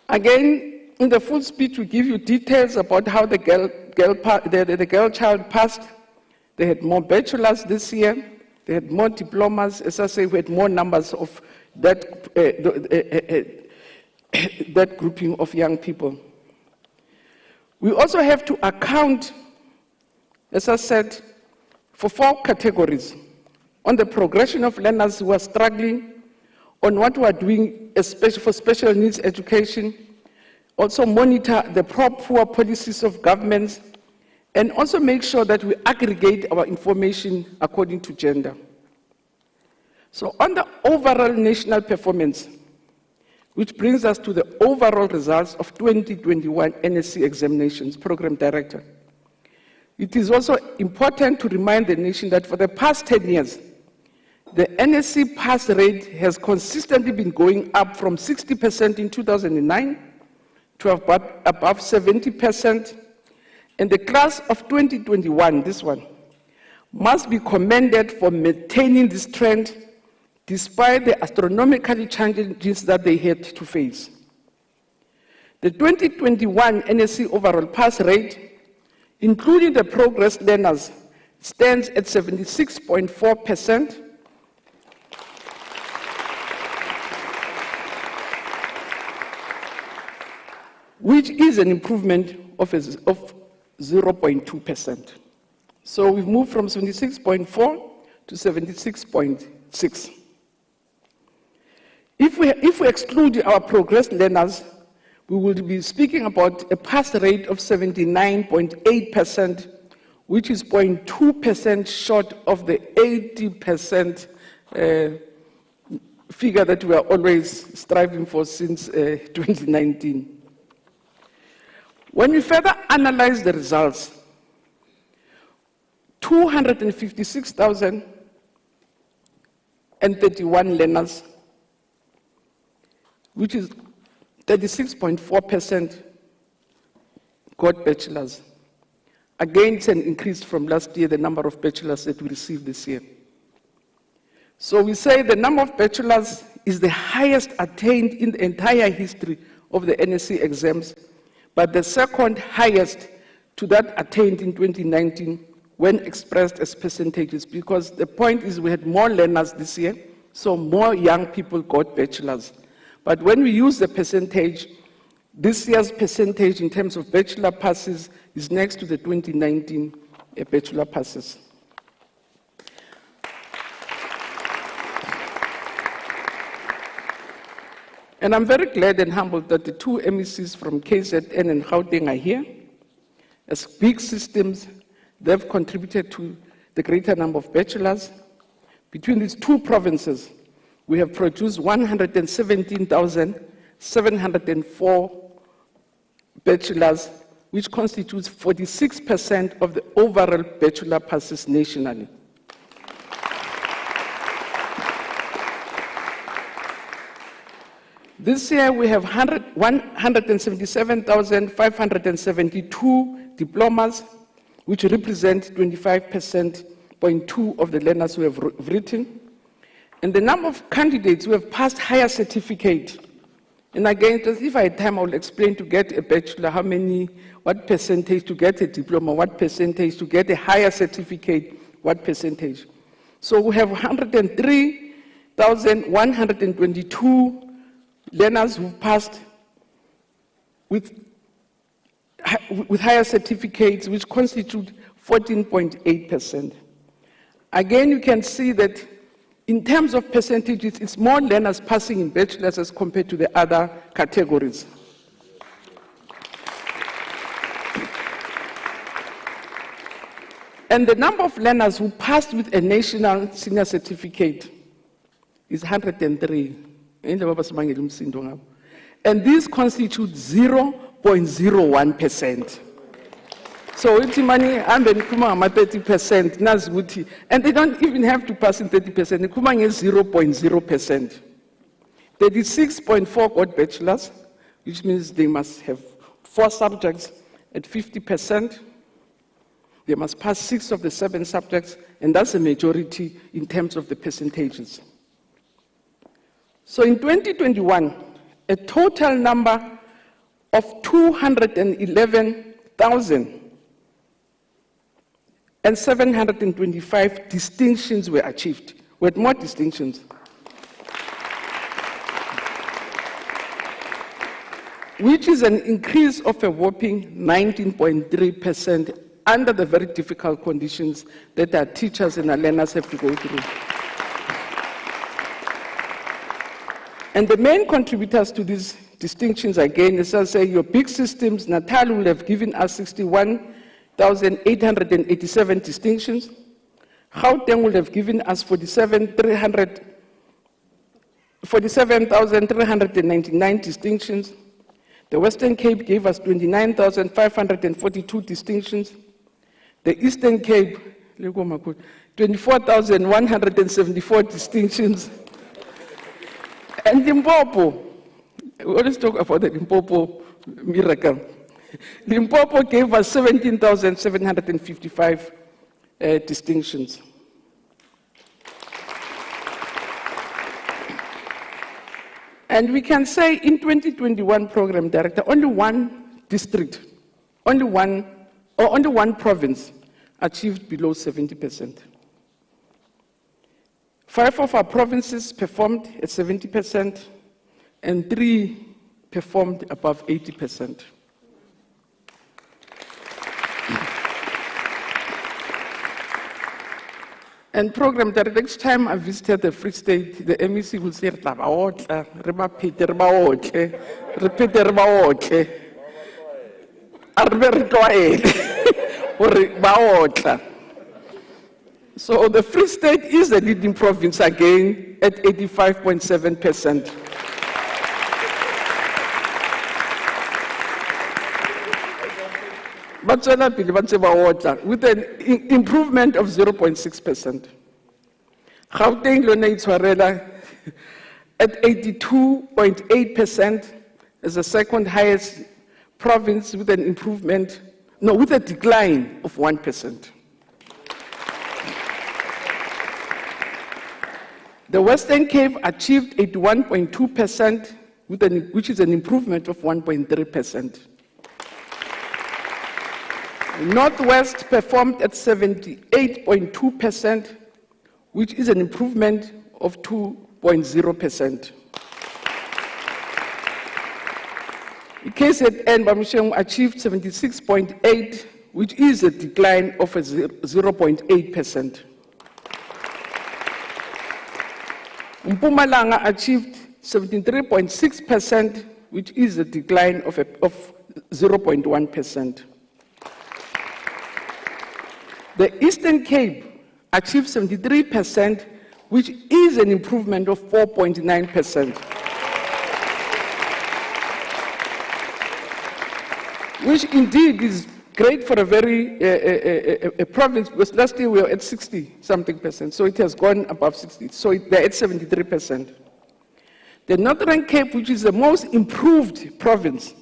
Again, in the full speech, we give you details about how the girl child passed. They had more bachelors this year. They had more diplomas. As I say, we had more numbers of that, that grouping of young people. We also have to account, as I said, for 4 categories. On the progression of learners who are struggling, on what we are doing, especially for special needs education, also monitor the poor policies of governments, and also make sure that we aggregate our information according to gender. So on the overall national performance, which brings us to the overall results of 2021 NSC examinations, Program Director. It is also important to remind the nation that for the past 10 years, the NSC pass rate has consistently been going up from 60% in 2009 to above 70%. And the class of 2021, this one, must be commended for maintaining this trend despite the astronomical challenges that they had to face. The 2021 NSC overall pass rate, including the progress learners, stands at 76.4%. Which is an improvement of 0.2%. So we've moved from 76.4 to 76.6. If we exclude our progress learners, we will be speaking about a pass rate of 79.8%, which is 0.2% short of the 80% figure that we are always striving for since 2019. When we further analyze the results, 256,031 learners, which is 36.4%, got bachelors. Again, it's an increase from last year, the number of bachelors that we received this year. So we say the number of bachelors is the highest attained in the entire history of the NSC exams, but the second highest to that attained in 2019 when expressed as percentages, because the point is we had more learners this year, so more young people got bachelors. But when we use the percentage, this year's percentage in terms of bachelor passes is next to the 2019 bachelor passes. And I'm very glad and humbled that the 2 MECs from KZN and Gauteng are here. As big systems, they've contributed to the greater number of bachelors. Between these 2 provinces, we have produced 117,704 bachelors, which constitutes 46% of the overall bachelor passes nationally. This year, we have 177,572 diplomas, which represent 25.2% of the learners who have written. And the number of candidates who have passed higher certificate, and again, if I had time, I will explain to get a bachelor, what percentage to get a diploma, what percentage to get a higher certificate, what percentage. So we have 103,122 learners who've passed with higher certificates, which constitute 14.8%. Again, you can see that in terms of percentages, it's more learners passing in bachelors as compared to the other categories. And the number of learners who passed with a national senior certificate is 103. And these constitute 0.01%. So it's money, I'm 30%, and they don't even have to pass in 30%. The Kumang is 0.0%. 36.4 got bachelors, which means they must have 4 subjects at 50%. They must pass 6 of the 7 subjects, and that's a majority in terms of the percentages. So in 2021, a total number of 211,725 distinctions were achieved. We had more distinctions. Which is an increase of a whopping 19.3% under the very difficult conditions that our teachers and our learners have to go through. And the main contributors to these distinctions, again, as I say, your big systems, Natal will have given us 61,887 distinctions. Gauteng will have given us 47,399 distinctions. The Western Cape gave us 29,542 distinctions. The Eastern Cape, 24,174 distinctions. And Limpopo, we always talk about the Limpopo miracle. Limpopo gave us 17,755 distinctions. And we can say in 2021 program director, only one district, only one province achieved below 70%. 5 of our provinces performed at 70%, and 3 performed above 80%. And program that next time I visited the Free State, the MEC will say, so the Free State is the leading province again at 85.7%. With an improvement of 0.6%. Gauteng lona itshwarela at 82.8% as the second highest province with an improvement, no, with a decline of 1%. The Western Cape achieved 81.2%, which is an improvement of 1.3%. Northwest performed at 78.2%, which is an improvement of 2.0%. KZN Bamisheng achieved 76.8%, which is a decline of 0.8%. Mpumalanga achieved 73.6%, which is a decline of 0.1%. The Eastern Cape achieved 73%, which is an improvement of 4.9%. Which indeed is great for a very a province, because last year we were at 60-something%, so it has gone above 60, so they're at 73%. The Northern Cape, which is the most improved province,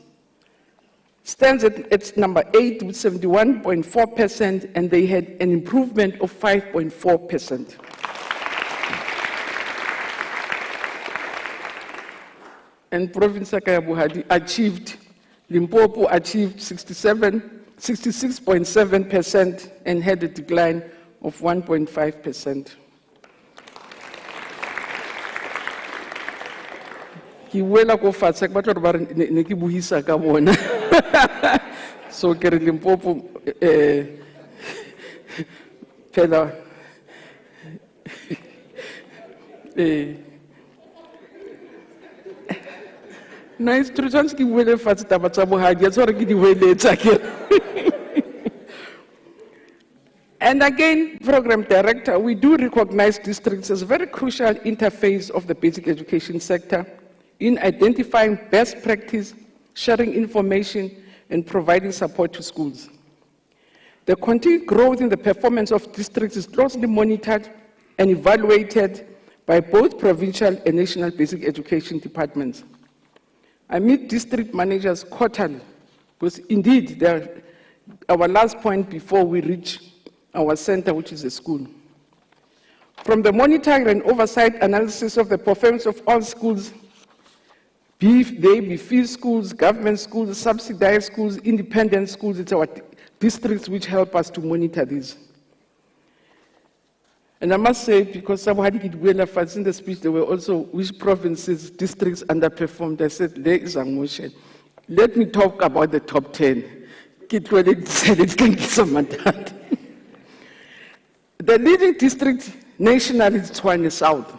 stands at number 8 with 71.4%, and they had an improvement of 5.4%. And province Sakayabuhadi achieved, Limpopo achieved 66.7% and had a decline of 1.5%. So kere Limpopo phela nice to tshwanetse ke buele fatshe taba tsa bohadi ya tsore ke di boeletsa ke. And again, Program Director, we do recognize districts as a very crucial interface of the basic education sector in identifying best practice, sharing information, and providing support to schools. The continued growth in the performance of districts is closely monitored and evaluated by both provincial and national basic education departments. I meet district managers quarterly, because indeed they're our last point before we reach our center, which is a school. From the monitoring and oversight analysis of the performance of all schools, be they be fee schools, government schools, subsidized schools, independent schools, it's our districts which help us to monitor these. And I must say, because someone had it well in the speech, there were also which provinces, districts underperformed. I said, there is a motion. Let me talk about the top 10. The leading district nationally is Tshwane South.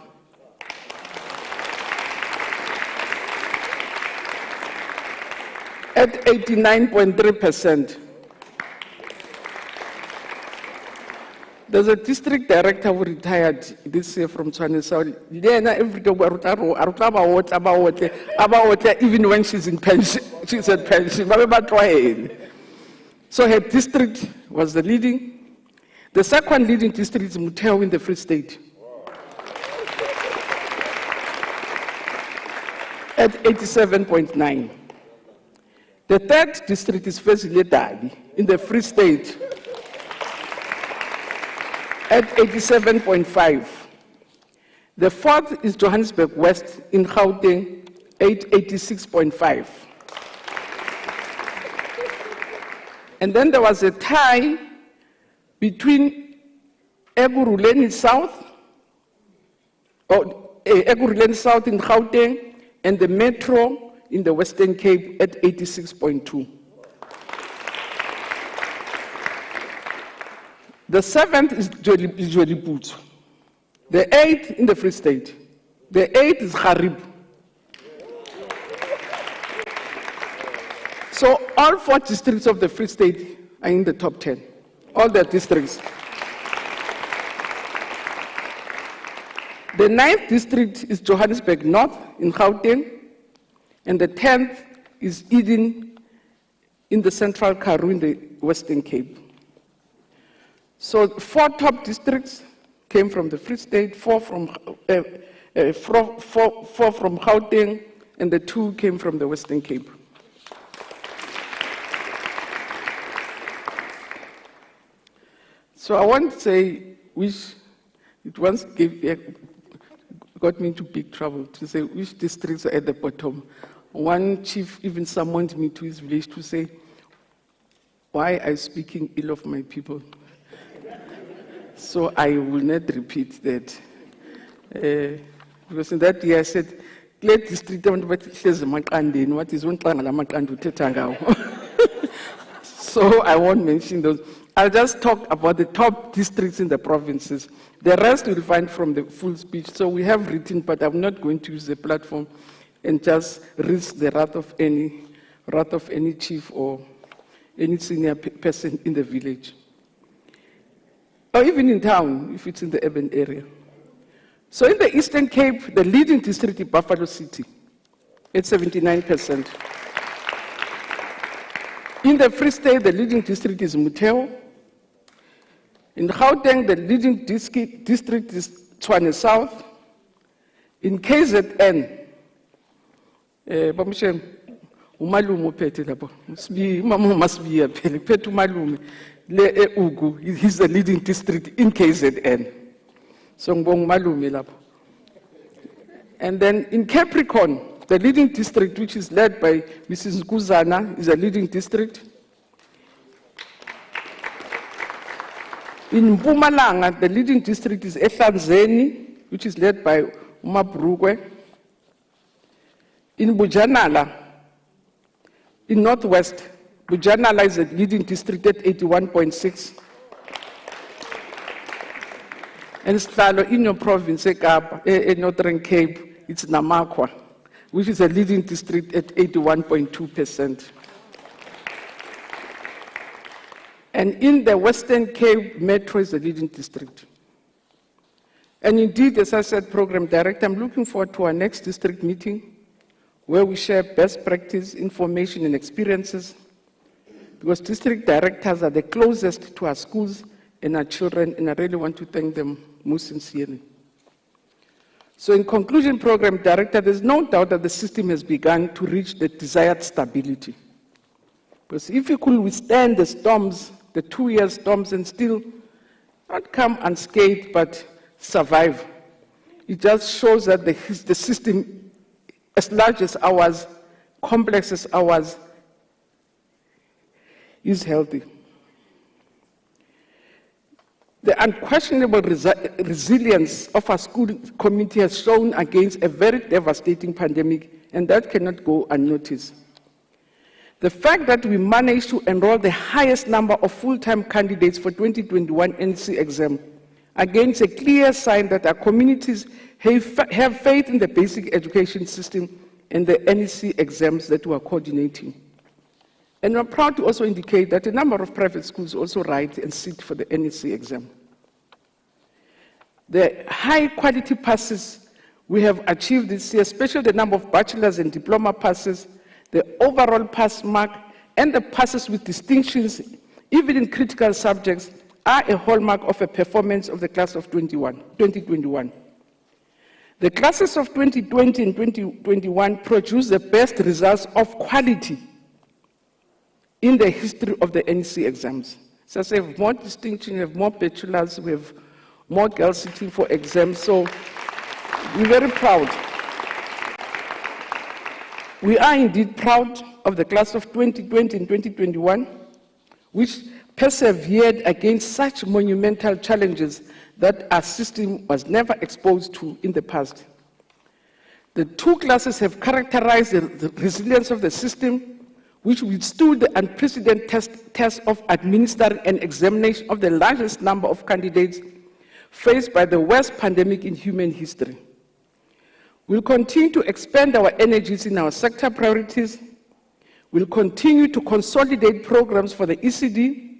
At 89.3%. There's a district director who retired this year from Tshwane South. Even when she's in pension, she's at pension. So her district was the leading. The second leading district is Muteo in the Free State. At 87.9. The third district is Fezile in the Free State. At 87.5. The fourth is Johannesburg West in Gauteng, at 86.5. And then there was a tie between Ekurhuleni South, or Ekurhuleni South in Gauteng, and the Metro in the Western Cape at 86.2. The seventh is Joliput. The eighth in the Free State. The eighth is Harib. So all 4 districts of the Free State are in the top 10. All the districts. The 9th district is Johannesburg North in Gauteng, and the 10th is Eden in the Central Karoo in the Western Cape. So 4 top districts came from the Free State, 4 from Gauteng, and the 2 came from the Western Cape. So I want to say, which it once got me into big trouble, to say which districts are at the bottom. One chief even summoned me to his village to say, why are you speaking ill of my people? So I will not repeat that. Because in that year I said, let district what is one So I won't mention those. I'll just talk about the top districts in the provinces. The rest you'll find from the full speech. So we have written, but I'm not going to use the platform and just risk the wrath of any chief or any senior person in the village. Or even in town, if it's in the urban area. So in the Eastern Cape, the leading district is Buffalo City. It's 79%. In the Free State, the leading district is Muteo. In Gauteng, the leading district is Tshwane South. In KZN, he's the leading district in KZN. And then in Capricorn, the leading district, which is led by Mrs. Nkuzana, is a leading district. In Mpumalanga, the leading district is Ehlanzeni, which is led by Umabrugwe. In Bujanala, in Northwest, Bujanala is a leading district at 81.6. And Slalo, in your province, in Northern Cape, it's Namakwa, which is a leading district at 81.2%. And in the Western Cape, Metro is the leading district. And indeed, as I said, Program Director, I'm looking forward to our next district meeting where we share best practice, information, and experiences, because district directors are the closest to our schools and our children, and I really want to thank them most sincerely. So in conclusion, Program Director, there's no doubt that the system has begun to reach the desired stability. Because if you could withstand the storms, the 2-year storms, and still not come unscathed, but survive, it just shows that the system, as large as ours, complex as ours, is healthy. The unquestionable resilience of our school community has shown against a very devastating pandemic, and that cannot go unnoticed. The fact that we managed to enroll the highest number of full-time candidates for 2021 NEC exam, again, is a clear sign that our communities have faith in the basic education system and the NEC exams that we are coordinating. And we're proud to also indicate that a number of private schools also write and sit for the NEC exam. The high quality passes we have achieved this year, especially the number of bachelor's and diploma passes, the overall pass mark, and the passes with distinctions, even in critical subjects, are a hallmark of a performance of the class of 2021. The classes of 2020 and 2021 produced the best results of quality in the history of the NEC exams. So we have more distinction, we have more bachelors, we have more girls sitting for exams, so we're very proud. We are indeed proud of the class of 2020 and 2021, which persevered against such monumental challenges that our system was never exposed to in the past. The two classes have characterized the resilience of the system, which withstood the unprecedented test of administering an examination of the largest number of candidates faced by the worst pandemic in human history. We'll continue to expand our energies in our sector priorities. We'll continue to consolidate programs for the ECD.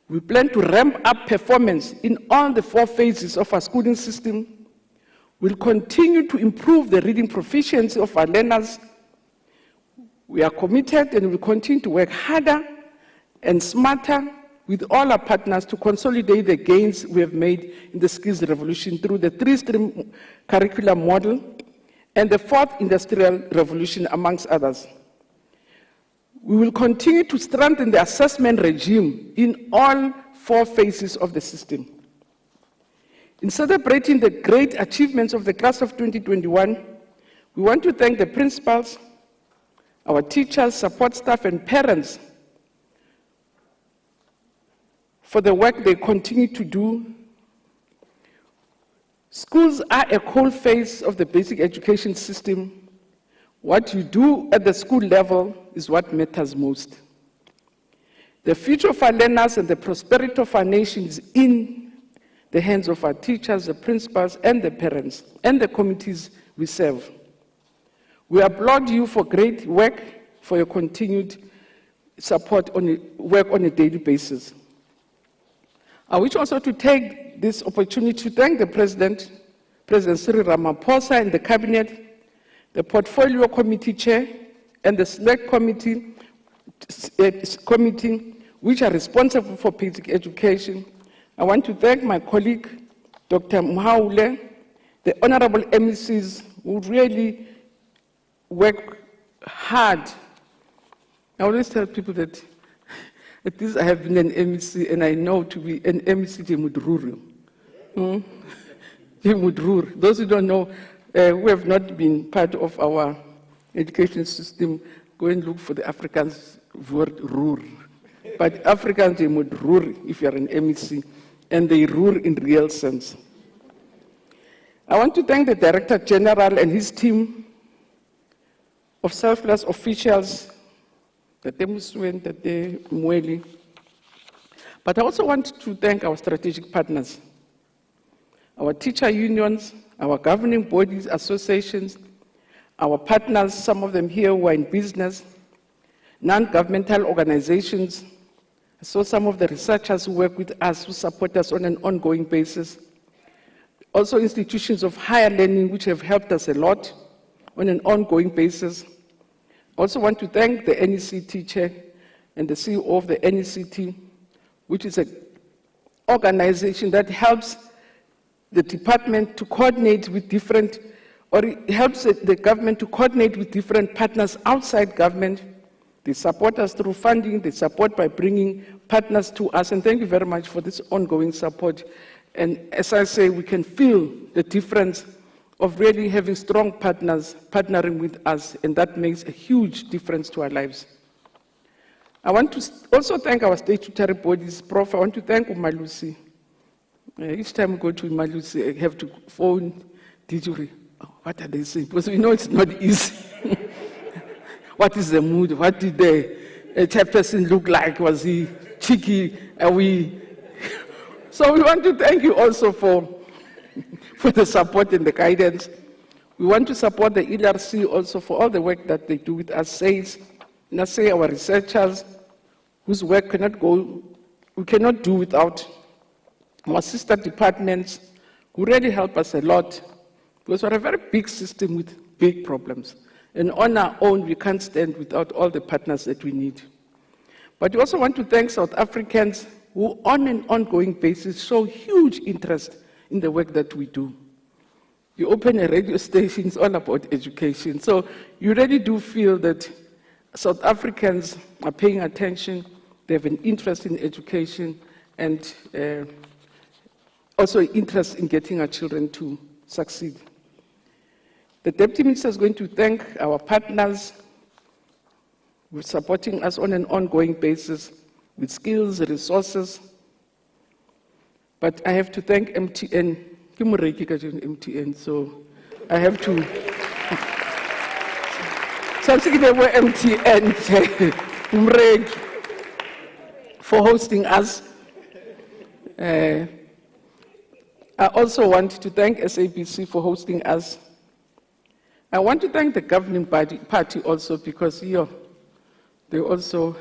We plan to ramp up performance in all the 4 phases of our schooling system. We'll continue to improve the reading proficiency of our learners. We are committed and will continue to work harder and smarter with all our partners to consolidate the gains we have made in the skills revolution through the 3-stream curriculum model and the 4th industrial revolution, amongst others. We will continue to strengthen the assessment regime in all 4 phases of the system. In celebrating the great achievements of the class of 2021, we want to thank the principals, our teachers, support staff, and parents for the work they continue to do. Schools are a core phase of the basic education system. What you do at the school level is what matters most. The future of our learners and the prosperity of our nation is in the hands of our teachers, the principals, and the parents, and the communities we serve. We applaud you for great work, for your continued support work on a daily basis. I wish also to take this opportunity to thank the President Cyril Ramaphosa and the Cabinet, the Portfolio Committee Chair, and the Select Committee, which are responsible for basic education. I want to thank my colleague, Dr. Muhaule, the honorable MECs who really work hard. I always tell people that at least I have been an MEC, and I know to be an MEC Jemudruru. Jemudruru. Those who don't know, who have not been part of our education system, go and look for the Afrikaans word roer. But Africans Jemudruru if you're an MEC, and they roer in real sense. I want to thank the Director General and his team of selfless officials, Tate Muswen, Tate Mweli. But I also want to thank our strategic partners, our teacher unions, our governing bodies, associations, our partners, some of them here who are in business, non-governmental organizations, So some of the researchers who work with us, who support us on an ongoing basis. Also institutions of higher learning, which have helped us a lot on an ongoing basis. Also want to thank the NECT chair and the CEO of the NECT, which is an organization that helps the department to coordinate with different, or it helps the government to coordinate with different partners outside government. They support us through funding, they support by bringing partners to us, and thank you very much for this ongoing support. And as I say, we can feel the difference of really having strong partners partnering with us, and that makes a huge difference to our lives. I want to also thank our statutory bodies. Prof, I want to thank Umalusi. Each time we go to Umalusi, I have to phone Dijuri. Oh, what are they saying? Because we know it's not easy. What is the mood? What did the chairperson look like? Was he cheeky? Are we? So we want to thank you also for the support and the guidance. We want to support the LRC also for all the work that they do with us, SAIS, and I say our researchers whose work we cannot do without our sister departments who really help us a lot, because we're a very big system with big problems. And on our own, we can't stand without all the partners that we need. But we also want to thank South Africans who on an ongoing basis show huge interest in the work that we do. You open a radio station, it's all about education. So you really do feel that South Africans are paying attention, they have an interest in education, and also interest in getting our children to succeed. The Deputy Minister is going to thank our partners who are supporting us on an ongoing basis with skills, resources. But I have to thank MTN, MTN, so I have to. MTN for hosting us. I also want to thank SABC for hosting us. I want to thank the governing party also, because they also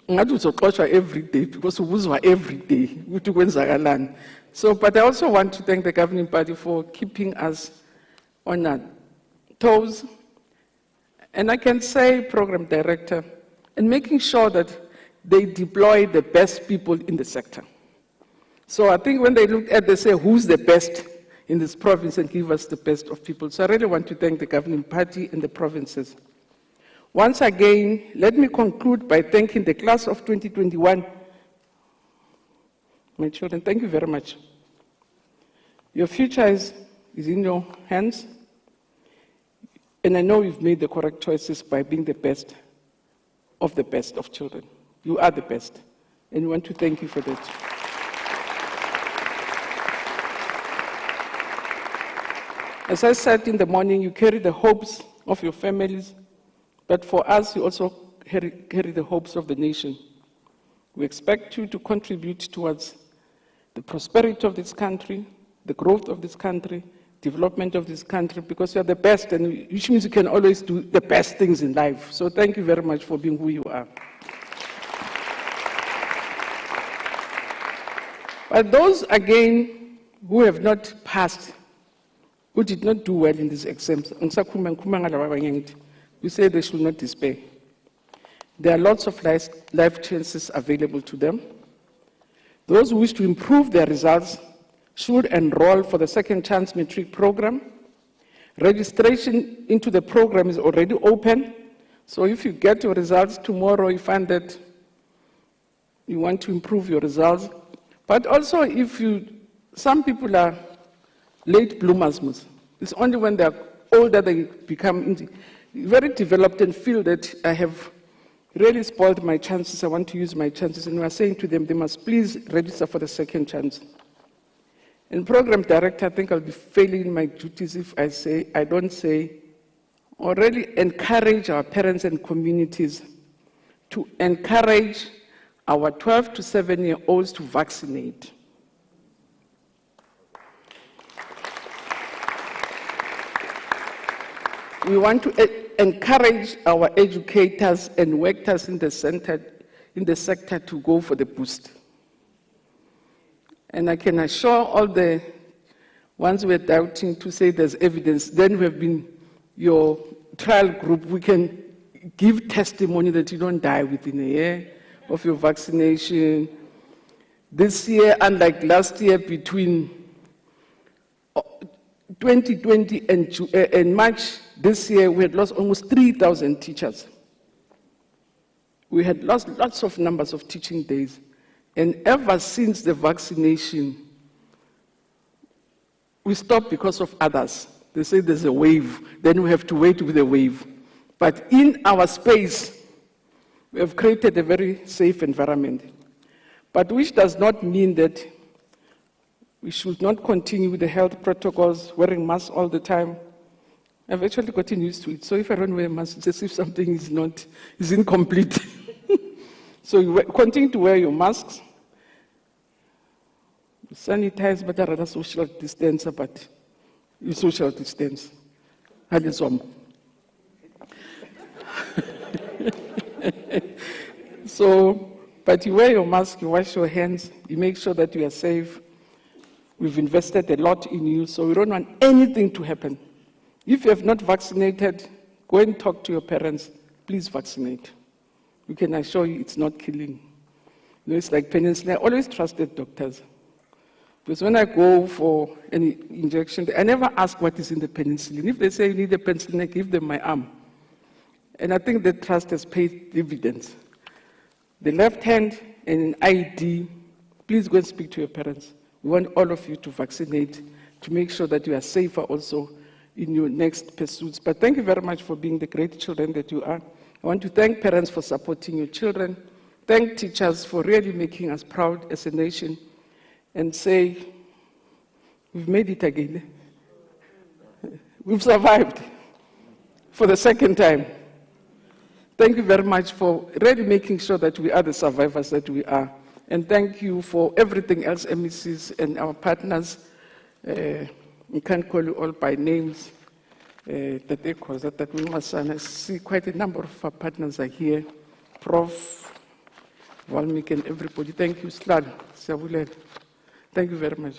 every day, because we every day. So, but I also want to thank the governing party for keeping us on our toes. And I can say program director, and making sure that they deploy the best people in the sector. So I think when they look at, they say, who's the best in this province, and give us the best of people. So I really want to thank the governing party and the provinces. Once again, let me conclude by thanking the class of 2021. My children, thank you very much. Your future is in your hands. And I know you've made the correct choices by being the best of children. You are the best. And we want to thank you for that. As I said in the morning, you carry the hopes of your families, but for us, you also carry the hopes of the nation. We expect you to contribute towards the prosperity of this country, the growth of this country, development of this country, because you are the best, and which means you can always do the best things in life. So thank you very much for being who you are. But those, again, who have not passed, who did not do well in these exams, we say they should not despair. There are lots of life chances available to them. Those who wish to improve their results should enroll for the Second Chance Matric program. Registration into the program is already open. So if you get your results tomorrow, you find that you want to improve your results. But also some people are late bloomers. It's only when they're older they become very developed and feel that I have really spoiled my chances, I want to use my chances. And we are saying to them, they must please register for the second chance. And program director, I think I'll be failing in my duties if I don't say, or really encourage our parents and communities to encourage our 12 to 7-year-olds to vaccinate. we want to encourage our educators and workers in the sector to go for the boost. And I can assure all the ones who are doubting to say there's evidence, then we have been your trial group, we can give testimony that you don't die within a year of your vaccination. This year, unlike last year, between 2020 and March this year, we had lost almost 3,000 teachers. We had lost lots of numbers of teaching days. And ever since the vaccination, we stopped because of others. They say there's a wave, then we have to wait with the wave. But in our space, we have created a very safe environment. But which does not mean that we should not continue with the health protocols, wearing masks all the time. I've actually gotten used to it. So if I don't wear a mask, it's as if something is incomplete. So you continue to wear your masks. Sanitize, but rather social distance, but you social distance. That is one. So, but you wear your mask, you wash your hands, you make sure that you are safe. We've invested a lot in you, so we don't want anything to happen. If you have not vaccinated, go and talk to your parents. Please vaccinate. We can assure you it's not killing. You know, it's like penicillin. I always trusted doctors. Because when I go for any injection, I never ask what is in the penicillin. If they say you need a penicillin, I give them my arm. And I think that trust has paid dividends. The left hand and an ID, please go and speak to your parents. We want all of you to vaccinate to make sure that you are safer also in your next pursuits. But thank you very much for being the great children that you are. I want to thank parents for supporting your children. Thank teachers for really making us proud as a nation. And say, we've made it again. We've survived for the second time. Thank you very much for really making sure that we are the survivors that we are. And thank you for everything else, MECs and our partners. We can't call you all by names. That they cause that we must see quite a number of our partners are here. Prof, Valmik and everybody. Thank you, Slad, Sabulet. Thank you very much.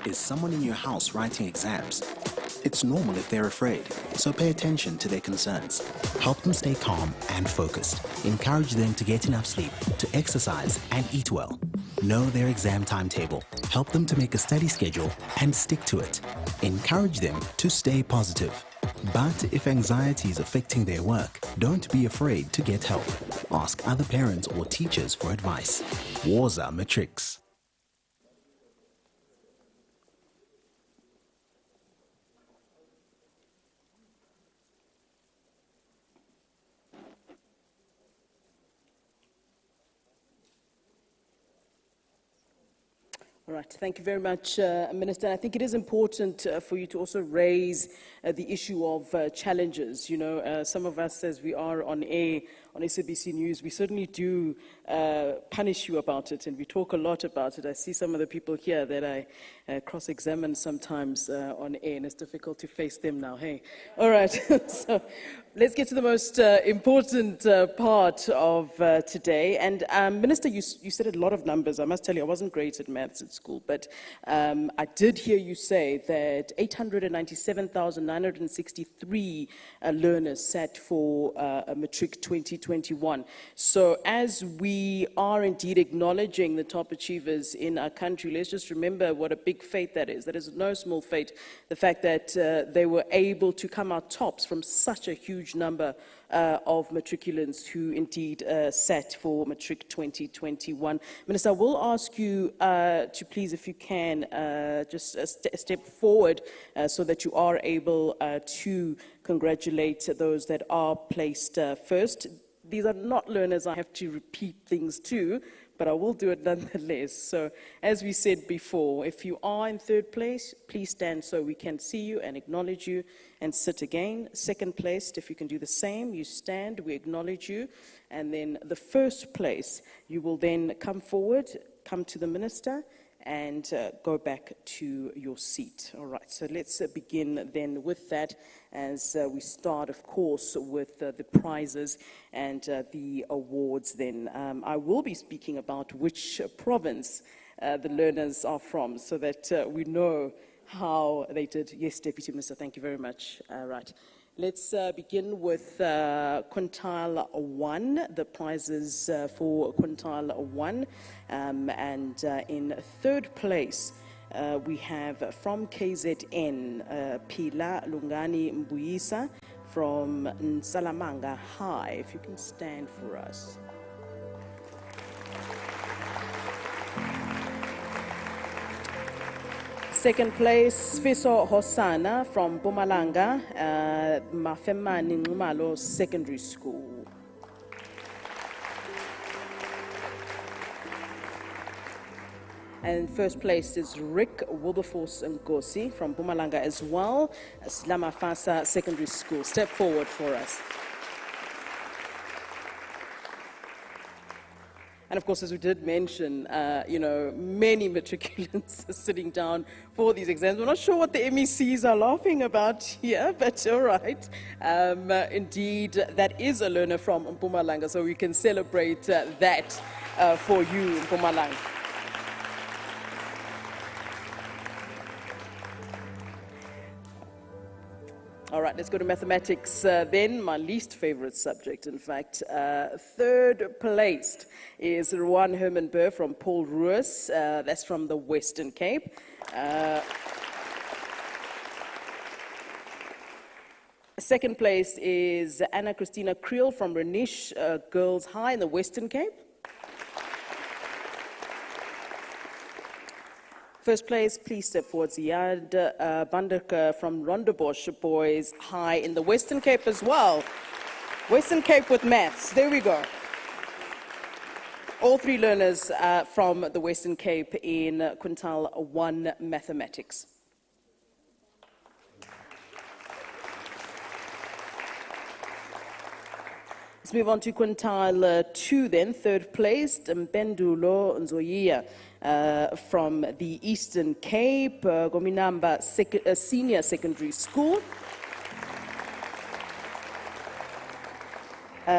Is someone in your house writing exams? It's normal if they're afraid, so pay attention to their concerns. Help them stay calm and focused. Encourage them to get enough sleep, to exercise and eat well. Know their exam timetable. Help them to make a study schedule and stick to it. Encourage them to stay positive. But if anxiety is affecting their work, don't be afraid to get help. Ask other parents or teachers for advice. Woza Matrix. All right, thank you very much, Minister. I think it is important for you to also raise the issue of challenges. You know, some of us, as we are on air on SABC News, we certainly do punish you about it, and we talk a lot about it. I see some of the people here that I cross-examine sometimes on air, and it's difficult to face them now, hey? All right, so let's get to the most important part of today. And Minister, you said a lot of numbers. I must tell you, I wasn't great at maths at school, but I did hear you say that 897,963 learners sat for a Matric 2021. So as we are indeed acknowledging the top achievers in our country, let's just remember what a big feat that is. That is no small feat. The fact that they were able to come out tops from such a huge number of matriculants who indeed sat for Matric 2021. Minister, I will ask you to please, if you can, just step forward so that you are able to congratulate those that are placed first. These are not learners I have to repeat things to, but I will do it nonetheless. So, as we said before, if you are in third place, please stand so we can see you and acknowledge you and sit again. Second place, if you can do the same, you stand, we acknowledge you. And then the first place, you will then come forward, come to the minister, and go back to your seat. All right, so let's begin then with that as we start, of course, with the prizes and the awards then. I will be speaking about which province the learners are from so that we know how they did. Yes, Deputy Minister, thank you very much. Right. Let's begin with Quintile 1, the prizes for Quintile 1. And in third place, we have from KZN, Pila Lungani Mbuyisa from Nsalamanga High. If you can stand for us. Second place, Fiso Hosana from Mpumalanga, Mafemani Ngumalo Secondary School. And first place is Rick Wilberforce Ngosi from Mpumalanga as well, Slamafasa Secondary School. Step forward for us. And of course, as we did mention, many matriculants are sitting down for these exams. We're not sure what the MECs are laughing about here, but all right. Indeed, that is a learner from Mpumalanga, so we can celebrate that for you, Mpumalanga. All right, let's go to mathematics then, my least favorite subject, in fact. Third placed is Ruan Herman Burr from Paul Ruus, that's from the Western Cape. Second place is Anna Christina Creel from Renish Girls High in the Western Cape. First place, please step forward, Ziad Banderker from Rondebosch Boys High in the Western Cape as well. Western Cape with maths, there we go. All three learners from the Western Cape in Quintile 1 mathematics. Let's move on to Quintile 2 then, third place, Mpendulo Nzoia. From the Eastern Cape, Gominamba Senior Secondary School.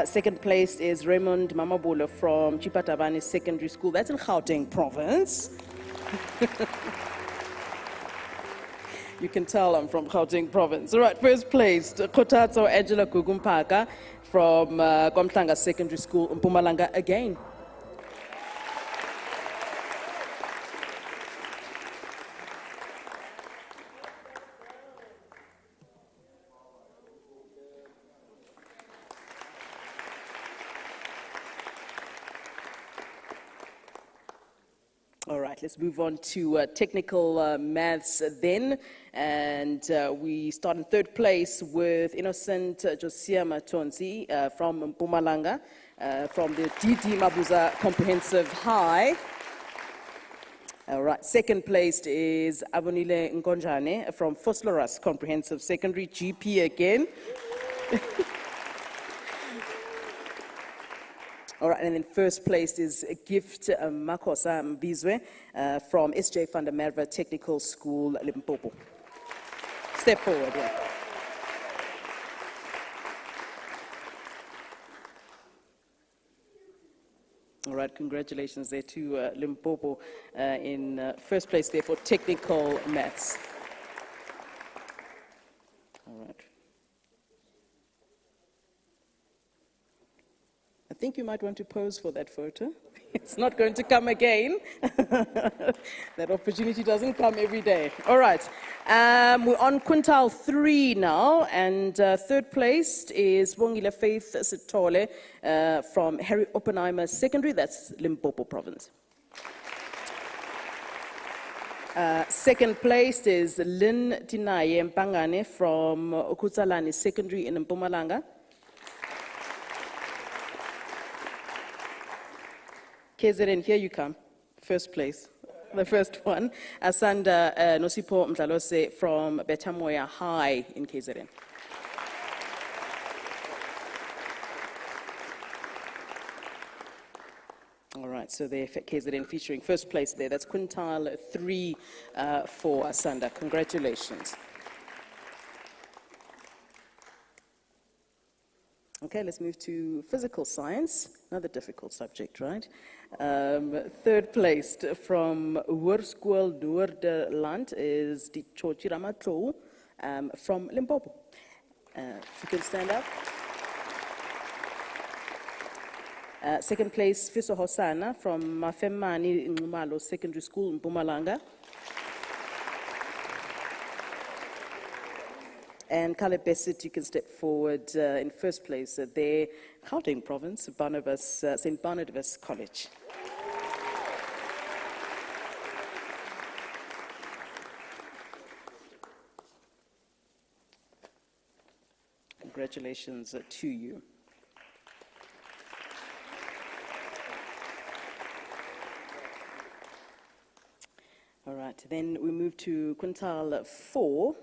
Second place is Raymond Mamabolo from Chipatabane Secondary School. That's in Gauteng Province. You can tell I'm from Gauteng Province. All right, first place, Kotatso Angela Gugumpaka from Komtlanga Secondary School in Mpumalanga again. All right, let's move on to technical maths then. And we start in third place with Innocent Josia Matonzi from Mpumalanga, from the DD Mabuza Comprehensive High. All right, second place is Abonile Nkonjane from Fosloras Comprehensive Secondary, GP again. All right, and then first place is Gift Makosa Mbizwe from SJ van der Merwe Technical School, Limpopo. Step forward, yeah. All right, congratulations there to Limpopo in first place there for technical maths. All right. I think you might want to pose for that photo. It's not going to come again. That opportunity doesn't come every day. All right. We're on Quintile 3 now, and third place is Bongile Faith Sitole from Harry Oppenheimer Secondary, that's Limpopo Province. Second place is Lynn Tinaye Mpangane from Okutsalani Secondary in Mpumalanga. KZN, here you come. First place. The first one. Asanda Nosipo Mdlalose from Betamoya High in KZN. All right, so they're KZN featuring first place there. That's Quintile 3 for Asanda. Congratulations. Okay, let's move to physical science. Another difficult subject, right? Third placed from Hoërskool Noorderland is die Chochiramatlo from Limpopo. If you can stand up. Second place, Fiso Hosana from Mafemani Nxumalo Secondary School in Mpumalanga. And Caleb Besset, you can step forward in first place there, Gauteng Province, St. Barnabas College. Congratulations to you. All right, then we move to Quintile 4.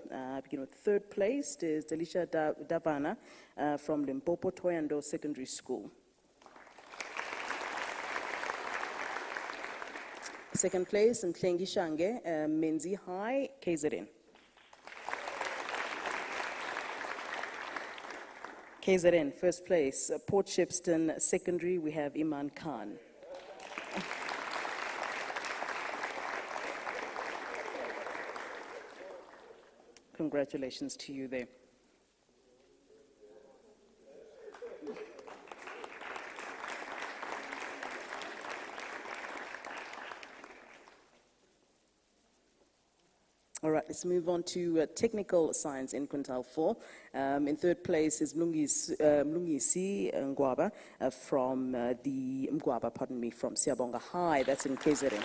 Begin with third place is Delisha Davana from Limpopo Toyando Secondary School. Second place in Tlengi Shange, Menzi High, KZN. KZN, first place, Port Shepstone Secondary, we have Iman Khan. Congratulations to you there. All right, let's move on to technical science in Quintile 4. In third place is Mlungisi Ngwaba from from Siabonga High, that's in KZN.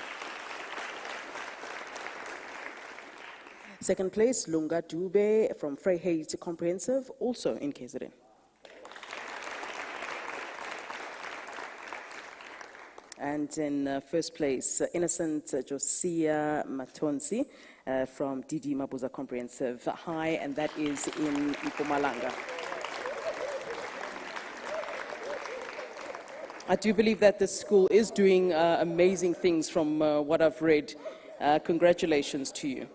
Second place, Lunga Dube from Vryheid Comprehensive, also in KZN. And in first place, Innocent Josia Matonsi from DD Mabuza Comprehensive High, and that is in Mpumalanga. I do believe that this school is doing amazing things from what I've read. Congratulations to you.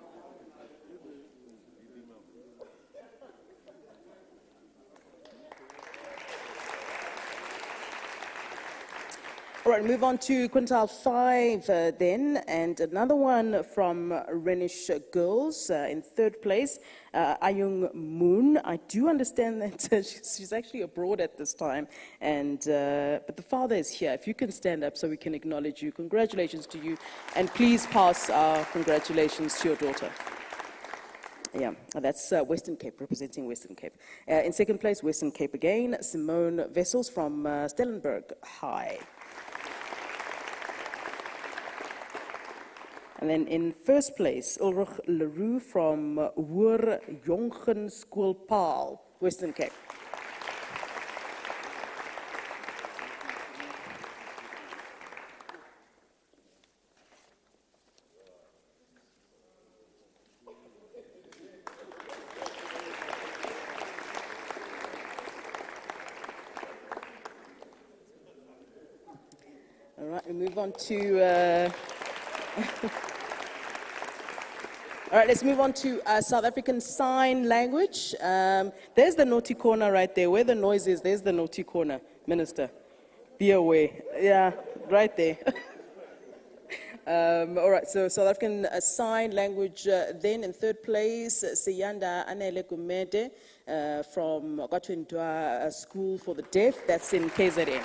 All right, move on to Quintile 5 then, and another one from Rhenish Girls in third place, Ayung Moon. I do understand that she's actually abroad at this time, and but the father is here. If you can stand up so we can acknowledge you. Congratulations to you, and please pass our congratulations to your daughter. Yeah, that's Western Cape, representing Western Cape. In second place, Western Cape again, Simone Vessels from Stellenberg High. And then in first place, Ulrich Leroux from Hoër Jongen School Paal, Western Cape. All right, we move on to... All right, let's move on to South African Sign Language. There's the naughty corner right there. Where the noise is, there's the naughty corner. Minister, be aware. Yeah, right there. All right, so South African Sign Language then in third place, Siyanda Anele Gumede from Gatwindwa School for the Deaf. That's in KZN.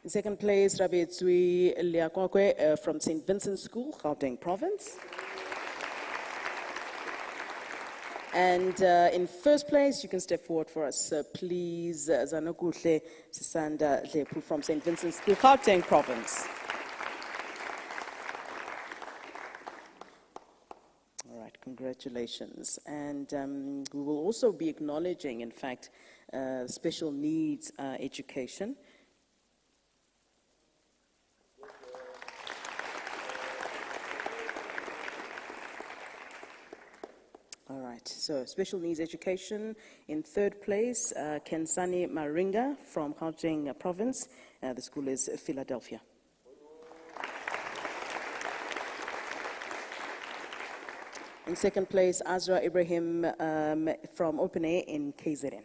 In second place, Rabetsui Liakwakwe from St. Vincent's School, Gauteng Province. And in first place, you can step forward for us, please, Zanokuhle Sisanda Lepu from St. Vincent's School, Gauteng Province. All right, congratulations. And we will also be acknowledging, in fact, special needs education. All right, so special needs education. In third place, Kensani Maringa from Gauteng province. The school is Philadelphia. In second place, Azra Ibrahim from OpenA in KZN.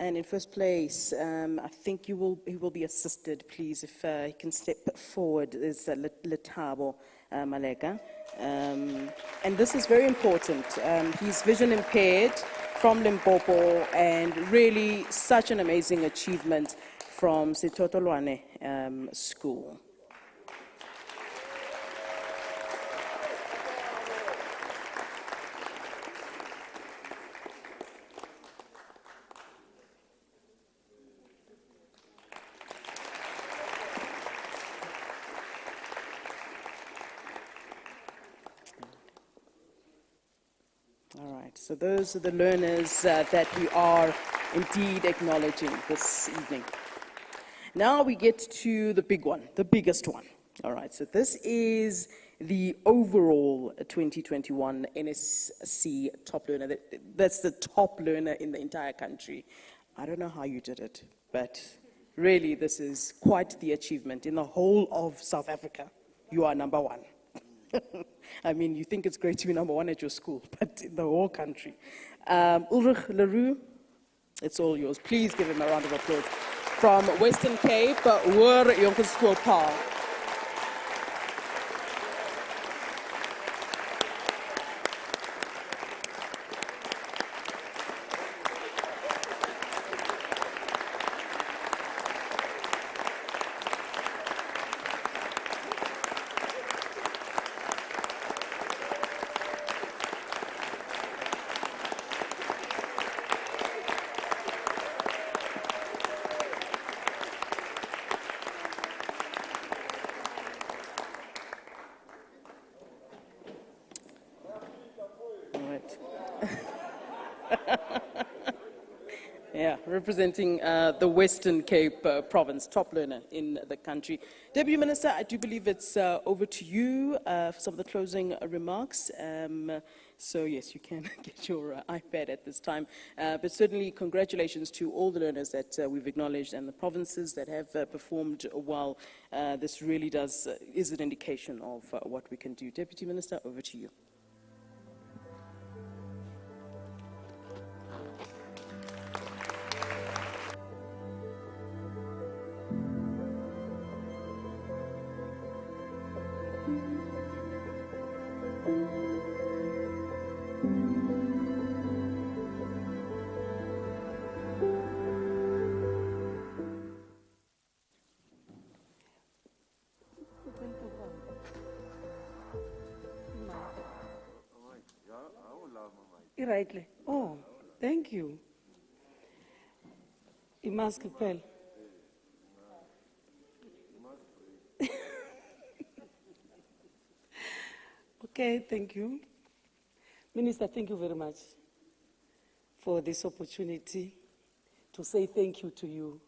And in first place, I think he will be assisted, please, if he can step forward, is Letabo Malega. And this is very important. He's vision impaired from Limpopo, and really such an amazing achievement from Sitotolwane School. So those are the learners that we are indeed acknowledging this evening. Now we get to the big one, the biggest one. All right, so this is the overall 2021 NSC top learner. That's the top learner in the entire country. I don't know how you did it, but really this is quite the achievement. In the whole of South Africa, you are number one. I mean, you think it's great to be number one at your school, but in the whole country. Ulrich Leroux, it's all yours. Please give him a round of applause. From Western Cape, Hoër Jonkerschool Paarl. Yeah, representing the Western Cape province, top learner in the country. Deputy Minister, I do believe it's over to you for some of the closing remarks. So yes, you can get your iPad at this time. But certainly congratulations to all the learners that we've acknowledged and the provinces that have performed well. This really is an indication of what we can do. Deputy Minister, over to you. Rightly. Oh, thank you. Imask Pel. Okay, thank you. Minister, thank you very much for this opportunity to say thank you to you.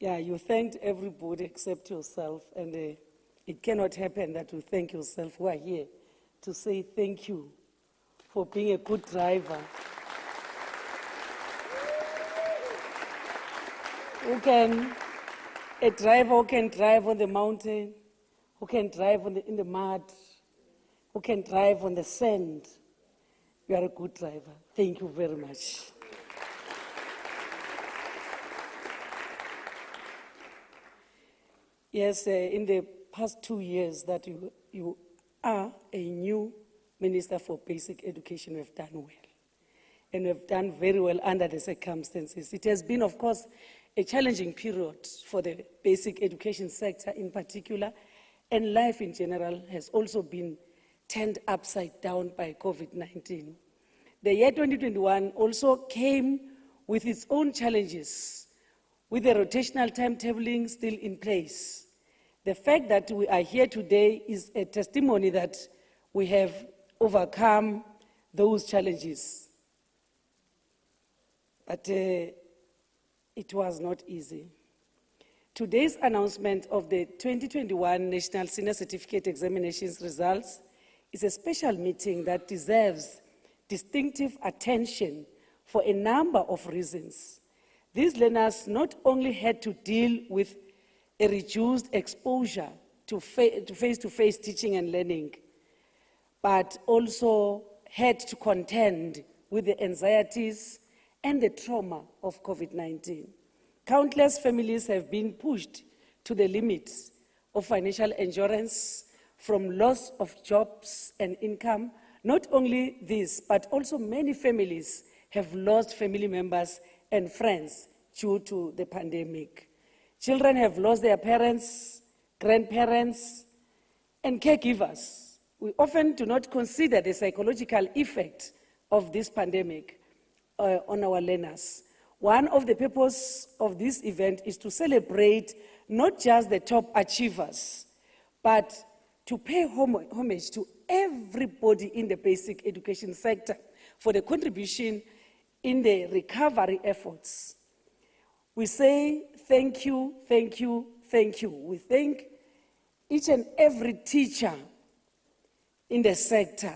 Yeah, you thanked everybody except yourself, and it cannot happen that you thank yourself. We are here to say thank you for being a good driver. A driver who can drive on the mountain, who can drive in the mud, who can drive on the sand. You are a good driver. Thank you very much. Yes, in the past 2 years that you are a new Minister for Basic Education, we've done well. And we've done very well under the circumstances. It has been, of course, a challenging period for the basic education sector in particular, and life in general has also been turned upside down by COVID-19. The year 2021 also came with its own challenges, with the rotational timetabling still in place. The fact that we are here today is a testimony that we have overcome those challenges. But it was not easy. Today's announcement of the 2021 National Senior Certificate Examinations results is a special meeting that deserves distinctive attention for a number of reasons. These learners not only had to deal with a reduced exposure to face-to-face teaching and learning, but also had to contend with the anxieties and the trauma of COVID-19. Countless families have been pushed to the limits of financial endurance from loss of jobs and income. Not only this, but also many families have lost family members and friends due to the pandemic. Children have lost their parents, grandparents, and caregivers. We often do not consider the psychological effect of this pandemic on our learners. One of the purposes of this event is to celebrate not just the top achievers, but to pay homage to everybody in the basic education sector for the contribution in the recovery efforts. We say thank you, thank you, thank you. We thank each and every teacher in the sector.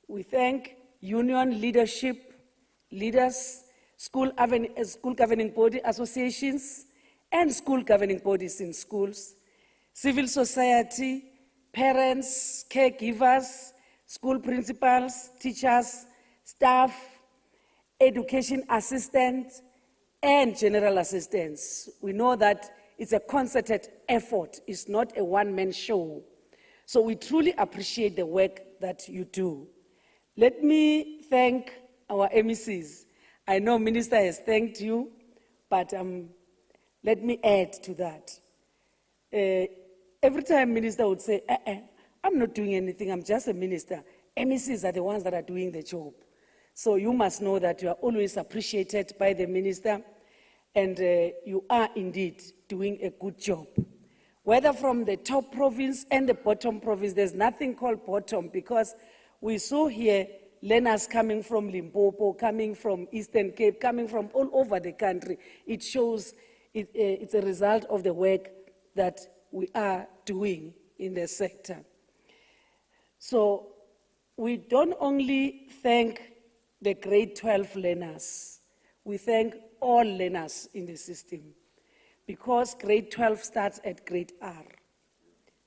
We thank union leadership, leaders, school governing body associations, and school governing bodies in schools, civil society, parents, caregivers, school principals, teachers, staff, education assistants, and general assistants. We know that it's a concerted effort. It's not a one-man show. So we truly appreciate the work that you do. Let me thank our MECs. I know Minister has thanked you, but let me add to that. Every time Minister would say, I'm not doing anything, I'm just a minister. MECs are the ones that are doing the job. So you must know that you are always appreciated by the minister, and you are indeed doing a good job. Whether from the top province and the bottom province, there's nothing called bottom, because we saw here learners coming from Limpopo, coming from Eastern Cape, coming from all over the country. It shows it's a result of the work that we are doing in the sector. So we don't only thank the grade 12 learners, we thank all learners in the system, because grade 12 starts at grade R.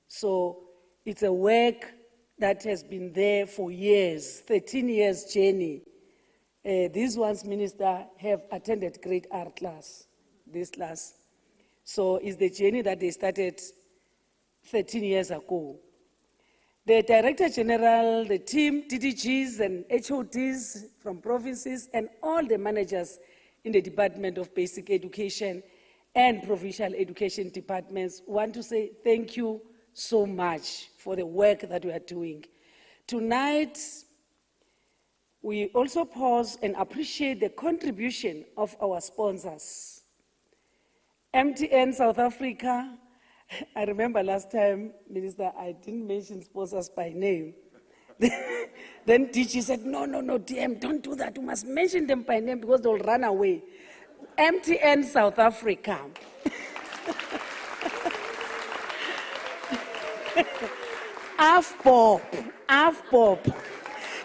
So it's a work that has been there for years, 13 years journey. These ones, Minister, have attended grade R class, this class. So it's the journey that they started 13 years ago. The Director General, the team, DDGs and HODs from provinces, and all the managers in the Department of Basic Education and Provincial Education departments want to say thank you so much for the work that we are doing. Tonight, we also pause and appreciate the contribution of our sponsors. MTN South Africa. I remember last time, Minister, I didn't mention sponsors by name. Then DG said, no, DM, don't do that. You must mention them by name because they'll run away. MTN South Africa. AFPOP.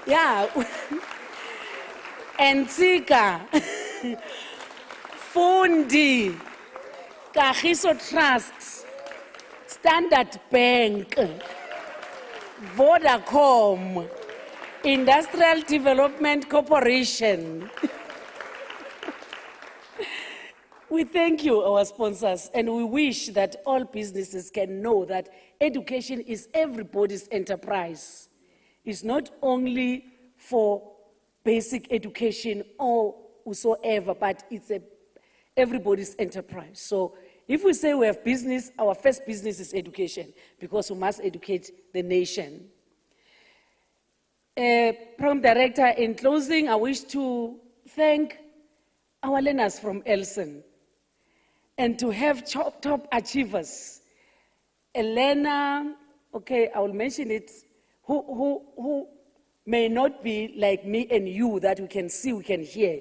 Yeah. Antika. Fundi. Kagiso Trust. Standard Bank. Vodacom. Industrial Development Corporation. We thank you, our sponsors, and we wish that all businesses can know that education is everybody's enterprise. It's not only for basic education or whatsoever, but it's everybody's enterprise. So if we say we have business, our first business is education, because we must educate the nation. Program Director, in closing, I wish to thank our learners from Elson, and to have top achievers. A learner, okay, I will mention it, who may not be like me and you that we can see, we can hear,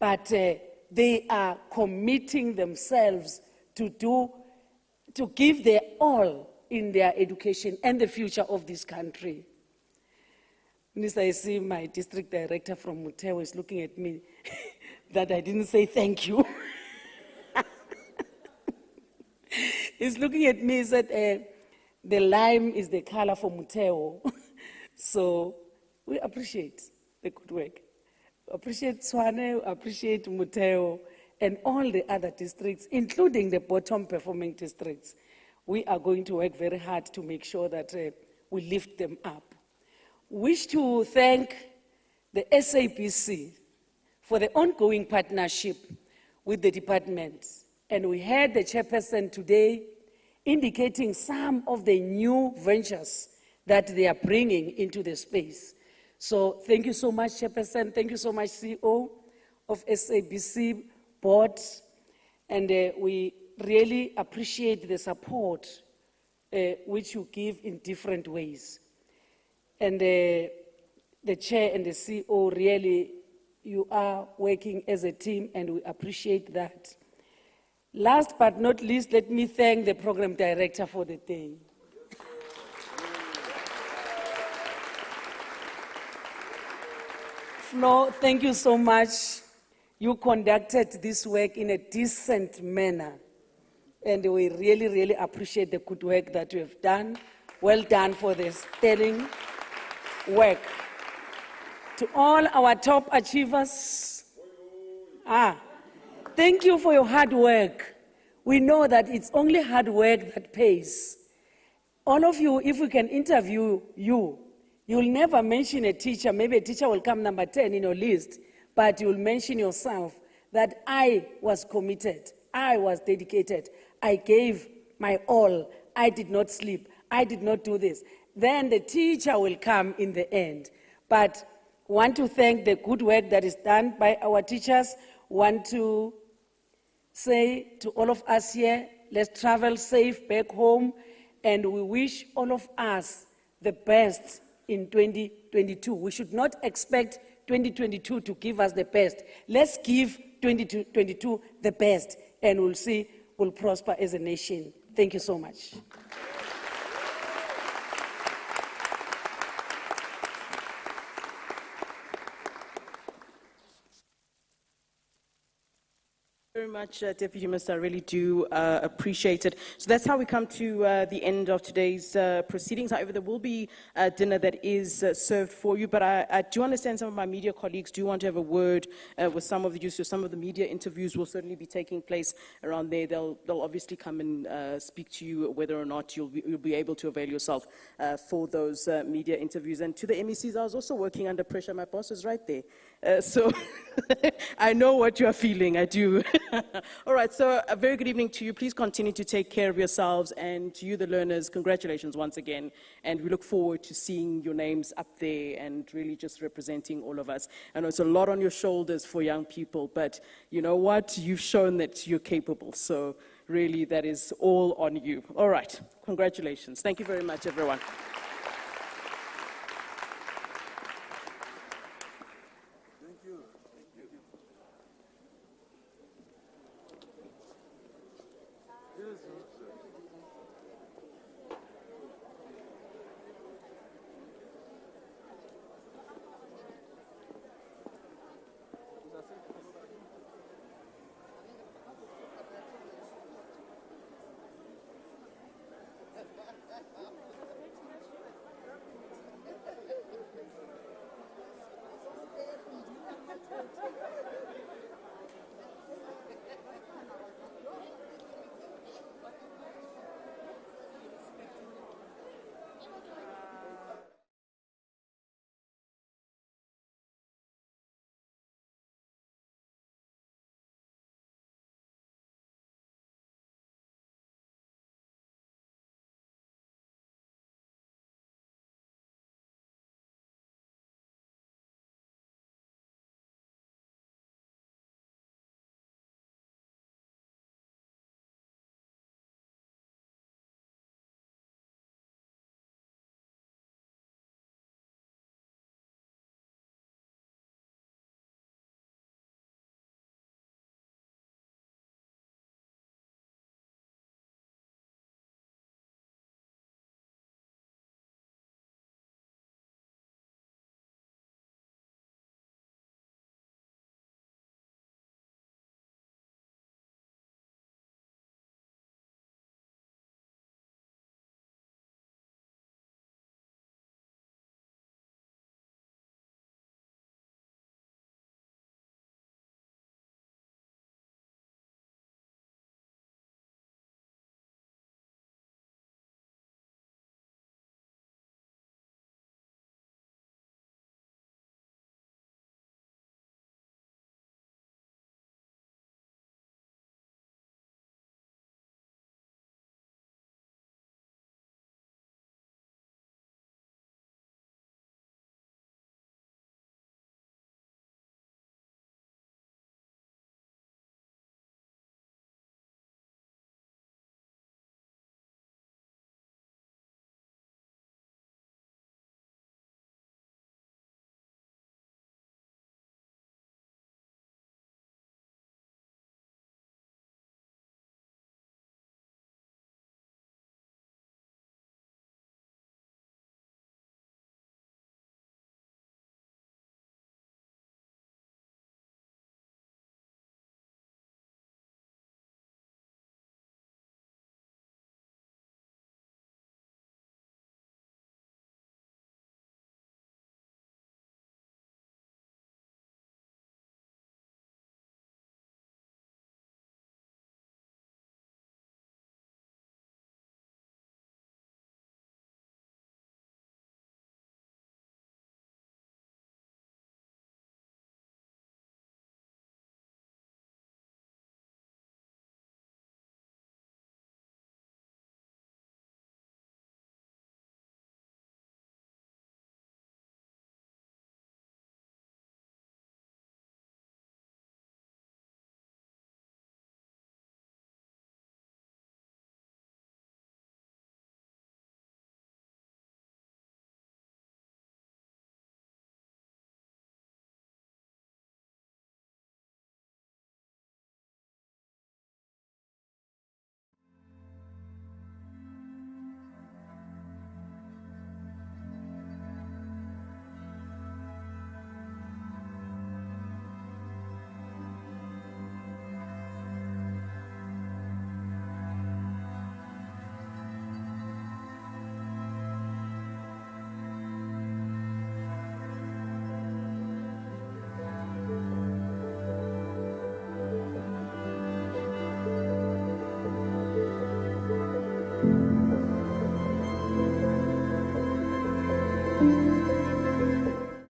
but they are committing themselves to give their all in their education and the future of this country. Minister, I see my district director from Muteo is looking at me that I didn't say thank you. He's looking at me, he said, the lime is the color for Muteo. So we appreciate the good work. Appreciate Swane, appreciate Muteo, and all the other districts, including the bottom performing districts. We are going to work very hard to make sure that we lift them up. Wish to thank the SABC for the ongoing partnership with the department. And we heard the chairperson today indicating some of the new ventures that they are bringing into the space. So thank you so much, Chairperson. Thank you so much, CEO of SABC Board. And we really appreciate the support which you give in different ways. And the Chair and the CEO, really, you are working as a team, and we appreciate that. Last but not least, let me thank the Program Director for the day. Flo, thank you so much. You conducted this work in a decent manner. And we really, really appreciate the good work that you have done. Well done for the sterling work. To all our top achievers, thank you for your hard work. We know that it's only hard work that pays. All of you, if we can interview you, you'll never mention a teacher. Maybe a teacher will come number 10 in your list, but you'll mention yourself that I was committed, I was dedicated, I gave my all, I did not sleep, I did not do this. Then the teacher will come in the end. But want to thank the good work that is done by our teachers. Want to say to all of us here, let's travel safe back home, and we wish all of us the best in 2022. We should not expect 2022 to give us the best. Let's give 2022 the best, and we'll see we'll prosper as a nation. Thank you so much. Very much, Deputy Minister. I really do appreciate it. So that's how we come to the end of today's proceedings. However, there will be dinner that is served for you, but I do understand some of my media colleagues do want to have a word with some of you. So some of the media interviews will certainly be taking place around there. They'll obviously come and speak to you whether or not you'll be able to avail yourself for those media interviews. And to the MECs, I was also working under pressure. My boss is right there. So I know what you are feeling, I do. All right, so a very good evening to you. Please continue to take care of yourselves, and to you, the learners, congratulations once again. And we look forward to seeing your names up there and really just representing all of us. I know it's a lot on your shoulders for young people, but you know what? You've shown that you're capable. So really, that is all on you. All right, congratulations. Thank you very much, everyone.